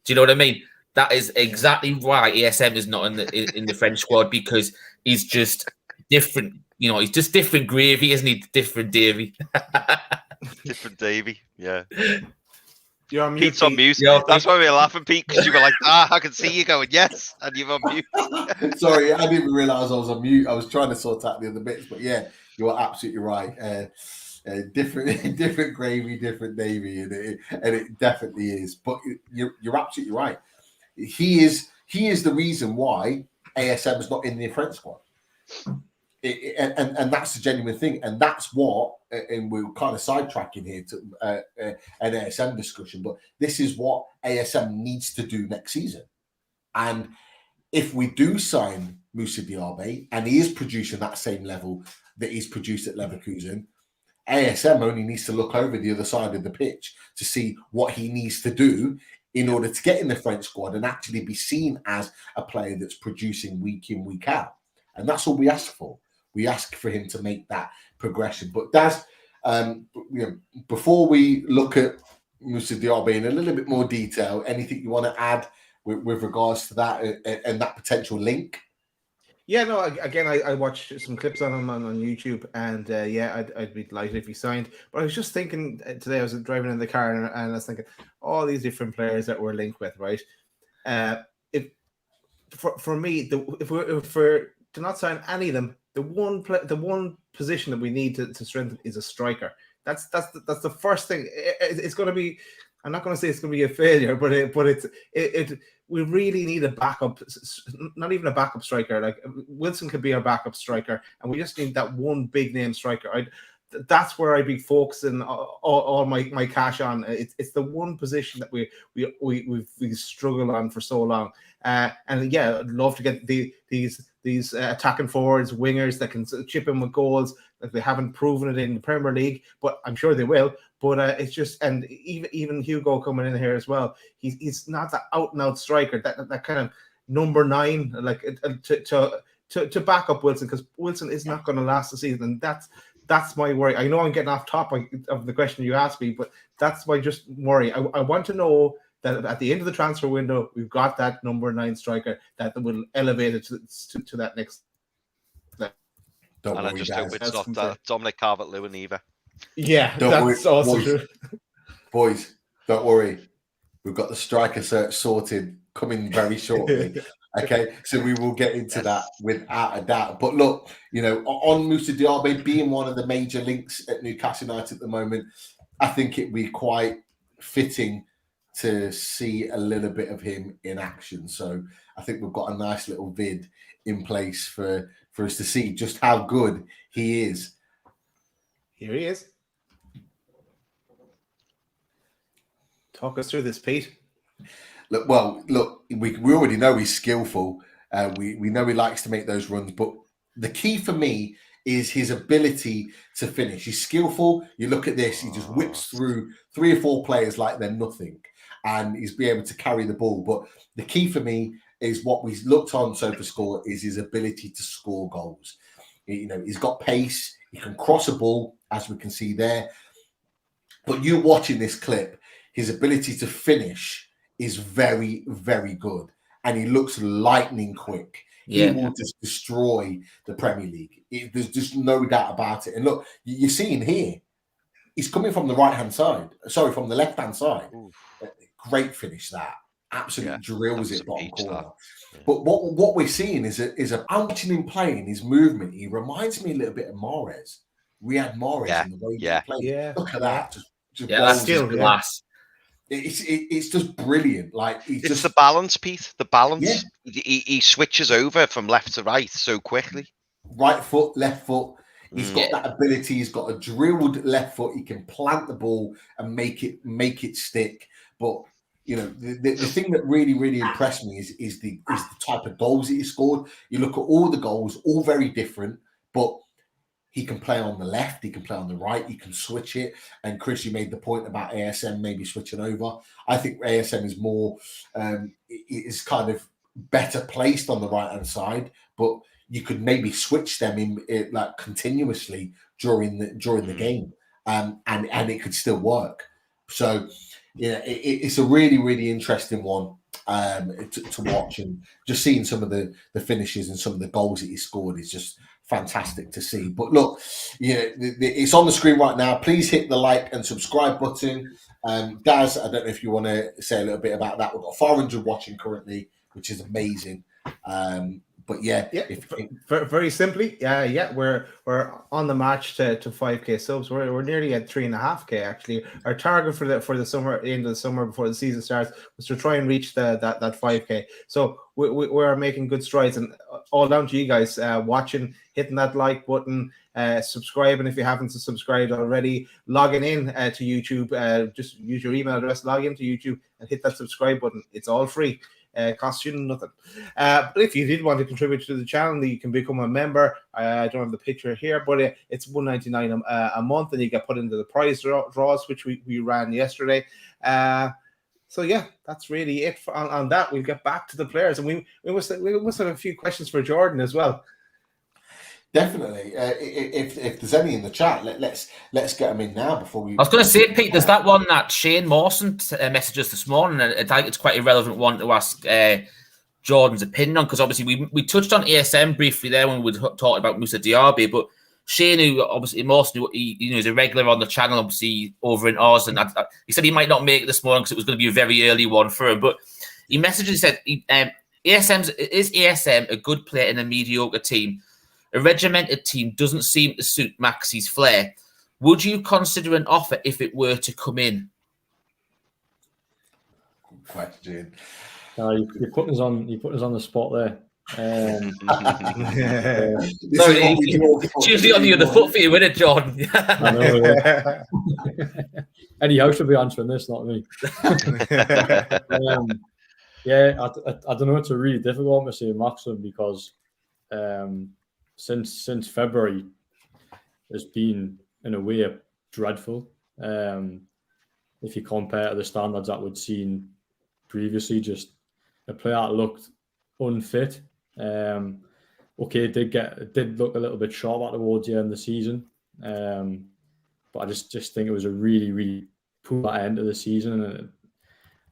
Do you know what I mean? That is exactly why ESM is not in the French squad, because he's just different. He's just different gravy, isn't he? Different Davey. Different Davey, yeah. You're on mute. Pete's on mute. Yeah, that's why we were laughing, Pete, because you were like, I can see you going, yes, and you're on mute. Sorry, I didn't realise I was on mute. I was trying to sort out the other bits, but yeah, you are absolutely right. Different gravy, different Davey, and it definitely is. But you're absolutely right. He is the reason why ASM is not in the French squad. And that's the genuine thing, and that's what, and we're kind of sidetracking here to an ASM discussion, but this is what ASM needs to do next season. And if we do sign Moussa Diaby and he is producing that same level that he's produced at Leverkusen, ASM only needs to look over the other side of the pitch to see what he needs to do in order to get in the French squad and actually be seen as a player that's producing week in, week out. And that's all we ask for. We ask for him to make that progression. But Daz, before we look at Moussa Diaby in a little bit more detail, anything you want to add with regards to that and that potential link? Yeah, no, again, I watched some clips on him on YouTube, and I'd be delighted if he signed. But I was just thinking today, I was driving in the car, and I was thinking all these different players that we're linked with, right? For me, if we're to not sign any of them, the one position that we need to strengthen is a striker. That's the first thing. It's going to be. I'm not going to say it's going to be a failure, but we really need a backup. Not even a backup striker. Like Wilson could be our backup striker, and we just need that one big name striker. That's where I'd be focusing all my cash on. It's the one position that we've struggled on for so long. And yeah, I'd love to get these attacking forwards, wingers that can chip in with goals. Like they haven't proven it in the Premier League, but I'm sure they will. But it's just, and even Hugo coming in here as well. He's not that out and out striker. That kind of number 9, like to back up Wilson, because Wilson is not going to last the season. And that's my worry. I know I'm getting off topic of the question you asked me, but that's my just worry. I want to know that at the end of the transfer window, we've got that number 9 striker that will elevate it to that next level. Don't and worry, I just guys. hope it's not Dominic Calvert-Lewin either. Yeah, that's also true. Boys, don't worry. We've got the striker search sorted coming very shortly. Okay, so we will get into that without a doubt. But look, on Moussa Diaby being one of the major links at Newcastle United at the moment, I think it'd be quite fitting to see a little bit of him in action. So I think we've got a nice little vid in place for us to see just how good he is. Here he is. Talk us through this, Pete. Look, we already know he's skillful. We know he likes to make those runs, but the key for me is his ability to finish. He's skillful. You look at this, he just whips through 3 or 4 players like they're nothing, and he's be able to carry the ball. But the key for me is what we looked on SofaScore is his ability to score goals. You know, he's got pace. He can cross a ball, as we can see there. But you watching this clip, his ability to finish is very, very good. And he looks lightning quick. He will just destroy the Premier League. There's just no doubt about it. And look, you're seeing here, he's coming from the right-hand side. Sorry, from the left-hand side. Oof. Great finish that. Absolutely drills it bottom corner. Yeah. But what we're seeing is I'm watching him playing his movement. He reminds me a little bit of Mahrez, Riyad Mahrez, in the way he plays. Yeah. Look at that. Just that's still glass. It's just brilliant. Like it's the balance, Pete. The balance. Yeah. He switches over from left to right so quickly. Right foot, left foot. He's got that ability. He's got a drilled left foot. He can plant the ball and make it stick. But you know, the thing that really, really impressed me is the type of goals that he scored. You look at all the goals, all very different, but he can play on the left, he can play on the right, he can switch it. And Chris, you made the point about ASM maybe switching over. I think ASM is more, is kind of better placed on the right-hand side, but you could maybe switch them in like continuously during the game, and it could still work. So, yeah, it's a really, really interesting one to watch, and just seeing some of the finishes and some of the goals that he scored is just fantastic to see. But look, it's on the screen right now. Please hit the like and subscribe button. Daz, I don't know if you want to say a little bit about that. We've got 400 watching currently, which is amazing. But very simply, we're on the match to 5k subs. We're nearly at 3.5k actually. Our target for the summer, end of the summer before the season starts, was to try and reach that 5k. So we're making good strides, and all down to you guys watching, hitting that like button, subscribing if you haven't subscribed already, logging in to YouTube. Just use your email address, log into YouTube, and hit that subscribe button. It's all free. Costs you nothing. But if you did want to contribute to the channel, you can become a member. I don't have the picture here, but it's $1.99 a month, and you get put into the prize draws, which we ran yesterday. So yeah, that's really it on that. We'll get back to the players, and we must have a few questions for Jordan as well. Definitely. If there's any in the chat, let's get them in now before we. I was going to say, Pete, there's that one that Shane Mawson messaged us this morning, and I think it's quite a relevant one to ask Jordan's opinion on, because obviously we touched on ASM briefly there when we talked about Moussa Diaby, but Shane, who obviously Mawson, is a regular on the channel, obviously over in Oz, and he said he might not make it this morning because it was going to be a very early one for him, but he messaged and said, is ASM a good player in a mediocre team? A regimented team doesn't seem to suit Maxi's flair. Would you consider an offer if it were to come in? Good question. You're putting us on the spot there. It's usually on the other foot for you, isn't it, Jordan? I know, Eddie House should be answering this, not me. I don't know. It's a really difficult one to say Maxim, because since February has been, in a way, dreadful. If you compare to the standards that we'd seen previously, just a player that looked unfit. It did look a little bit sharp towards the end of the season, but I just think it was a really, really poor end of the season. And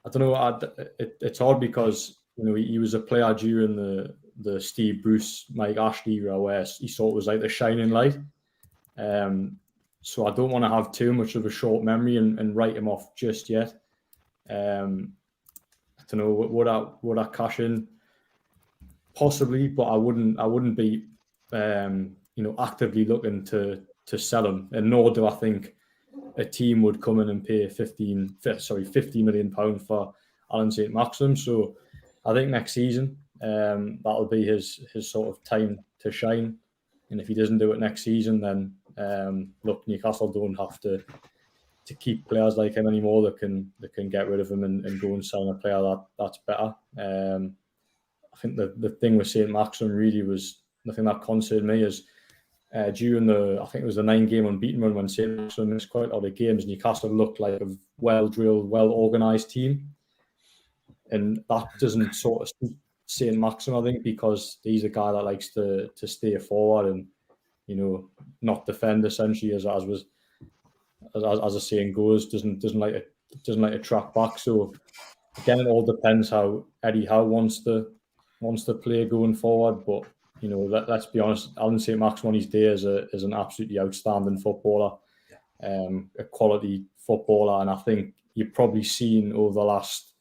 I don't know. It's hard because he was a player during the Steve Bruce, Mike Ashley era, where he sort of was like the shining light. So I don't want to have too much of a short memory and write him off just yet. I don't know. Would I cash in? Possibly, but I wouldn't be actively looking to sell him, and nor do I think a team would come in and pay £50 million for Alan St. Maxim. So I think next season that'll be his sort of time to shine. And if he doesn't do it next season, then Newcastle don't have to keep players like him anymore. That can get rid of him and go and sign a player that's better. I think the thing with St. Maxim really was, the thing that concerned me is during I think it was the 9-game unbeaten run when St. Maximin missed quite a lot of games, Newcastle looked like a well-drilled, well-organised team. And that doesn't sort of suit St. Maximin, I think, because he's a guy that likes to stay forward and, not defend, essentially, as the saying goes, doesn't like to track back. So again, it all depends how Eddie Howe wants to play going forward. But let's be honest, Alan St. Maximin his day is an absolutely outstanding footballer, a quality footballer, and I think you've probably seen over the last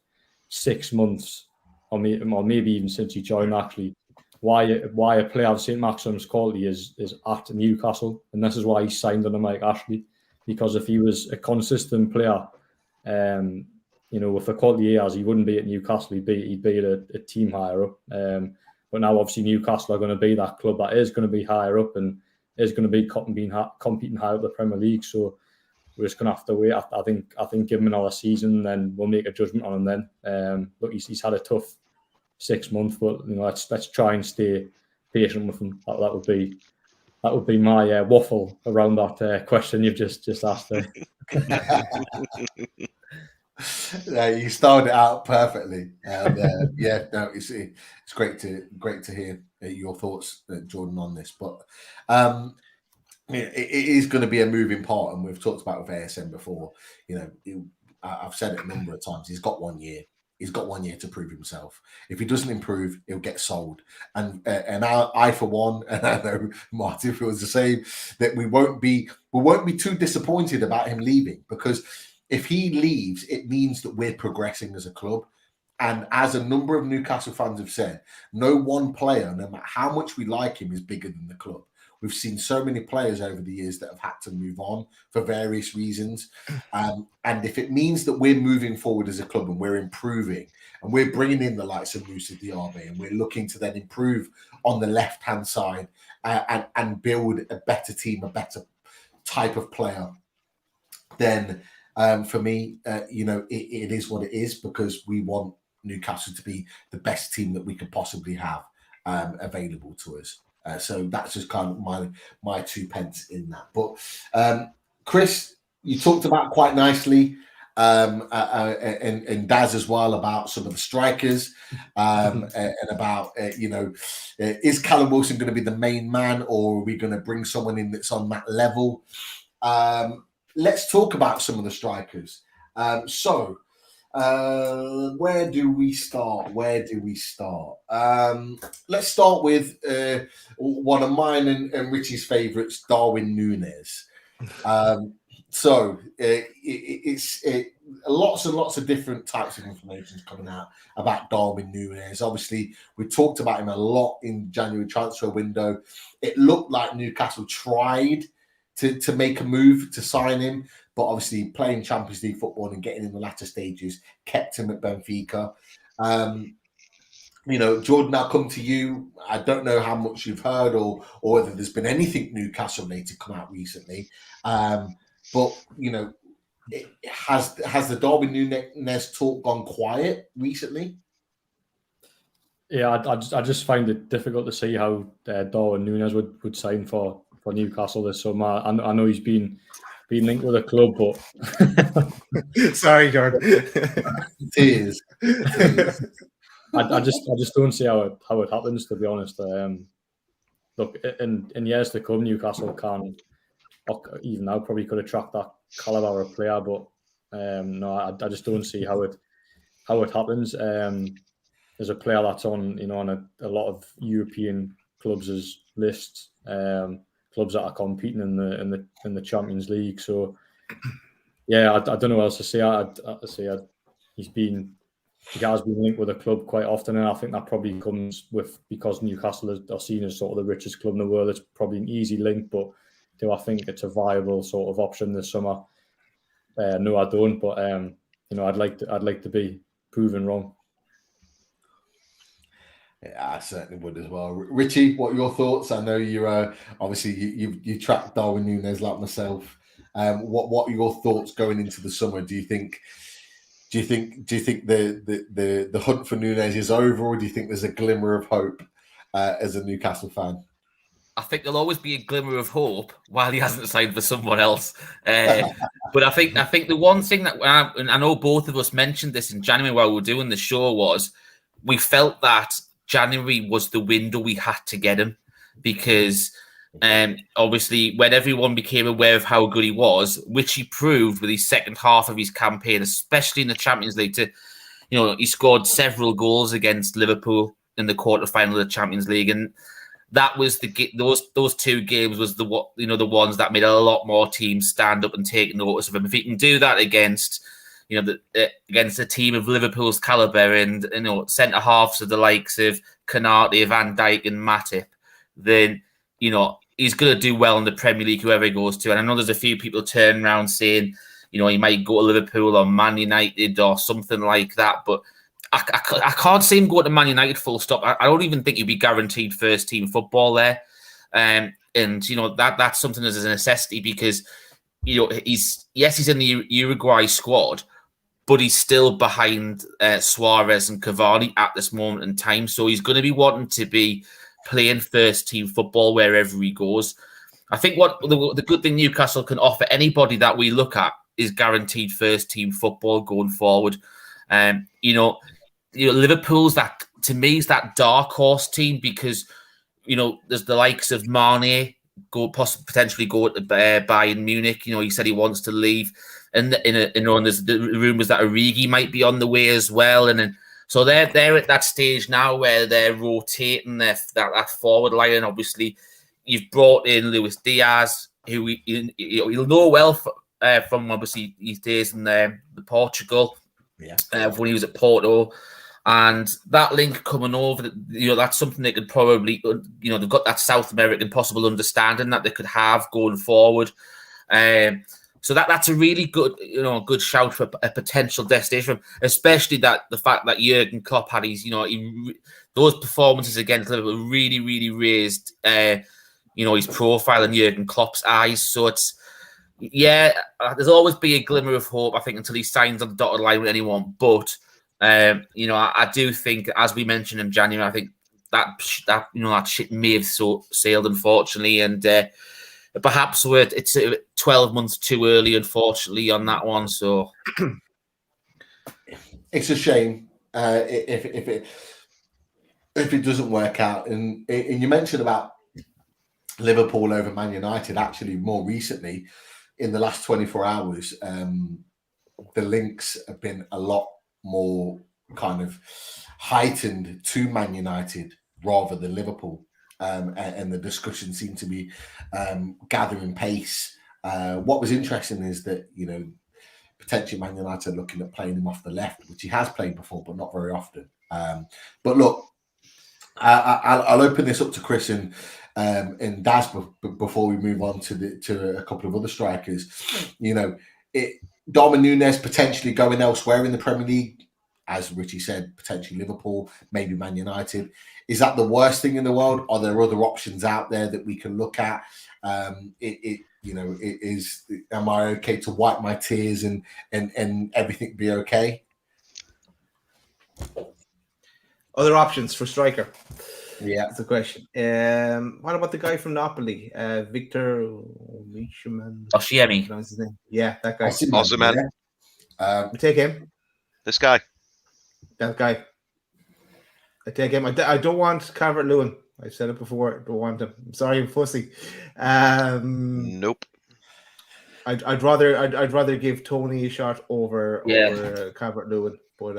6 months, or maybe even since he joined, actually, why a player of St. Maximin's quality is at Newcastle, and this is why he signed under Mike Ashley. Because if he was a consistent player, with the quality he has, he wouldn't be at Newcastle. He'd be at a team higher up. But now, obviously, Newcastle are going to be that club that is going to be higher up and is going to be competing higher up the Premier League. So we're just going to have to wait. I think give him another season, then we'll make a judgment on him then. Look, he's had a tough 6 months, but let's try and stay patient with him. That would be my waffle around that question you've just asked there. You started it out perfectly. It's great to hear your thoughts, Jordan, on this. But it is going to be a moving part, and we've talked about with ASM before. I've said it a number of times. He's got 1 year. He's got 1 year to prove himself. If he doesn't improve, he'll get sold. And I for one, and I know Martin feels the same, that we won't be too disappointed about him leaving, because if he leaves, it means that we're progressing as a club. And as a number of Newcastle fans have said, no one player, no matter how much we like him, is bigger than the club. We've seen so many players over the years that have had to move on for various reasons. And if it means that we're moving forward as a club and we're improving and we're bringing in the likes of Moussa Diaby and we're looking to then improve on the left-hand side and build a better team, a better type of player, then for me, it is what it is, because we want Newcastle to be the best team that we could possibly have available to us. So that's just kind of my 2 pence in that. But Chris, you talked about quite nicely, and Daz as well, about some of the strikers, and about is Callum Wilson going to be the main man, or are we going to bring someone in that's on that level? Let's talk about some of the strikers. Where do we start? Let's start with one of mine and Richie's favourites, Darwin Núñez. It's lots and lots of different types of information coming out about Darwin Núñez. Obviously, we talked about him a lot in January transfer window. It looked like Newcastle tried to make a move to sign him, but obviously playing Champions League football and getting in the latter stages kept him at Benfica. Jordan, I'll come to you. I don't know how much you've heard or whether there's been anything Newcastle related come out recently. But has the Darwin Núñez talk gone quiet recently? Yeah, I just find it difficult to see how Darwin Núñez would sign for Newcastle this summer. I know he's been linked with a club, but sorry, Jordan. Tears. I just don't see how it happens, to be honest. Look, in years to come, Newcastle can, even now, probably could attract that caliber of player, but no, I just don't see how it happens. There's a player that's on a lot of European clubs' lists, clubs that are competing in the Champions League. So yeah, I don't know what else to say. He has been linked with a club quite often, and I think that probably comes because Newcastle are seen as sort of the richest club in the world. It's probably an easy link, but do I think it's a viable sort of option this summer? No, I don't. But I'd like to be proven wrong. Yeah, I certainly would as well. Richie, what are your thoughts? I know you're obviously you tracked Darwin Núñez like myself. What are your thoughts going into the summer? Do you think the hunt for Núñez is over, or do you think there's a glimmer of hope as a Newcastle fan? I think there'll always be a glimmer of hope while he hasn't signed for someone else. But I think the one thing that and I know both of us mentioned this in January while we were doing the show was we felt that January was the window we had to get him, because obviously when everyone became aware of how good he was, which he proved with his second half of his campaign, especially in the Champions League, he scored several goals against Liverpool in the quarterfinal of the Champions League, and that was those two games was the ones that made a lot more teams stand up and take notice of him. If he can do that against against a team of Liverpool's caliber and centre halves of the likes of Konate, Van Dijk, and Matip, then he's going to do well in the Premier League, whoever he goes to. And I know there's a few people turning around saying he might go to Liverpool or Man United or something like that, but I can't see him going to Man United full stop. I don't even think he'd be guaranteed first team football there. And that's something as a necessity, because he's in the Uruguay squad, but he's still behind Suarez and Cavani at this moment in time. So he's going to be wanting to be playing first team football wherever he goes. I think what the good thing Newcastle can offer anybody that we look at is guaranteed first team football going forward. Liverpool's that, to me, is that dark horse team, because there's the likes of Mane potentially go to Bayern Munich. He said he wants to leave, and there's the rumours that Origi might be on the way as well. And then so they're at that stage now where they're rotating that forward line. And obviously, you've brought in Luis Diaz, who you'll know well from obviously his days in the Portugal, when he was at Porto. And that link coming over, that's something they could probably, they've got that South American possible understanding that they could have going forward. So that's a really good, good shout for a potential destination, especially the fact that Jurgen Klopp had his, those performances against Liverpool really, really raised, his profile in Jurgen Klopp's eyes. So there's always be a glimmer of hope, I think, until he signs on the dotted line with anyone. But I do think, as we mentioned in January, I think that ship may have sailed, unfortunately, and perhaps it's 12 months too early, unfortunately, on that one. So it's a shame if it doesn't work out. And you mentioned about Liverpool over Man United. Actually, more recently, in the last 24 hours, the links have been a lot more kind of heightened to Man United rather than Liverpool, and the discussion seemed to be gathering pace. What was interesting is that potentially Man United are looking at playing him off the left, which he has played before, but not very often. But look, I'll open this up to Chris and Daz before we move on to a couple of other strikers. Darwin Núñez potentially going elsewhere in the Premier League, as Richie said, potentially Liverpool, maybe Man United. Is that the worst thing in the world? Are there other options out there that we can look at? Am I okay to wipe my tears and everything be okay? Other options for striker? Yeah, that's the question. What about the guy from Napoli, Victor Osimhen? His name? Yeah, that guy. Osimhen. Take him. This guy. That guy. I take him. I don't want Calvert-Lewin. I've said it before. I don't want him. I'm sorry, I'm fussy. Nope. I'd rather give Tony a shot over Calvert-Lewin. But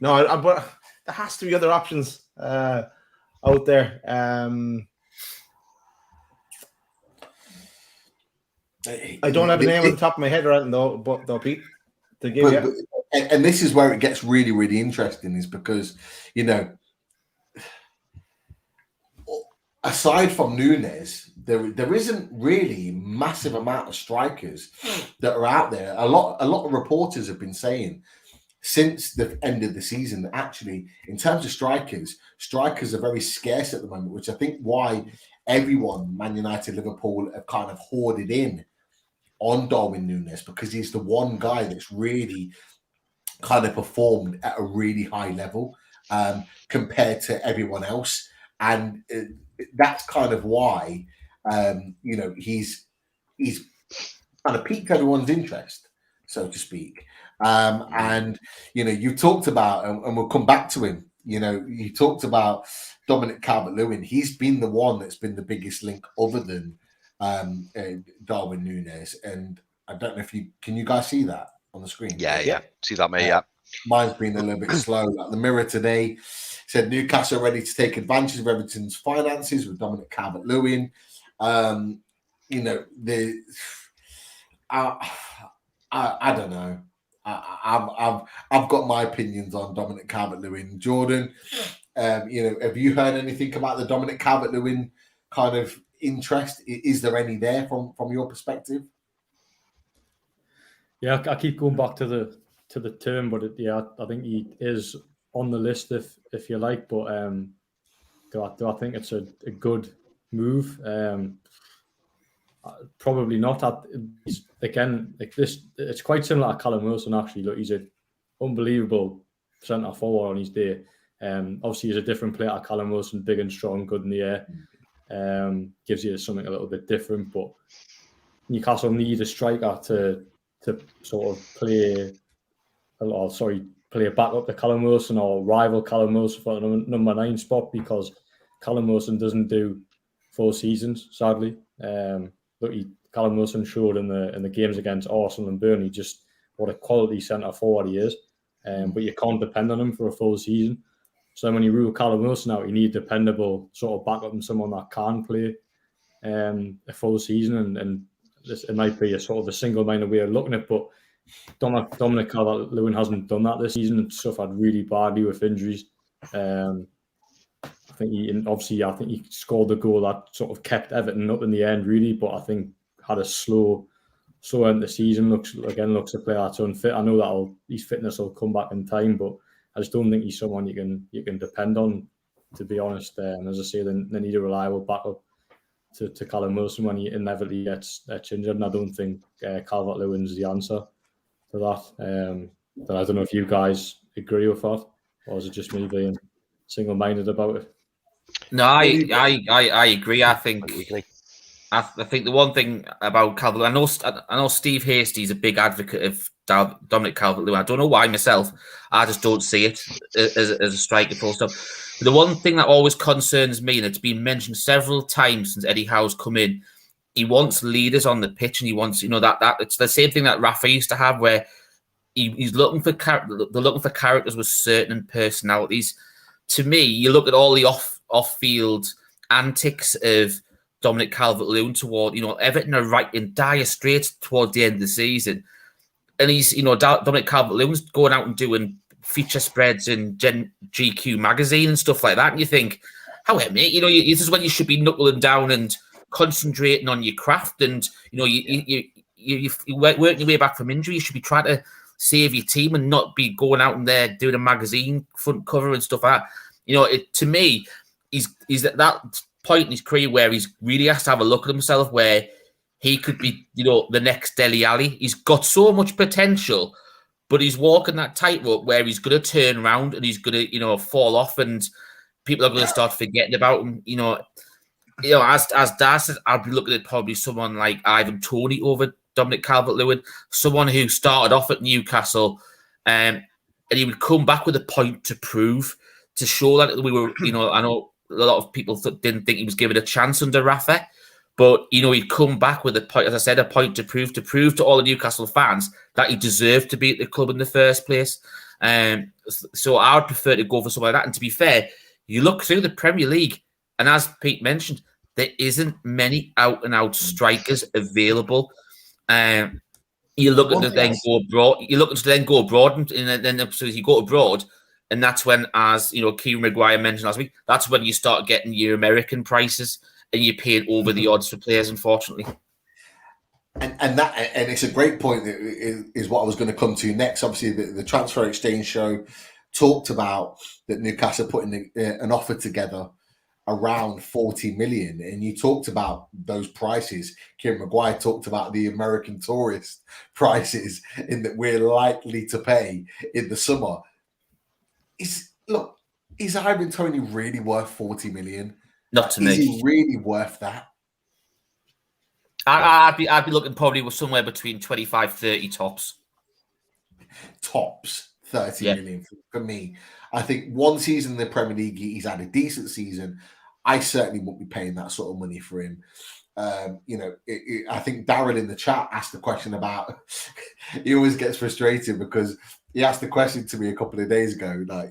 no, but there has to be other options out there. I don't have a name on the top of my head right now, though, Pete. To give you. And this is where it gets really, really interesting, is because aside from Núñez, there isn't really massive amount of strikers that are out there. A lot of reporters have been saying since the end of the season that actually, in terms of strikers are very scarce at the moment, which I think why everyone, Man United, Liverpool, have kind of hoarded in on Darwin Núñez, because he's the one guy that's really kind of performed at a really high level compared to everyone else. And that's kind of why he's kind of piqued everyone's interest, so to speak. And you talked about, and we'll come back to him. You talked about Dominic Calvert-Lewin. He's been the one that's been the biggest link, other than Darwin Núñez. And I don't know if you guys see that on the screen? Yeah. See that, mate? Yeah. Mine's been a little bit slow. Like the Mirror today said, Newcastle ready to take advantage of Everton's finances with Dominic Calvert-Lewin. I don't know. I've got my opinions on Dominic Calvert-Lewin. Jordan, have you heard anything about the Dominic Calvert-Lewin kind of interest? Is there any there from your perspective? Yeah, I keep going back to the term, but I think he is on the list if you like. But do I think it's a good move? Probably not. Again, like this, it's quite similar to Callum Wilson. Actually, look, he's an unbelievable centre forward on his day. Obviously, he's a different player to Callum Wilson, big and strong, good in the air. Gives you something a little bit different. But Newcastle need a striker to sort of play back up to Callum Wilson or rival Callum Wilson for the number 9 spot, because Callum Wilson doesn't do full seasons, sadly. Callum Wilson showed in the games against Arsenal and Burnley just what a quality centre forward he is. But you can't depend on him for a full season. So when you rule Callum Wilson out, you need dependable sort of backup and someone that can play a full season. And it might be a sort of a single-minded way of looking at it, but Dominic Calvert-Lewin hasn't done that this season and suffered really badly with injuries. I think he scored the goal that sort of kept Everton up in the end, really, but I think had a slow end of the season. Looks a player that's unfit. I know that his fitness will come back in time, but I just don't think he's someone you can depend on, to be honest. And as I say, they need a reliable backup to Callum Wilson when he inevitably gets injured, and I don't think Calvert-Lewin's the answer to that. But I don't know if you guys agree with that, or is it just me being single-minded about it? No, I agree. I think the one thing about Calvert, I know Steve Hastie's a big advocate of Dominic Calvert-Lewin. I don't know why myself. I just don't see it as a striker full stop. But the one thing that always concerns me, and it's been mentioned several times since Eddie Howe's come in, he wants leaders on the pitch, and he wants, that it's the same thing that Rafa used to have, where he's looking for characters with certain personalities. To me, you look at all the off-field antics of Dominic Calvert-Lewin toward, Everton are right in dire straits towards the end of the season. And he's, Dominic Calvert-Lewin's going out and doing feature spreads in GQ magazine and stuff like that. And you think, however, mate, this is when you should be knuckling down and concentrating on your craft. And, you work your way back from injury. You should be trying to save your team and not be going out in there doing a magazine front cover and stuff like that. To me, he's at that point in his career where he's really has to have a look at himself, where he could be, the next Dele Alli. He's got so much potential, but he's walking that tightrope where he's going to turn around and he's going to, fall off, and people are going to start forgetting about him. As Daz said, I'd be looking at probably someone like Ivan Toney over Dominic Calvert-Lewin, someone who started off at Newcastle, and he would come back with a point to prove, to show that we were, I know a lot of people didn't think he was given a chance under Rafa, but, he'd come back with a point, as I said, a point to prove to all the Newcastle fans that he deserved to be at the club in the first place. So I would prefer to go for something like that. And to be fair, you look through the Premier League, and as Pete mentioned, there isn't many out-and-out strikers available. You look at then go abroad. You look to then go abroad, and then so you go abroad, and that's when, as Kieran Maguire mentioned last week, that's when you start getting your American prices, and you're paying over the odds for players, unfortunately. And it's a great point. That is what I was going to come to next. Obviously, the Transfer Exchange show talked about that Newcastle putting an offer together around 40 million, and you talked about those prices. Kieran Maguire talked about the American tourist prices in that we're likely to pay in the summer. Is Ivan Toney really worth 40 million? Not to Is me. he really worth that? I'd be looking probably with somewhere between 25, 30 tops. Tops 30 million for me. I think one season in the Premier League, he's had a decent season. I certainly won't be paying that sort of money for him. I think Darren in the chat asked the question about. He always gets frustrated because he asked the question to me a couple of days ago, like,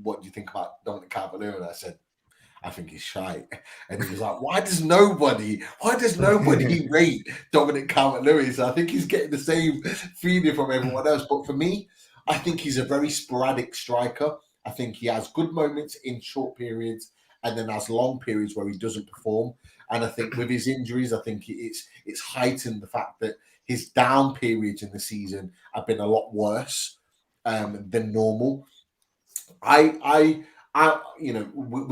what do you think about Dominic Calvert-Lewin? And I said, I think he's shite. And he was like, why does nobody rate Dominic Calvert-Lewin? So I think he's getting the same feeling from everyone else. But for me, I think he's a very sporadic striker. I think he has good moments in short periods and then has long periods where he doesn't perform. And I think with his injuries, I think it's heightened the fact that his down periods in the season have been a lot worse than normal. With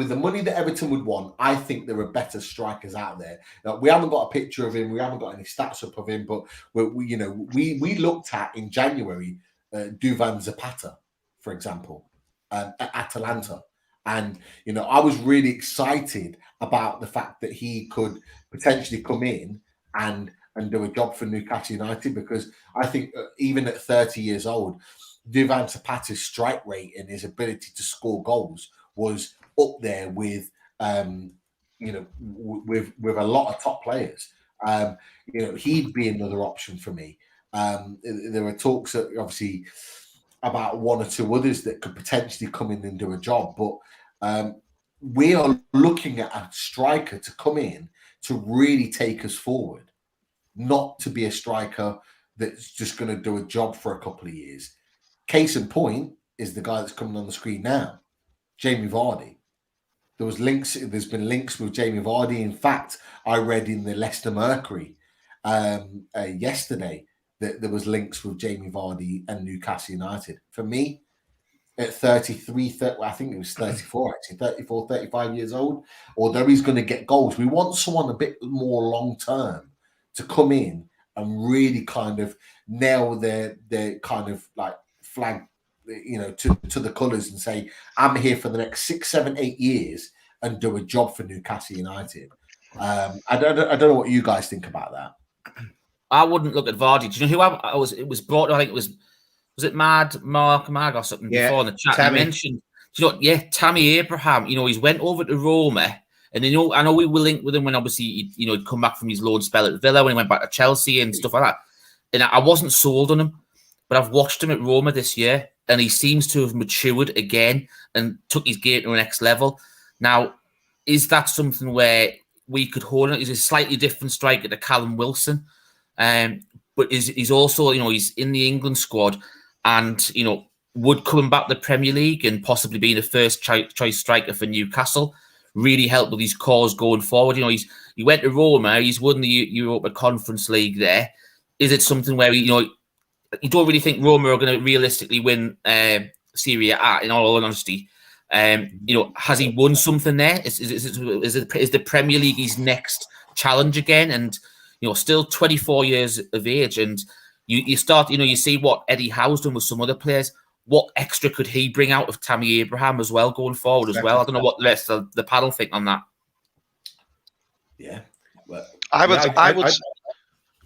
the money that Everton would want, I think there are better strikers out there. Now, we haven't got a picture of him, we haven't got any stats up of him, but we looked at in January Duvan Zapata, for example, at Atalanta, and I was really excited about the fact that he could potentially come in and do a job for Newcastle United, because I think even at 30 years old, Duvan Zapata's strike rate and his ability to score goals was up there with with a lot of top players. He'd be another option for me. There are talks obviously about one or two others that could potentially come in and do a job, but we are looking at a striker to come in to really take us forward, not to be a striker that's just going to do a job for a couple of years. Case in point is the guy that's coming on the screen now, Jamie Vardy. There's been links with Jamie Vardy. In fact, I read in the Leicester Mercury yesterday that there was links with Jamie Vardy and Newcastle United. For me, at 33, I think it was 34 actually, 34, 35 years old, although he's going to get goals, we want someone a bit more long-term to come in and really kind of nail their kind of like flag, to the colours and say, I'm here for the next 6, 7, 8 years and do a job for Newcastle United. I don't know what you guys think about that. I wouldn't look at Vardy. Do you know who I was? It was brought. I think it was it Mag or something before in the chat. Tammy. He mentioned, Tammy Abraham. He's went over to Roma, and I know we were linked with him when obviously he'd come back from his loan spell at Villa when he went back to Chelsea and stuff like that. And I wasn't sold on him, but I've watched him at Roma this year, and he seems to have matured again and took his game to the next level. Now, is that something where we could hold it? He's a slightly different striker to Callum Wilson, but he's also, he's in the England squad, and would coming back to the Premier League and possibly being the first choice striker for Newcastle really help with his cause going forward. He went to Roma, he's won the Europa Conference League there. Is it something where you don't really think Roma are going to realistically win Serie A? In all honesty, has he won something there? Is the Premier League his next challenge again? And still 24 years of age, and you start, you see what Eddie Howe's done with some other players. What extra could he bring out of Tammy Abraham as well going forward as well? I don't know what the rest of the panel think on that. Yeah, well, I would.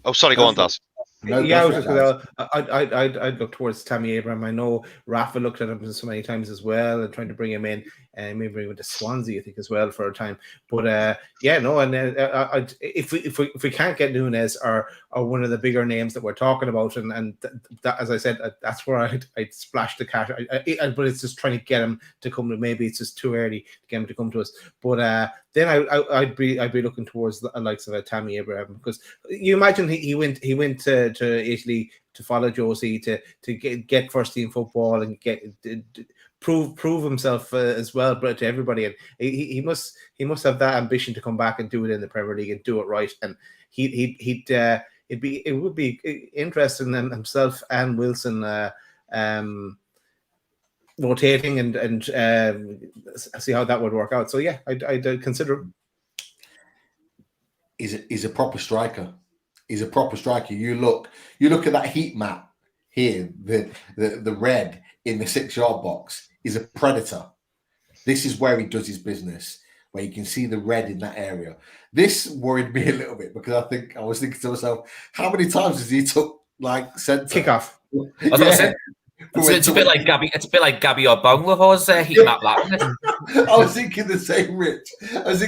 Oh, sorry, go on, Daz. I'd look towards Tammy Abraham. I know Rafa looked at him so many times as well and trying to bring him in, and maybe he went to Swansea, I think, as well for a time. But if we can't get Núñez or one of the bigger names that we're talking about, and that, as I said, that's where I'd splash the cash. But it's just trying to get him to come. Maybe it's just too early to get him to come to us. But then I'd be looking towards the likes of a Tammy Abraham, because you imagine he went to Italy to follow Josie to get first team football and prove himself as well, but to everybody, and he must have that ambition to come back and do it in the Premier League and do it right. And it would be interesting in himself and Wilson rotating and see how that would work out. So yeah, I'd consider him. He's a proper striker. He's a proper striker. You look at that heat map here, the red in the 6-yard box. He's a predator. This is where he does his business. where you can see the red in that area. This worried me a little bit because I was thinking to myself, how many times has he took like centre kickoff? Yeah. It's a bit like Gabby. It's a bit like Gabby or Bangladesh heat map. I was thinking the same, Rich. I was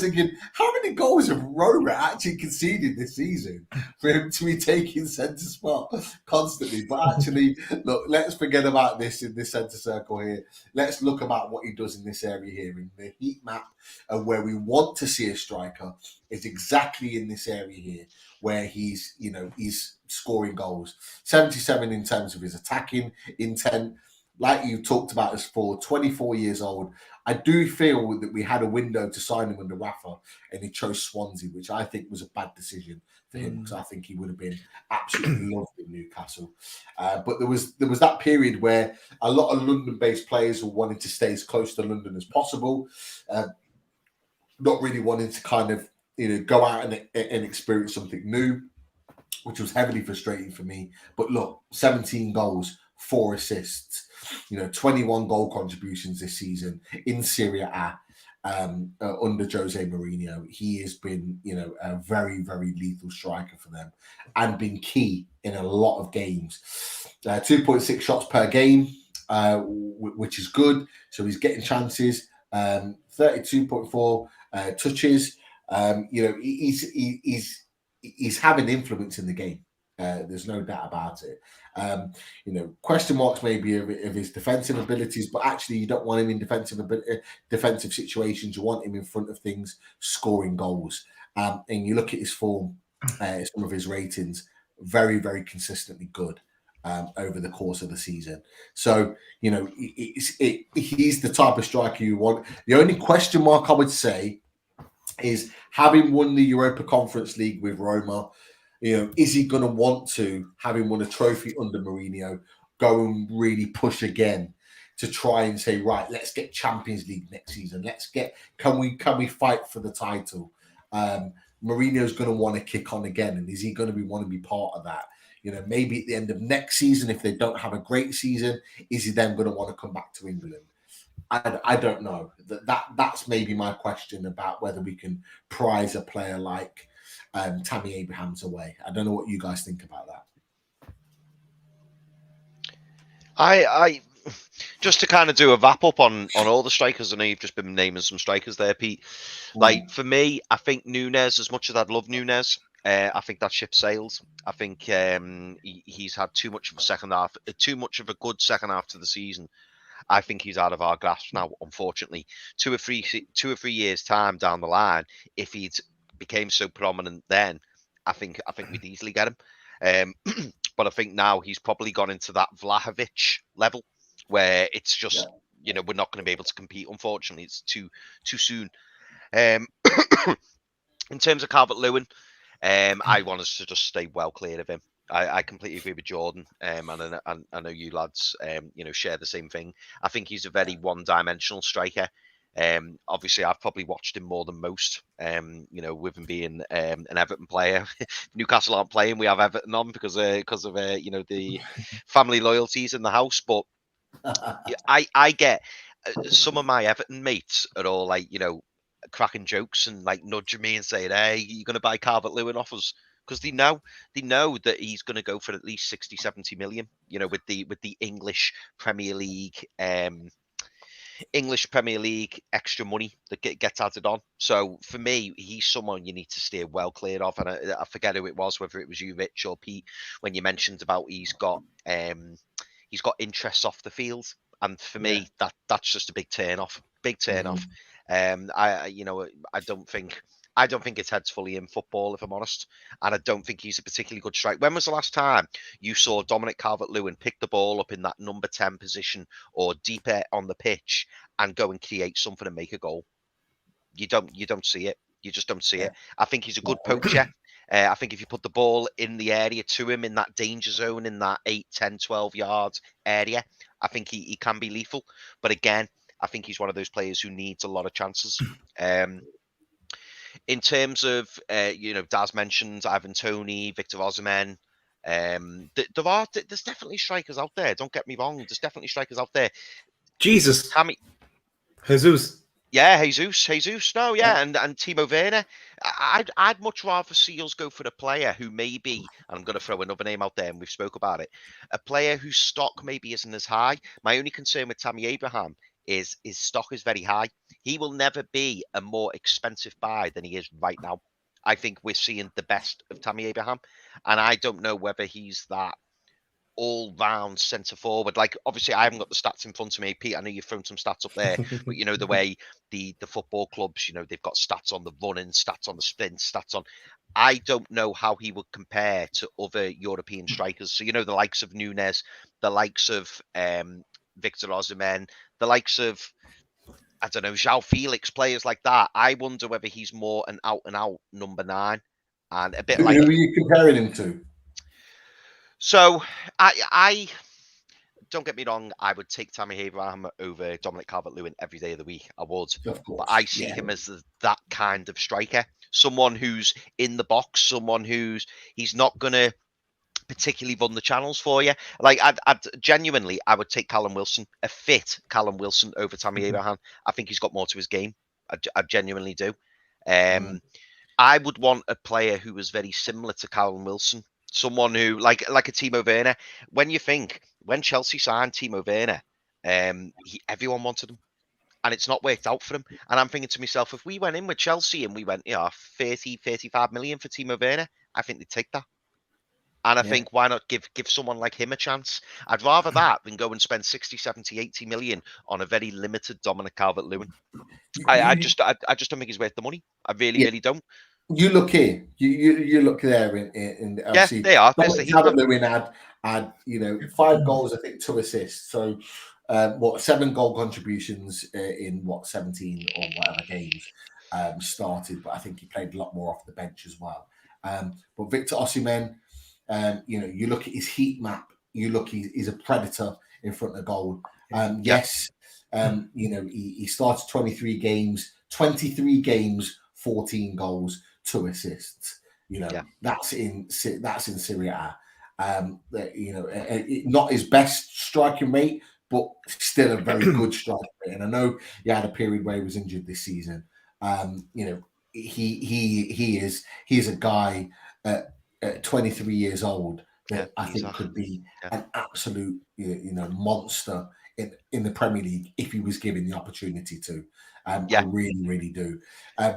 thinking, how many goals have Roma actually conceded this season for him to be taking centre spot constantly? But actually, look, let's forget about this in this centre circle here. Let's look about what he does in this area here. In the heat map of where we want to see a striker is exactly in this area here, where he's scoring goals. 77 in terms of his attacking intent. Like you talked about as for 24 years old, I do feel that we had a window to sign him under Rafa and he chose Swansea, which I think was a bad decision for him because I think he would have been absolutely loved in Newcastle. But there was that period where a lot of London-based players were wanting to stay as close to London as possible, not really wanting to kind of go out and experience something new, which was heavily frustrating for me. But look, 17 goals, 4 assists, 21 goal contributions this season in Serie A under Jose Mourinho. He has been, a very, very lethal striker for them and been key in a lot of games. 2.6 shots per game, which is good. So he's getting chances. 32.4 touches. He's having influence in the game. There's no doubt about it. Question marks maybe of his defensive abilities, but actually you don't want him in defensive situations. You want him in front of things, scoring goals. And you look at his form, some of his ratings, very, very consistently good over the course of the season. So, he's the type of striker you want. The only question mark I would say is, having won the Europa Conference League with Roma, is he going to want to, having won a trophy under Mourinho, go and really push again to try and say, right, let's get Champions League next season. Can we fight for the title? Mourinho's going to want to kick on again, and is he going to want to be part of that? Maybe at the end of next season, if they don't have a great season, is he then going to want to come back to England? I don't know. That's maybe my question about whether we can prize a player like Tammy Abrahams away. I don't know what you guys think about that. I just to kind of do a wrap up on all the strikers. I know you've just been naming some strikers there, Pete. Like, for me, I think Nunes, as much as I'd love Nunes, I think that ship sails. I think he's had too much of a second half, too much of a good second half to the season. I think he's out of our grasp now, unfortunately. 2 or 3 years time down the line, if he'd became so prominent then, I think we'd easily get him. But I think now he's probably gone into that Vlahovic level where it's just, we're not going to be able to compete. Unfortunately, it's too soon. In terms of Calvert-Lewin, I want us to just stay well clear of him. I completely agree with Jordan, and I know you lads, share the same thing. I think he's a very one-dimensional striker. Obviously, I've probably watched him more than most. With him being an Everton player, Newcastle aren't playing. We have Everton on because of the family loyalties in the house. But I get some of my Everton mates are all like, cracking jokes and like nudging me and saying, "Hey, you're going to buy Calvert-Lewin off us?" Because they know that he's going to go for at least 60, 70 million, with the English Premier League extra money that gets added on. So for me, he's someone you need to steer well clear of. And I forget who it was, whether it was you, Rich, or Pete, when you mentioned about he's got interests off the field. And for me, that's just a big turn off. I don't think his head's fully in football, if I'm honest. And I don't think he's a particularly good striker. When was the last time you saw Dominic Calvert-Lewin pick the ball up in that number 10 position or deeper on the pitch and go and create something and make a goal? You don't see it. You just don't see it. I think he's a good poacher. I think if you put the ball in the area to him in that danger zone, in that 8, 10, 12 yards area, I think he can be lethal. But again, I think he's one of those players who needs a lot of chances. In terms of, Daz mentioned Ivan Toney, Victor Osimhen. There's definitely strikers out there. Don't get me wrong. There's definitely strikers out there. Jesus. Jesus. Yeah, Jesus. No, yeah, and Timo Werner. I'd much rather see us go for a player who maybe, and I'm going to throw another name out there, and we've spoke about it, a player whose stock maybe isn't as high. My only concern with Tammy Abraham is his stock is very high. He will never be a more expensive buy than he is right now. I think we're seeing the best of Tammy Abraham, and I don't know whether he's that all-round centre forward. Like, obviously, I haven't got the stats in front of me, Pete. I know you've thrown some stats up there, but you know the way the football clubs, you know, they've got stats on the running, stats on the sprint, stats on. I don't know how he would compare to other European strikers. So you know the likes of Nunes, the likes of Victor Osimhen, the likes of, I don't know, João Felix, players like that. I wonder whether he's more an out-and-out number 9, and a bit like. Who are you comparing him to? So I don't get me wrong, I would take Tammy Abraham over Dominic Calvert-Lewin every day of the week. I would. Of course. But I see him as that kind of striker. Someone who's in the box, someone he's not going to particularly run the channels for you. Like, I'd genuinely, I would take Callum Wilson, a fit Callum Wilson over Tammy Abraham. I think he's got more to his game. I genuinely do. I would want a player who was very similar to Callum Wilson. Someone who, like a Timo Werner. When Chelsea signed Timo Werner, everyone wanted him, and it's not worked out for him. And I'm thinking to myself, if we went in with Chelsea and we went, 30, 35 million for Timo Werner, I think they'd take that. And I think, why not give someone like him a chance? I'd rather that than go and spend 60, 70, 80 million on a very limited Dominic Calvert-Lewin. I just don't think he's worth the money. I really don't. You look here. You look there in FC. Yeah, they are. Calvert-Lewin had 5 goals, I think 2 assists. So 7 goal contributions in 17 or whatever games started. But I think he played a lot more off the bench as well. But Victor Osimhen, you look at his heat map. You look, he's a predator in front of goal. Yes, he started 23 games, 14 goals, 2 assists. That's in Serie A. Not his best striking rate, but still a very good striking rate. And I know he had a period where he was injured this season. He is a guy at 23 years old that I think could be an absolute monster in the Premier League if he was given the opportunity to. I really do.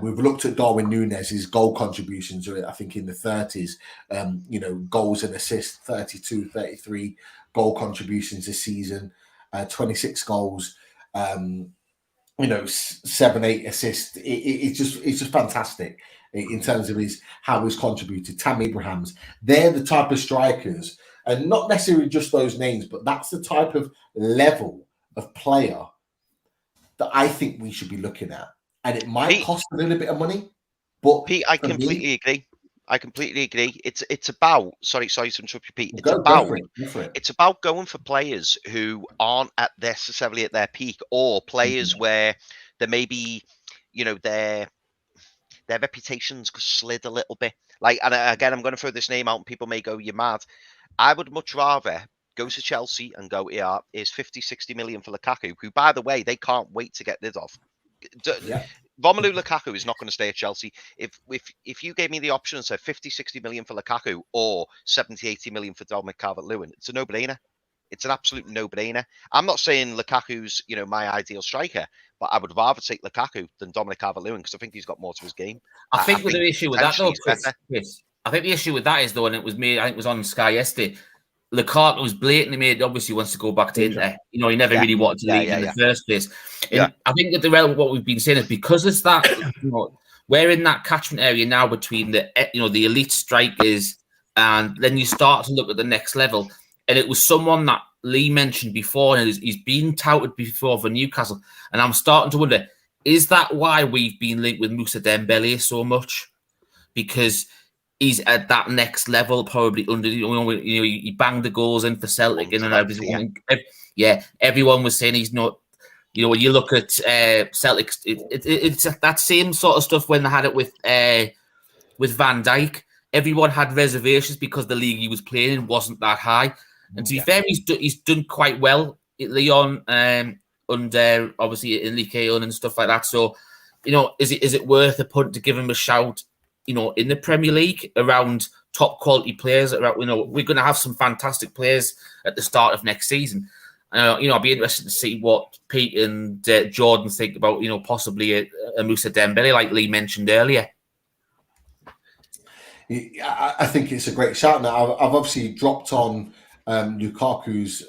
We've looked at Darwin Núñez's goal contributions, I think in the 30s, goals and assists, 32, 33 goal contributions this season, 26 goals, 7, 8 assists. It's just fantastic in terms of how he's contributed. Tammy Abraham's, they're the type of strikers, and not necessarily just those names, but that's the type of level of player that I think we should be looking at. And it might cost a little bit of money, but Pete, I completely agree. It's about, sorry to interrupt you, Pete. It's about going for players who aren't necessarily at their peak, or players where there may be, their reputations slid a little bit. Like, and again, I'm going to throw this name out and people may go, you're mad. I would much rather go to Chelsea and go, here's 50, 60 million for Lukaku, who, by the way, they can't wait to get rid of. Romelu Lukaku is not going to stay at Chelsea. If you gave me the option and said 50, 60 million for Lukaku or 70, 80 million for Dominic Calvert-Lewin, it's a no-brainer. It's an absolute no-brainer. I'm not saying Lukaku's, my ideal striker, but I would rather take Lukaku than Dominic Calvert-Lewin because I think he's got more to his game. I think the issue with that, though, Chris, I think the issue with that is, though, and it was made, I think it was on Sky yesterday, Lukaku was blatantly made, obviously wants to go back to Inter. He never really wanted to leave in the first place. And I think that what we've been saying is because it's that, we're in that catchment area now between the elite strikers, and then you start to look at the next level. And it was someone that Lee mentioned before, and he's been touted before for Newcastle. And I'm starting to wonder, is that why we've been linked with Moussa Dembele so much? Because he's at that next level, probably under. He banged the goals in for Celtic, and everything. Everyone was saying he's not. When you look at Celtic, it's that same sort of stuff when they had it with Van Dijk. Everyone had reservations because the league he was playing in wasn't that high. And to be fair, he's done quite well at Lyon. under obviously Enrique and stuff like that. So, is it worth a punt to give him a shout? In the Premier League around top quality players. We're going to have some fantastic players at the start of next season. I'd be interested to see what Pete and Jordan think about, possibly a Moussa Dembele, like Lee mentioned earlier. I think it's a great shout. Now, I've obviously dropped on Lukaku's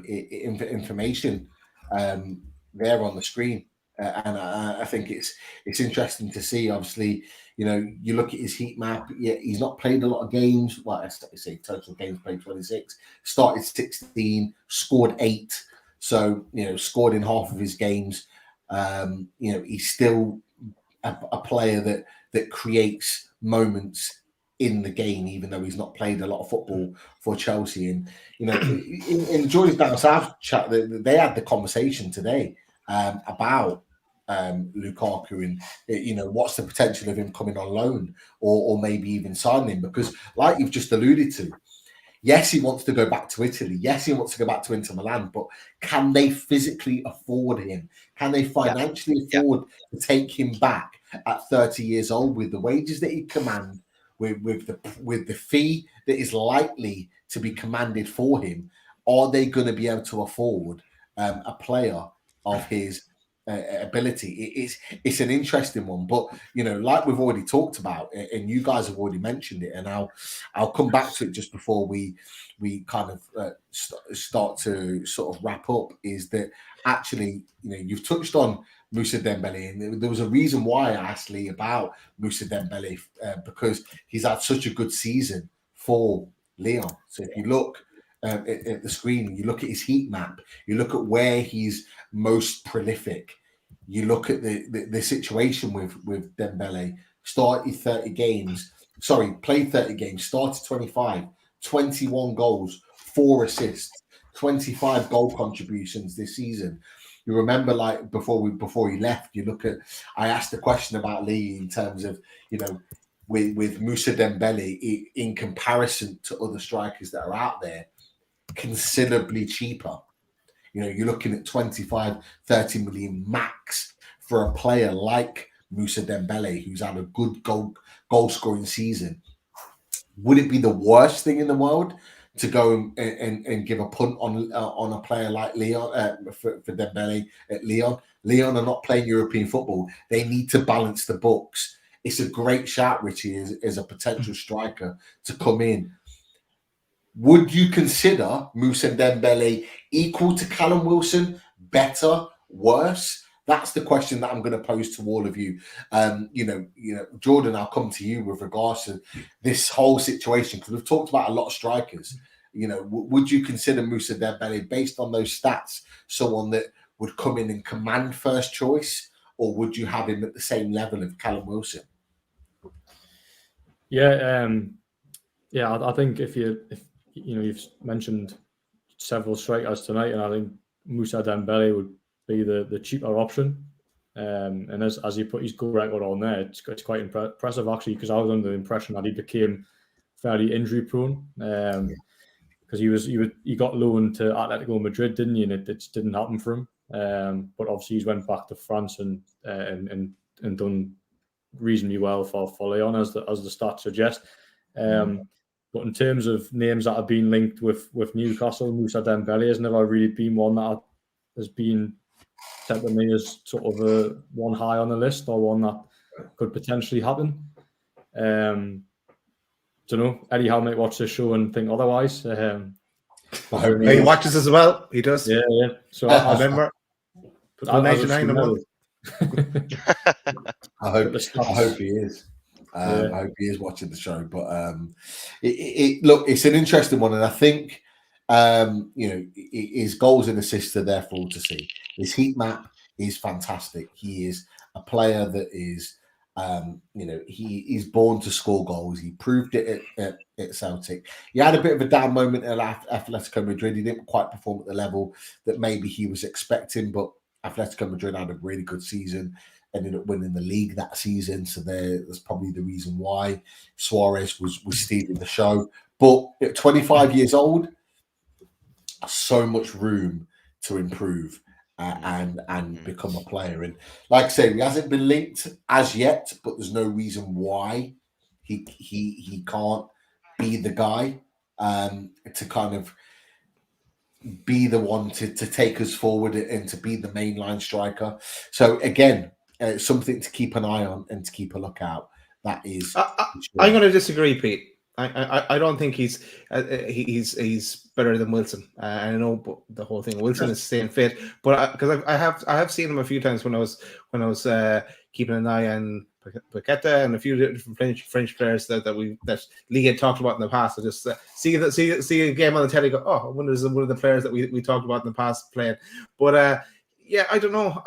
information there on the screen, and I think it's interesting to see. Obviously, you look at his heat map. Yeah, he's not played a lot of games. Well, I say total games played 26. Started 16, scored 8. So scored in half of his games. He's still a player that creates moments in the game, even though he's not played a lot of football for Chelsea. And in Jordan's Down South chat, they had the conversation today about Lukaku and what's the potential of him coming on loan or maybe even signing him, because like you've just alluded to, yes, he wants to go back to Italy, yes, he wants to go back to Inter Milan, but can they physically afford him? Can they financially afford to take him back at 30 years old with the wages that he command, with the fee that is likely to be commanded for him? Are they going to be able to afford a player of his ability? It's an interesting one, but like we've already talked about, and you guys have already mentioned it, and I'll come back to it just before we kind of start to sort of wrap up. Is that actually you've touched on Moussa Dembele, and there was a reason why I asked Lee about Moussa Dembele, because he's had such a good season for Lyon. So if you look at the screen, you look at his heat map, you look at where he's most prolific, you look at the situation with Dembele. Played 30 games, started 25, 21 goals, 4 assists, 25 goal contributions this season. You remember, like before he left, I asked the question about Lee in terms of with Moussa Dembele in comparison to other strikers that are out there, considerably cheaper. You're looking at 25, 30 million max for a player like Moussa Dembele, who's had a good goal scoring season. Would it be the worst thing in the world to go and give a punt on a player like Lyon for Dembele at Lyon? Lyon are not playing European football. They need to balance the books. It's a great shout, Richie, as a potential striker to come in. Would you consider Moussa Dembele equal to Callum Wilson, better, worse? That's the question that I'm going to pose to all of you. Jordan, I'll come to you with regards to this whole situation, because we've talked about a lot of strikers. Would you consider Moussa Dembele, based on those stats, someone that would come in and command first choice, or would you have him at the same level of Callum Wilson? I think if you've mentioned several strikers tonight, and I think Moussa Dembele would be the cheaper option. And as you put his goal record on there, it's quite impressive actually, because I was under the impression that he became fairly injury prone, because he got loaned to Atletico Madrid, didn't he? And it just didn't happen for him. But obviously he's went back to France and done reasonably well for Lyon, as the stats suggest. But in terms of names that have been linked with Newcastle, Moussa Dembele has never really been one that has been sent to me as sort of a one high on the list, or one that could potentially happen. Don't know. Eddie Howe might watch this show and think otherwise. He watches as well. He does. Yeah. So I remember. I hope he is. I hope he is watching the show. But look, it's an interesting one, and I think his goals and assists are there for all to see. His heat map is fantastic. He is a player that is, he is born to score goals. He proved it at Celtic. He had a bit of a down moment at Atletico Madrid. He didn't quite perform at the level that maybe he was expecting, but Atletico Madrid had a really good season, ended up winning the league that season. So that's probably the reason why Suarez was stealing the show. But at 25 years old, so much room to improve. and become a player. And like I say, he hasn't been linked as yet, but there's no reason why he can't be the guy to kind of be the one to take us forward and to be the mainline striker. So again, something to keep an eye on and to keep a lookout. That is, I'm going to disagree, Pete. I don't think he's better than Wilson. I know the whole thing. Wilson is staying fit, but because I have seen him a few times when I was keeping an eye on Paqueta and a few different French players that Lee had talked about in the past. I just see a game on the telly. Go, oh, I wonder is one of the players that we talked about in the past playing. But yeah, I don't know.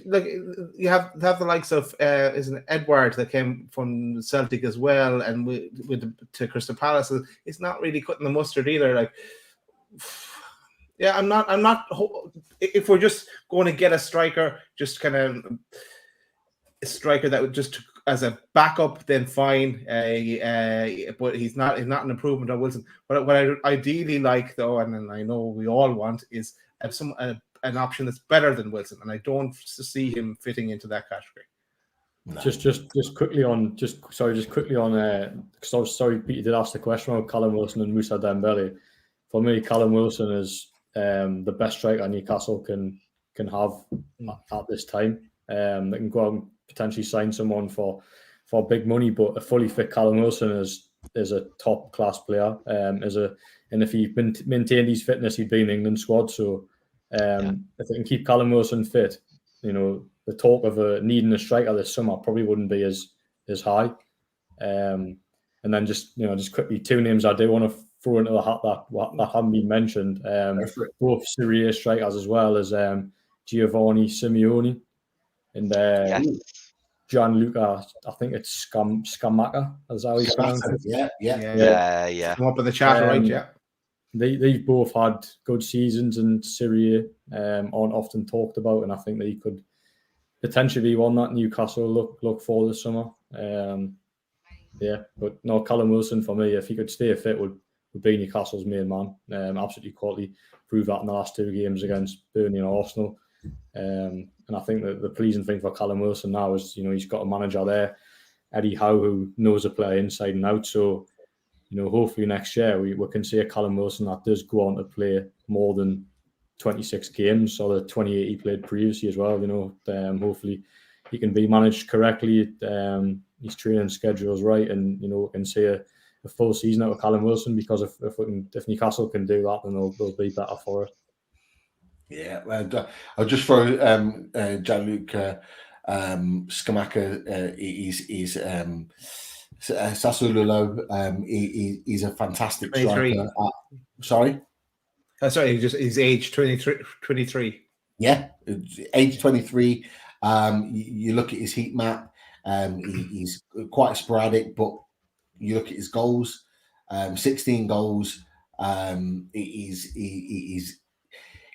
Like you have the likes of isn't Edward that came from Celtic as well, and to Crystal Palace. It's not really cutting the mustard either. Like, yeah, I'm not. If we're just going to get a striker, just kind of a striker that would just as a backup, then fine. But he's not an improvement on Wilson. But what I ideally like though, and I know we all want, is an option that's better than Wilson, and I don't see him fitting into that category. No. Just quickly on. Sorry, Peter did ask the question about Callum Wilson and Moussa Dembele. For me, Callum Wilson is the best striker Newcastle can have at this time. They can go out and potentially sign someone for big money, but a fully fit Callum Wilson is a top class player. And if he maintained his fitness, he'd be in the England squad. So. If they can keep Callum Wilson fit, the talk of needing a striker this summer probably wouldn't be as high. And then just quickly, two names I do want to throw into the hat that haven't been mentioned. Both Serie A strikers as well as Giovanni Simeone and Gianluca. I think it's Scamacca. Is that how you pronounce it? Yeah. Come up in the chat, right? Yeah. They've both had good seasons in Serie A, aren't often talked about, and I think they could potentially be one that Newcastle look for this summer. But no, Callum Wilson for me, if he could stay fit, would be Newcastle's main man. Absolutely quality, proved that in the last two games against Burnley and Arsenal. And I think that the pleasing thing for Callum Wilson now is he's got a manager there, Eddie Howe, who knows a player inside and out. So. Hopefully next year we can see a Callum Wilson that does go on to play more than 26 games or the 28 he played previously as well. Hopefully he can be managed correctly. His training schedule is right, and can see a full season out of Callum Wilson, because if Newcastle can do that, then they'll be better for it. Yeah, I'll just throw Gianluca Scamacca. He's Sassuolo. He's a fantastic striker. Sorry? Sorry, he's age 23. Yeah, age 23. You look at his heat map. He's quite sporadic, but you look at his goals. 16 goals.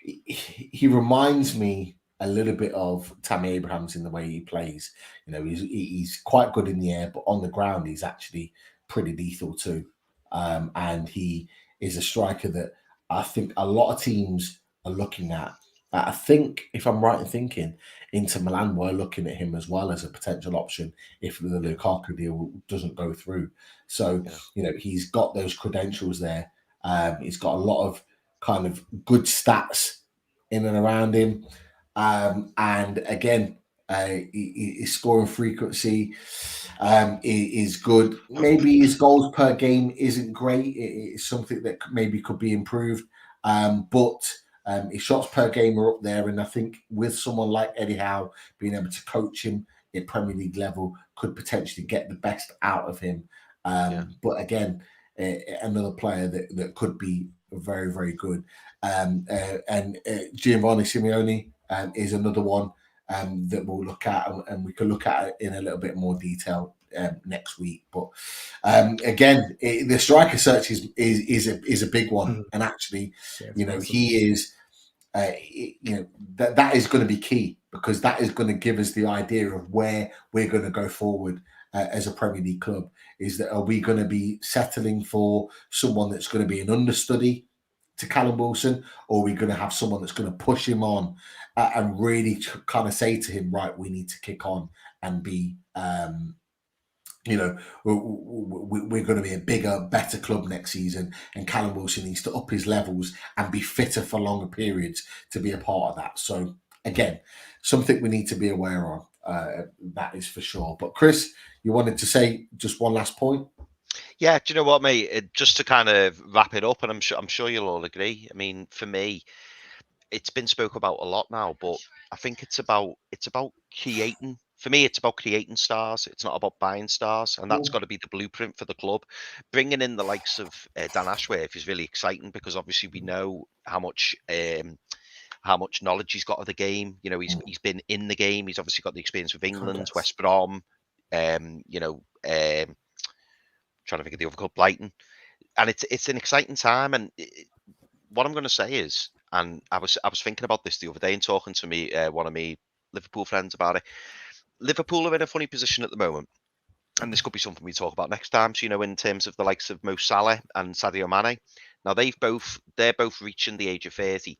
He reminds me a little bit of Tammy Abrahams in the way he plays. He's quite good in the air, but on the ground he's actually pretty lethal too. And he is a striker that I think a lot of teams are looking at. I think, if I'm right in thinking, Inter Milan were looking at him as well as a potential option if the Lukaku deal doesn't go through. So, he's got those credentials there. He's got a lot of kind of good stats in and around him. And again, his scoring frequency is good. Maybe his goals per game isn't great. It's something that maybe could be improved. But his shots per game are up there. And I think with someone like Eddie Howe being able to coach him at Premier League level could potentially get the best out of him. But again, another player that could be very, very good. And Giovanni Simeone is another one that we'll look at, and we can look at it in a little bit more detail next week. But again, the striker search is a big one, and actually, he is, that is going to be key, because that is going to give us the idea of where we're going to go forward as a Premier League club. Is that, are we going to be settling for someone that's going to be an understudy to Callum Wilson, or are we going to have someone that's going to push him on and really kind of say to him, right, we need to kick on and be, we're going to be a bigger, better club next season, and Callum Wilson needs to up his levels and be fitter for longer periods to be a part of that. So again, something we need to be aware of. That is for sure. But Chris, you wanted to say just one last point? Yeah, do you know what, mate? Just to kind of wrap it up, and I'm sure you'll all agree. I mean, for me, it's been spoke about a lot now, but I think it's about creating. For me, it's about creating stars. It's not about buying stars, and that's got to be the blueprint for the club. Bringing in the likes of Dan Ashworth is really exciting, because obviously we know how much knowledge he's got of the game. You know, he's been in the game. He's obviously got the experience with England, West Brom. Trying to think of the other club, Brighton, and it's an exciting time. And what I'm going to say is, and I was thinking about this the other day and talking to me one of my Liverpool friends about it. Liverpool are in a funny position at the moment, and this could be something we talk about next time. So, you know, in terms of the likes of Mo Salah and Sadio Mane, now they're both reaching the age of 30,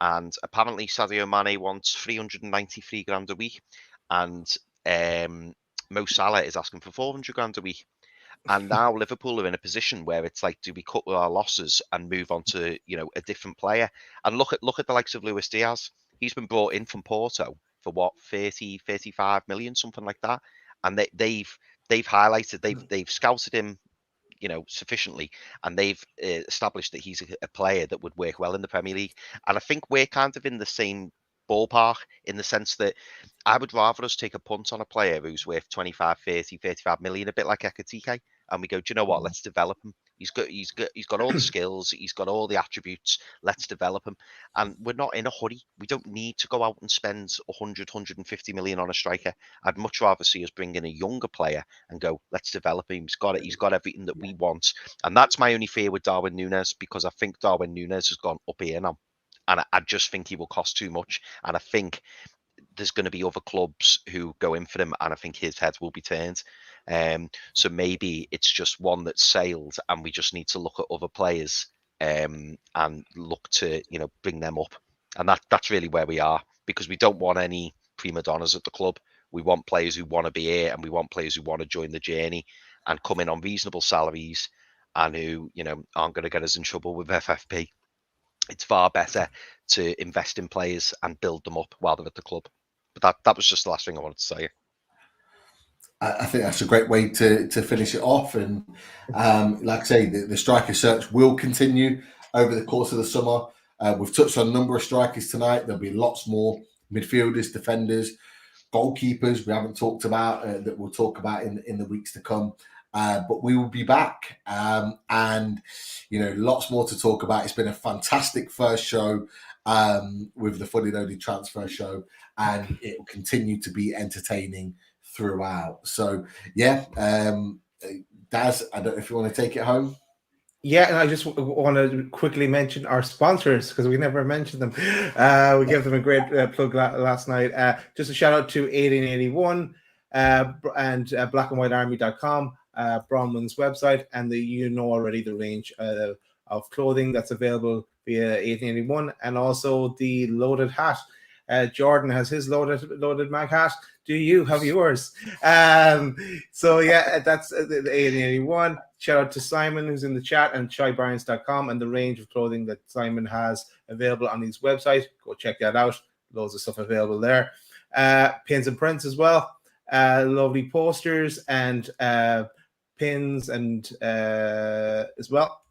and apparently Sadio Mane wants 393 grand a week, and Mo Salah is asking for 400 grand a week. And now Liverpool are in a position where it's like, do we cut our losses and move on to, you know, a different player? And look at the likes of Luis Diaz. He's been brought in from Porto for what, 30, 35 million, something like that. And they've highlighted, they've scouted him, you know, sufficiently, and they've established that he's a player that would work well in the Premier League. And I think we're kind of in the same ballpark, in the sense that I would rather us take a punt on a player who's worth 25, 30, 35 million, a bit like Ekitike, and we go, do you know what? Let's develop him. He's got all the skills. He's got all the attributes. Let's develop him. And we're not in a hurry. We don't need to go out and spend 100, 150 million on a striker. I'd much rather see us bring in a younger player and go, let's develop him. He's got it. He's got everything that we want. And that's my only fear with Darwin Núñez, because I think Darwin Núñez has gone up here now. And I just think he will cost too much. And I think there's going to be other clubs who go in for him, and I think his head will be turned. So maybe it's just one that's sailed, and we just need to look at other players and look to, you know, bring them up. And that's really where we are, because we don't want any prima donnas at the club. We want players who want to be here, and we want players who want to join the journey and come in on reasonable salaries, and who, you know, aren't going to get us in trouble with FFP. It's far better to invest in players and build them up while they're at the club. But that was just the last thing I wanted to say. I think that's a great way to finish it off. And like I say, the striker search will continue over the course of the summer. We've touched on a number of strikers tonight. There'll be lots more midfielders, defenders, goalkeepers we haven't talked about that we'll talk about in the weeks to come. But we will be back, and you know, lots more to talk about. It's been a fantastic first show with the Fully Loaded Transfer Show, and it will continue to be entertaining throughout. So yeah, Daz, I don't know if you want to take it home. Yeah, and I just want to quickly mention our sponsors, because we never mentioned them. We gave them a great plug last night. Just a shout out to 1881 and blackandwhitearmy.com, Bronwyn's website, and you know already the range of clothing that's available via 1881, and also the loaded hat. Jordan has his loaded mag hat. Do you have yours? So yeah, that's the 1881. Shout out to Simon, who's in the chat, and ChaiBarnes.com, and the range of clothing that Simon has available on his website. Go check that out. Loads of stuff available there. Pins and prints as well. Lovely posters and pins and as well.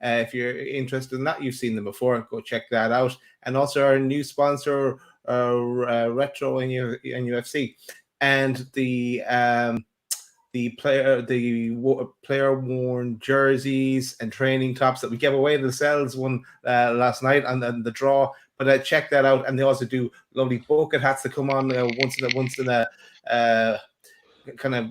If you're interested in that, you've seen them before, go check that out. And also our new sponsor, Retro NUFC, and the player worn jerseys and training tops that we gave away themselves one last night and then the draw. But check that out. And they also do lovely bucket hats that come on once in a kind of,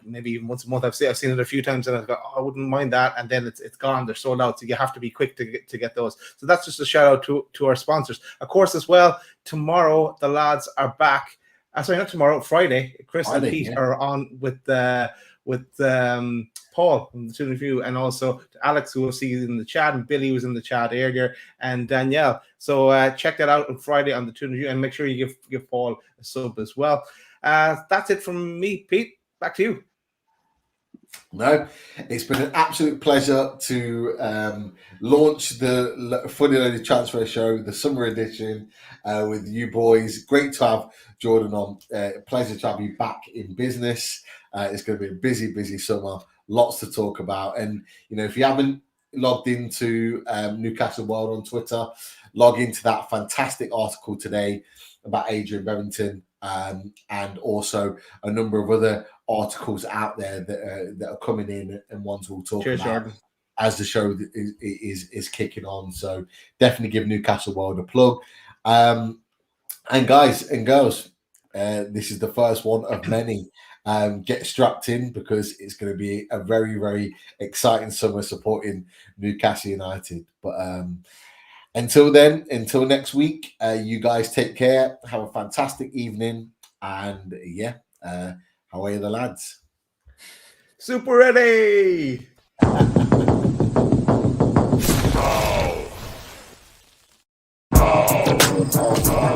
maybe even once a month. I've seen it a few times, and I go, I wouldn't mind that. And then it's gone. They're sold out, so you have to be quick to get those. So that's just a shout out to our sponsors. Of course, as well, tomorrow the lads are back. Sorry, not tomorrow, Friday. Chris and Pete are on with with Paul from the Toon Review, and also to Alex, who we'll see in the chat, and Billy was in the chat earlier, and Danielle. So check that out on Friday on the Toon Review, and make sure you give Paul a sub as well. That's it from me, Pete. Back to you. No, it's been an absolute pleasure to launch the Fully Loaded Transfer Show, the summer edition, with you boys. Great to have Jordan on. Pleasure to have you back in business. It's going to be a busy, busy summer. Lots to talk about. And, if you haven't logged into Newcastle World on Twitter, log into that fantastic article today about Adrian Bevington, and also a number of other articles out there that are coming in, and ones we'll talk about Jordan, as the show is kicking on. So definitely give Newcastle World a plug. And guys and girls, this is the first one of many. Get strapped in, because it's going to be a very, very exciting summer supporting Newcastle United. But until then, until next week, you guys take care. Have a fantastic evening. And how are you, the lads? Super ready. Oh.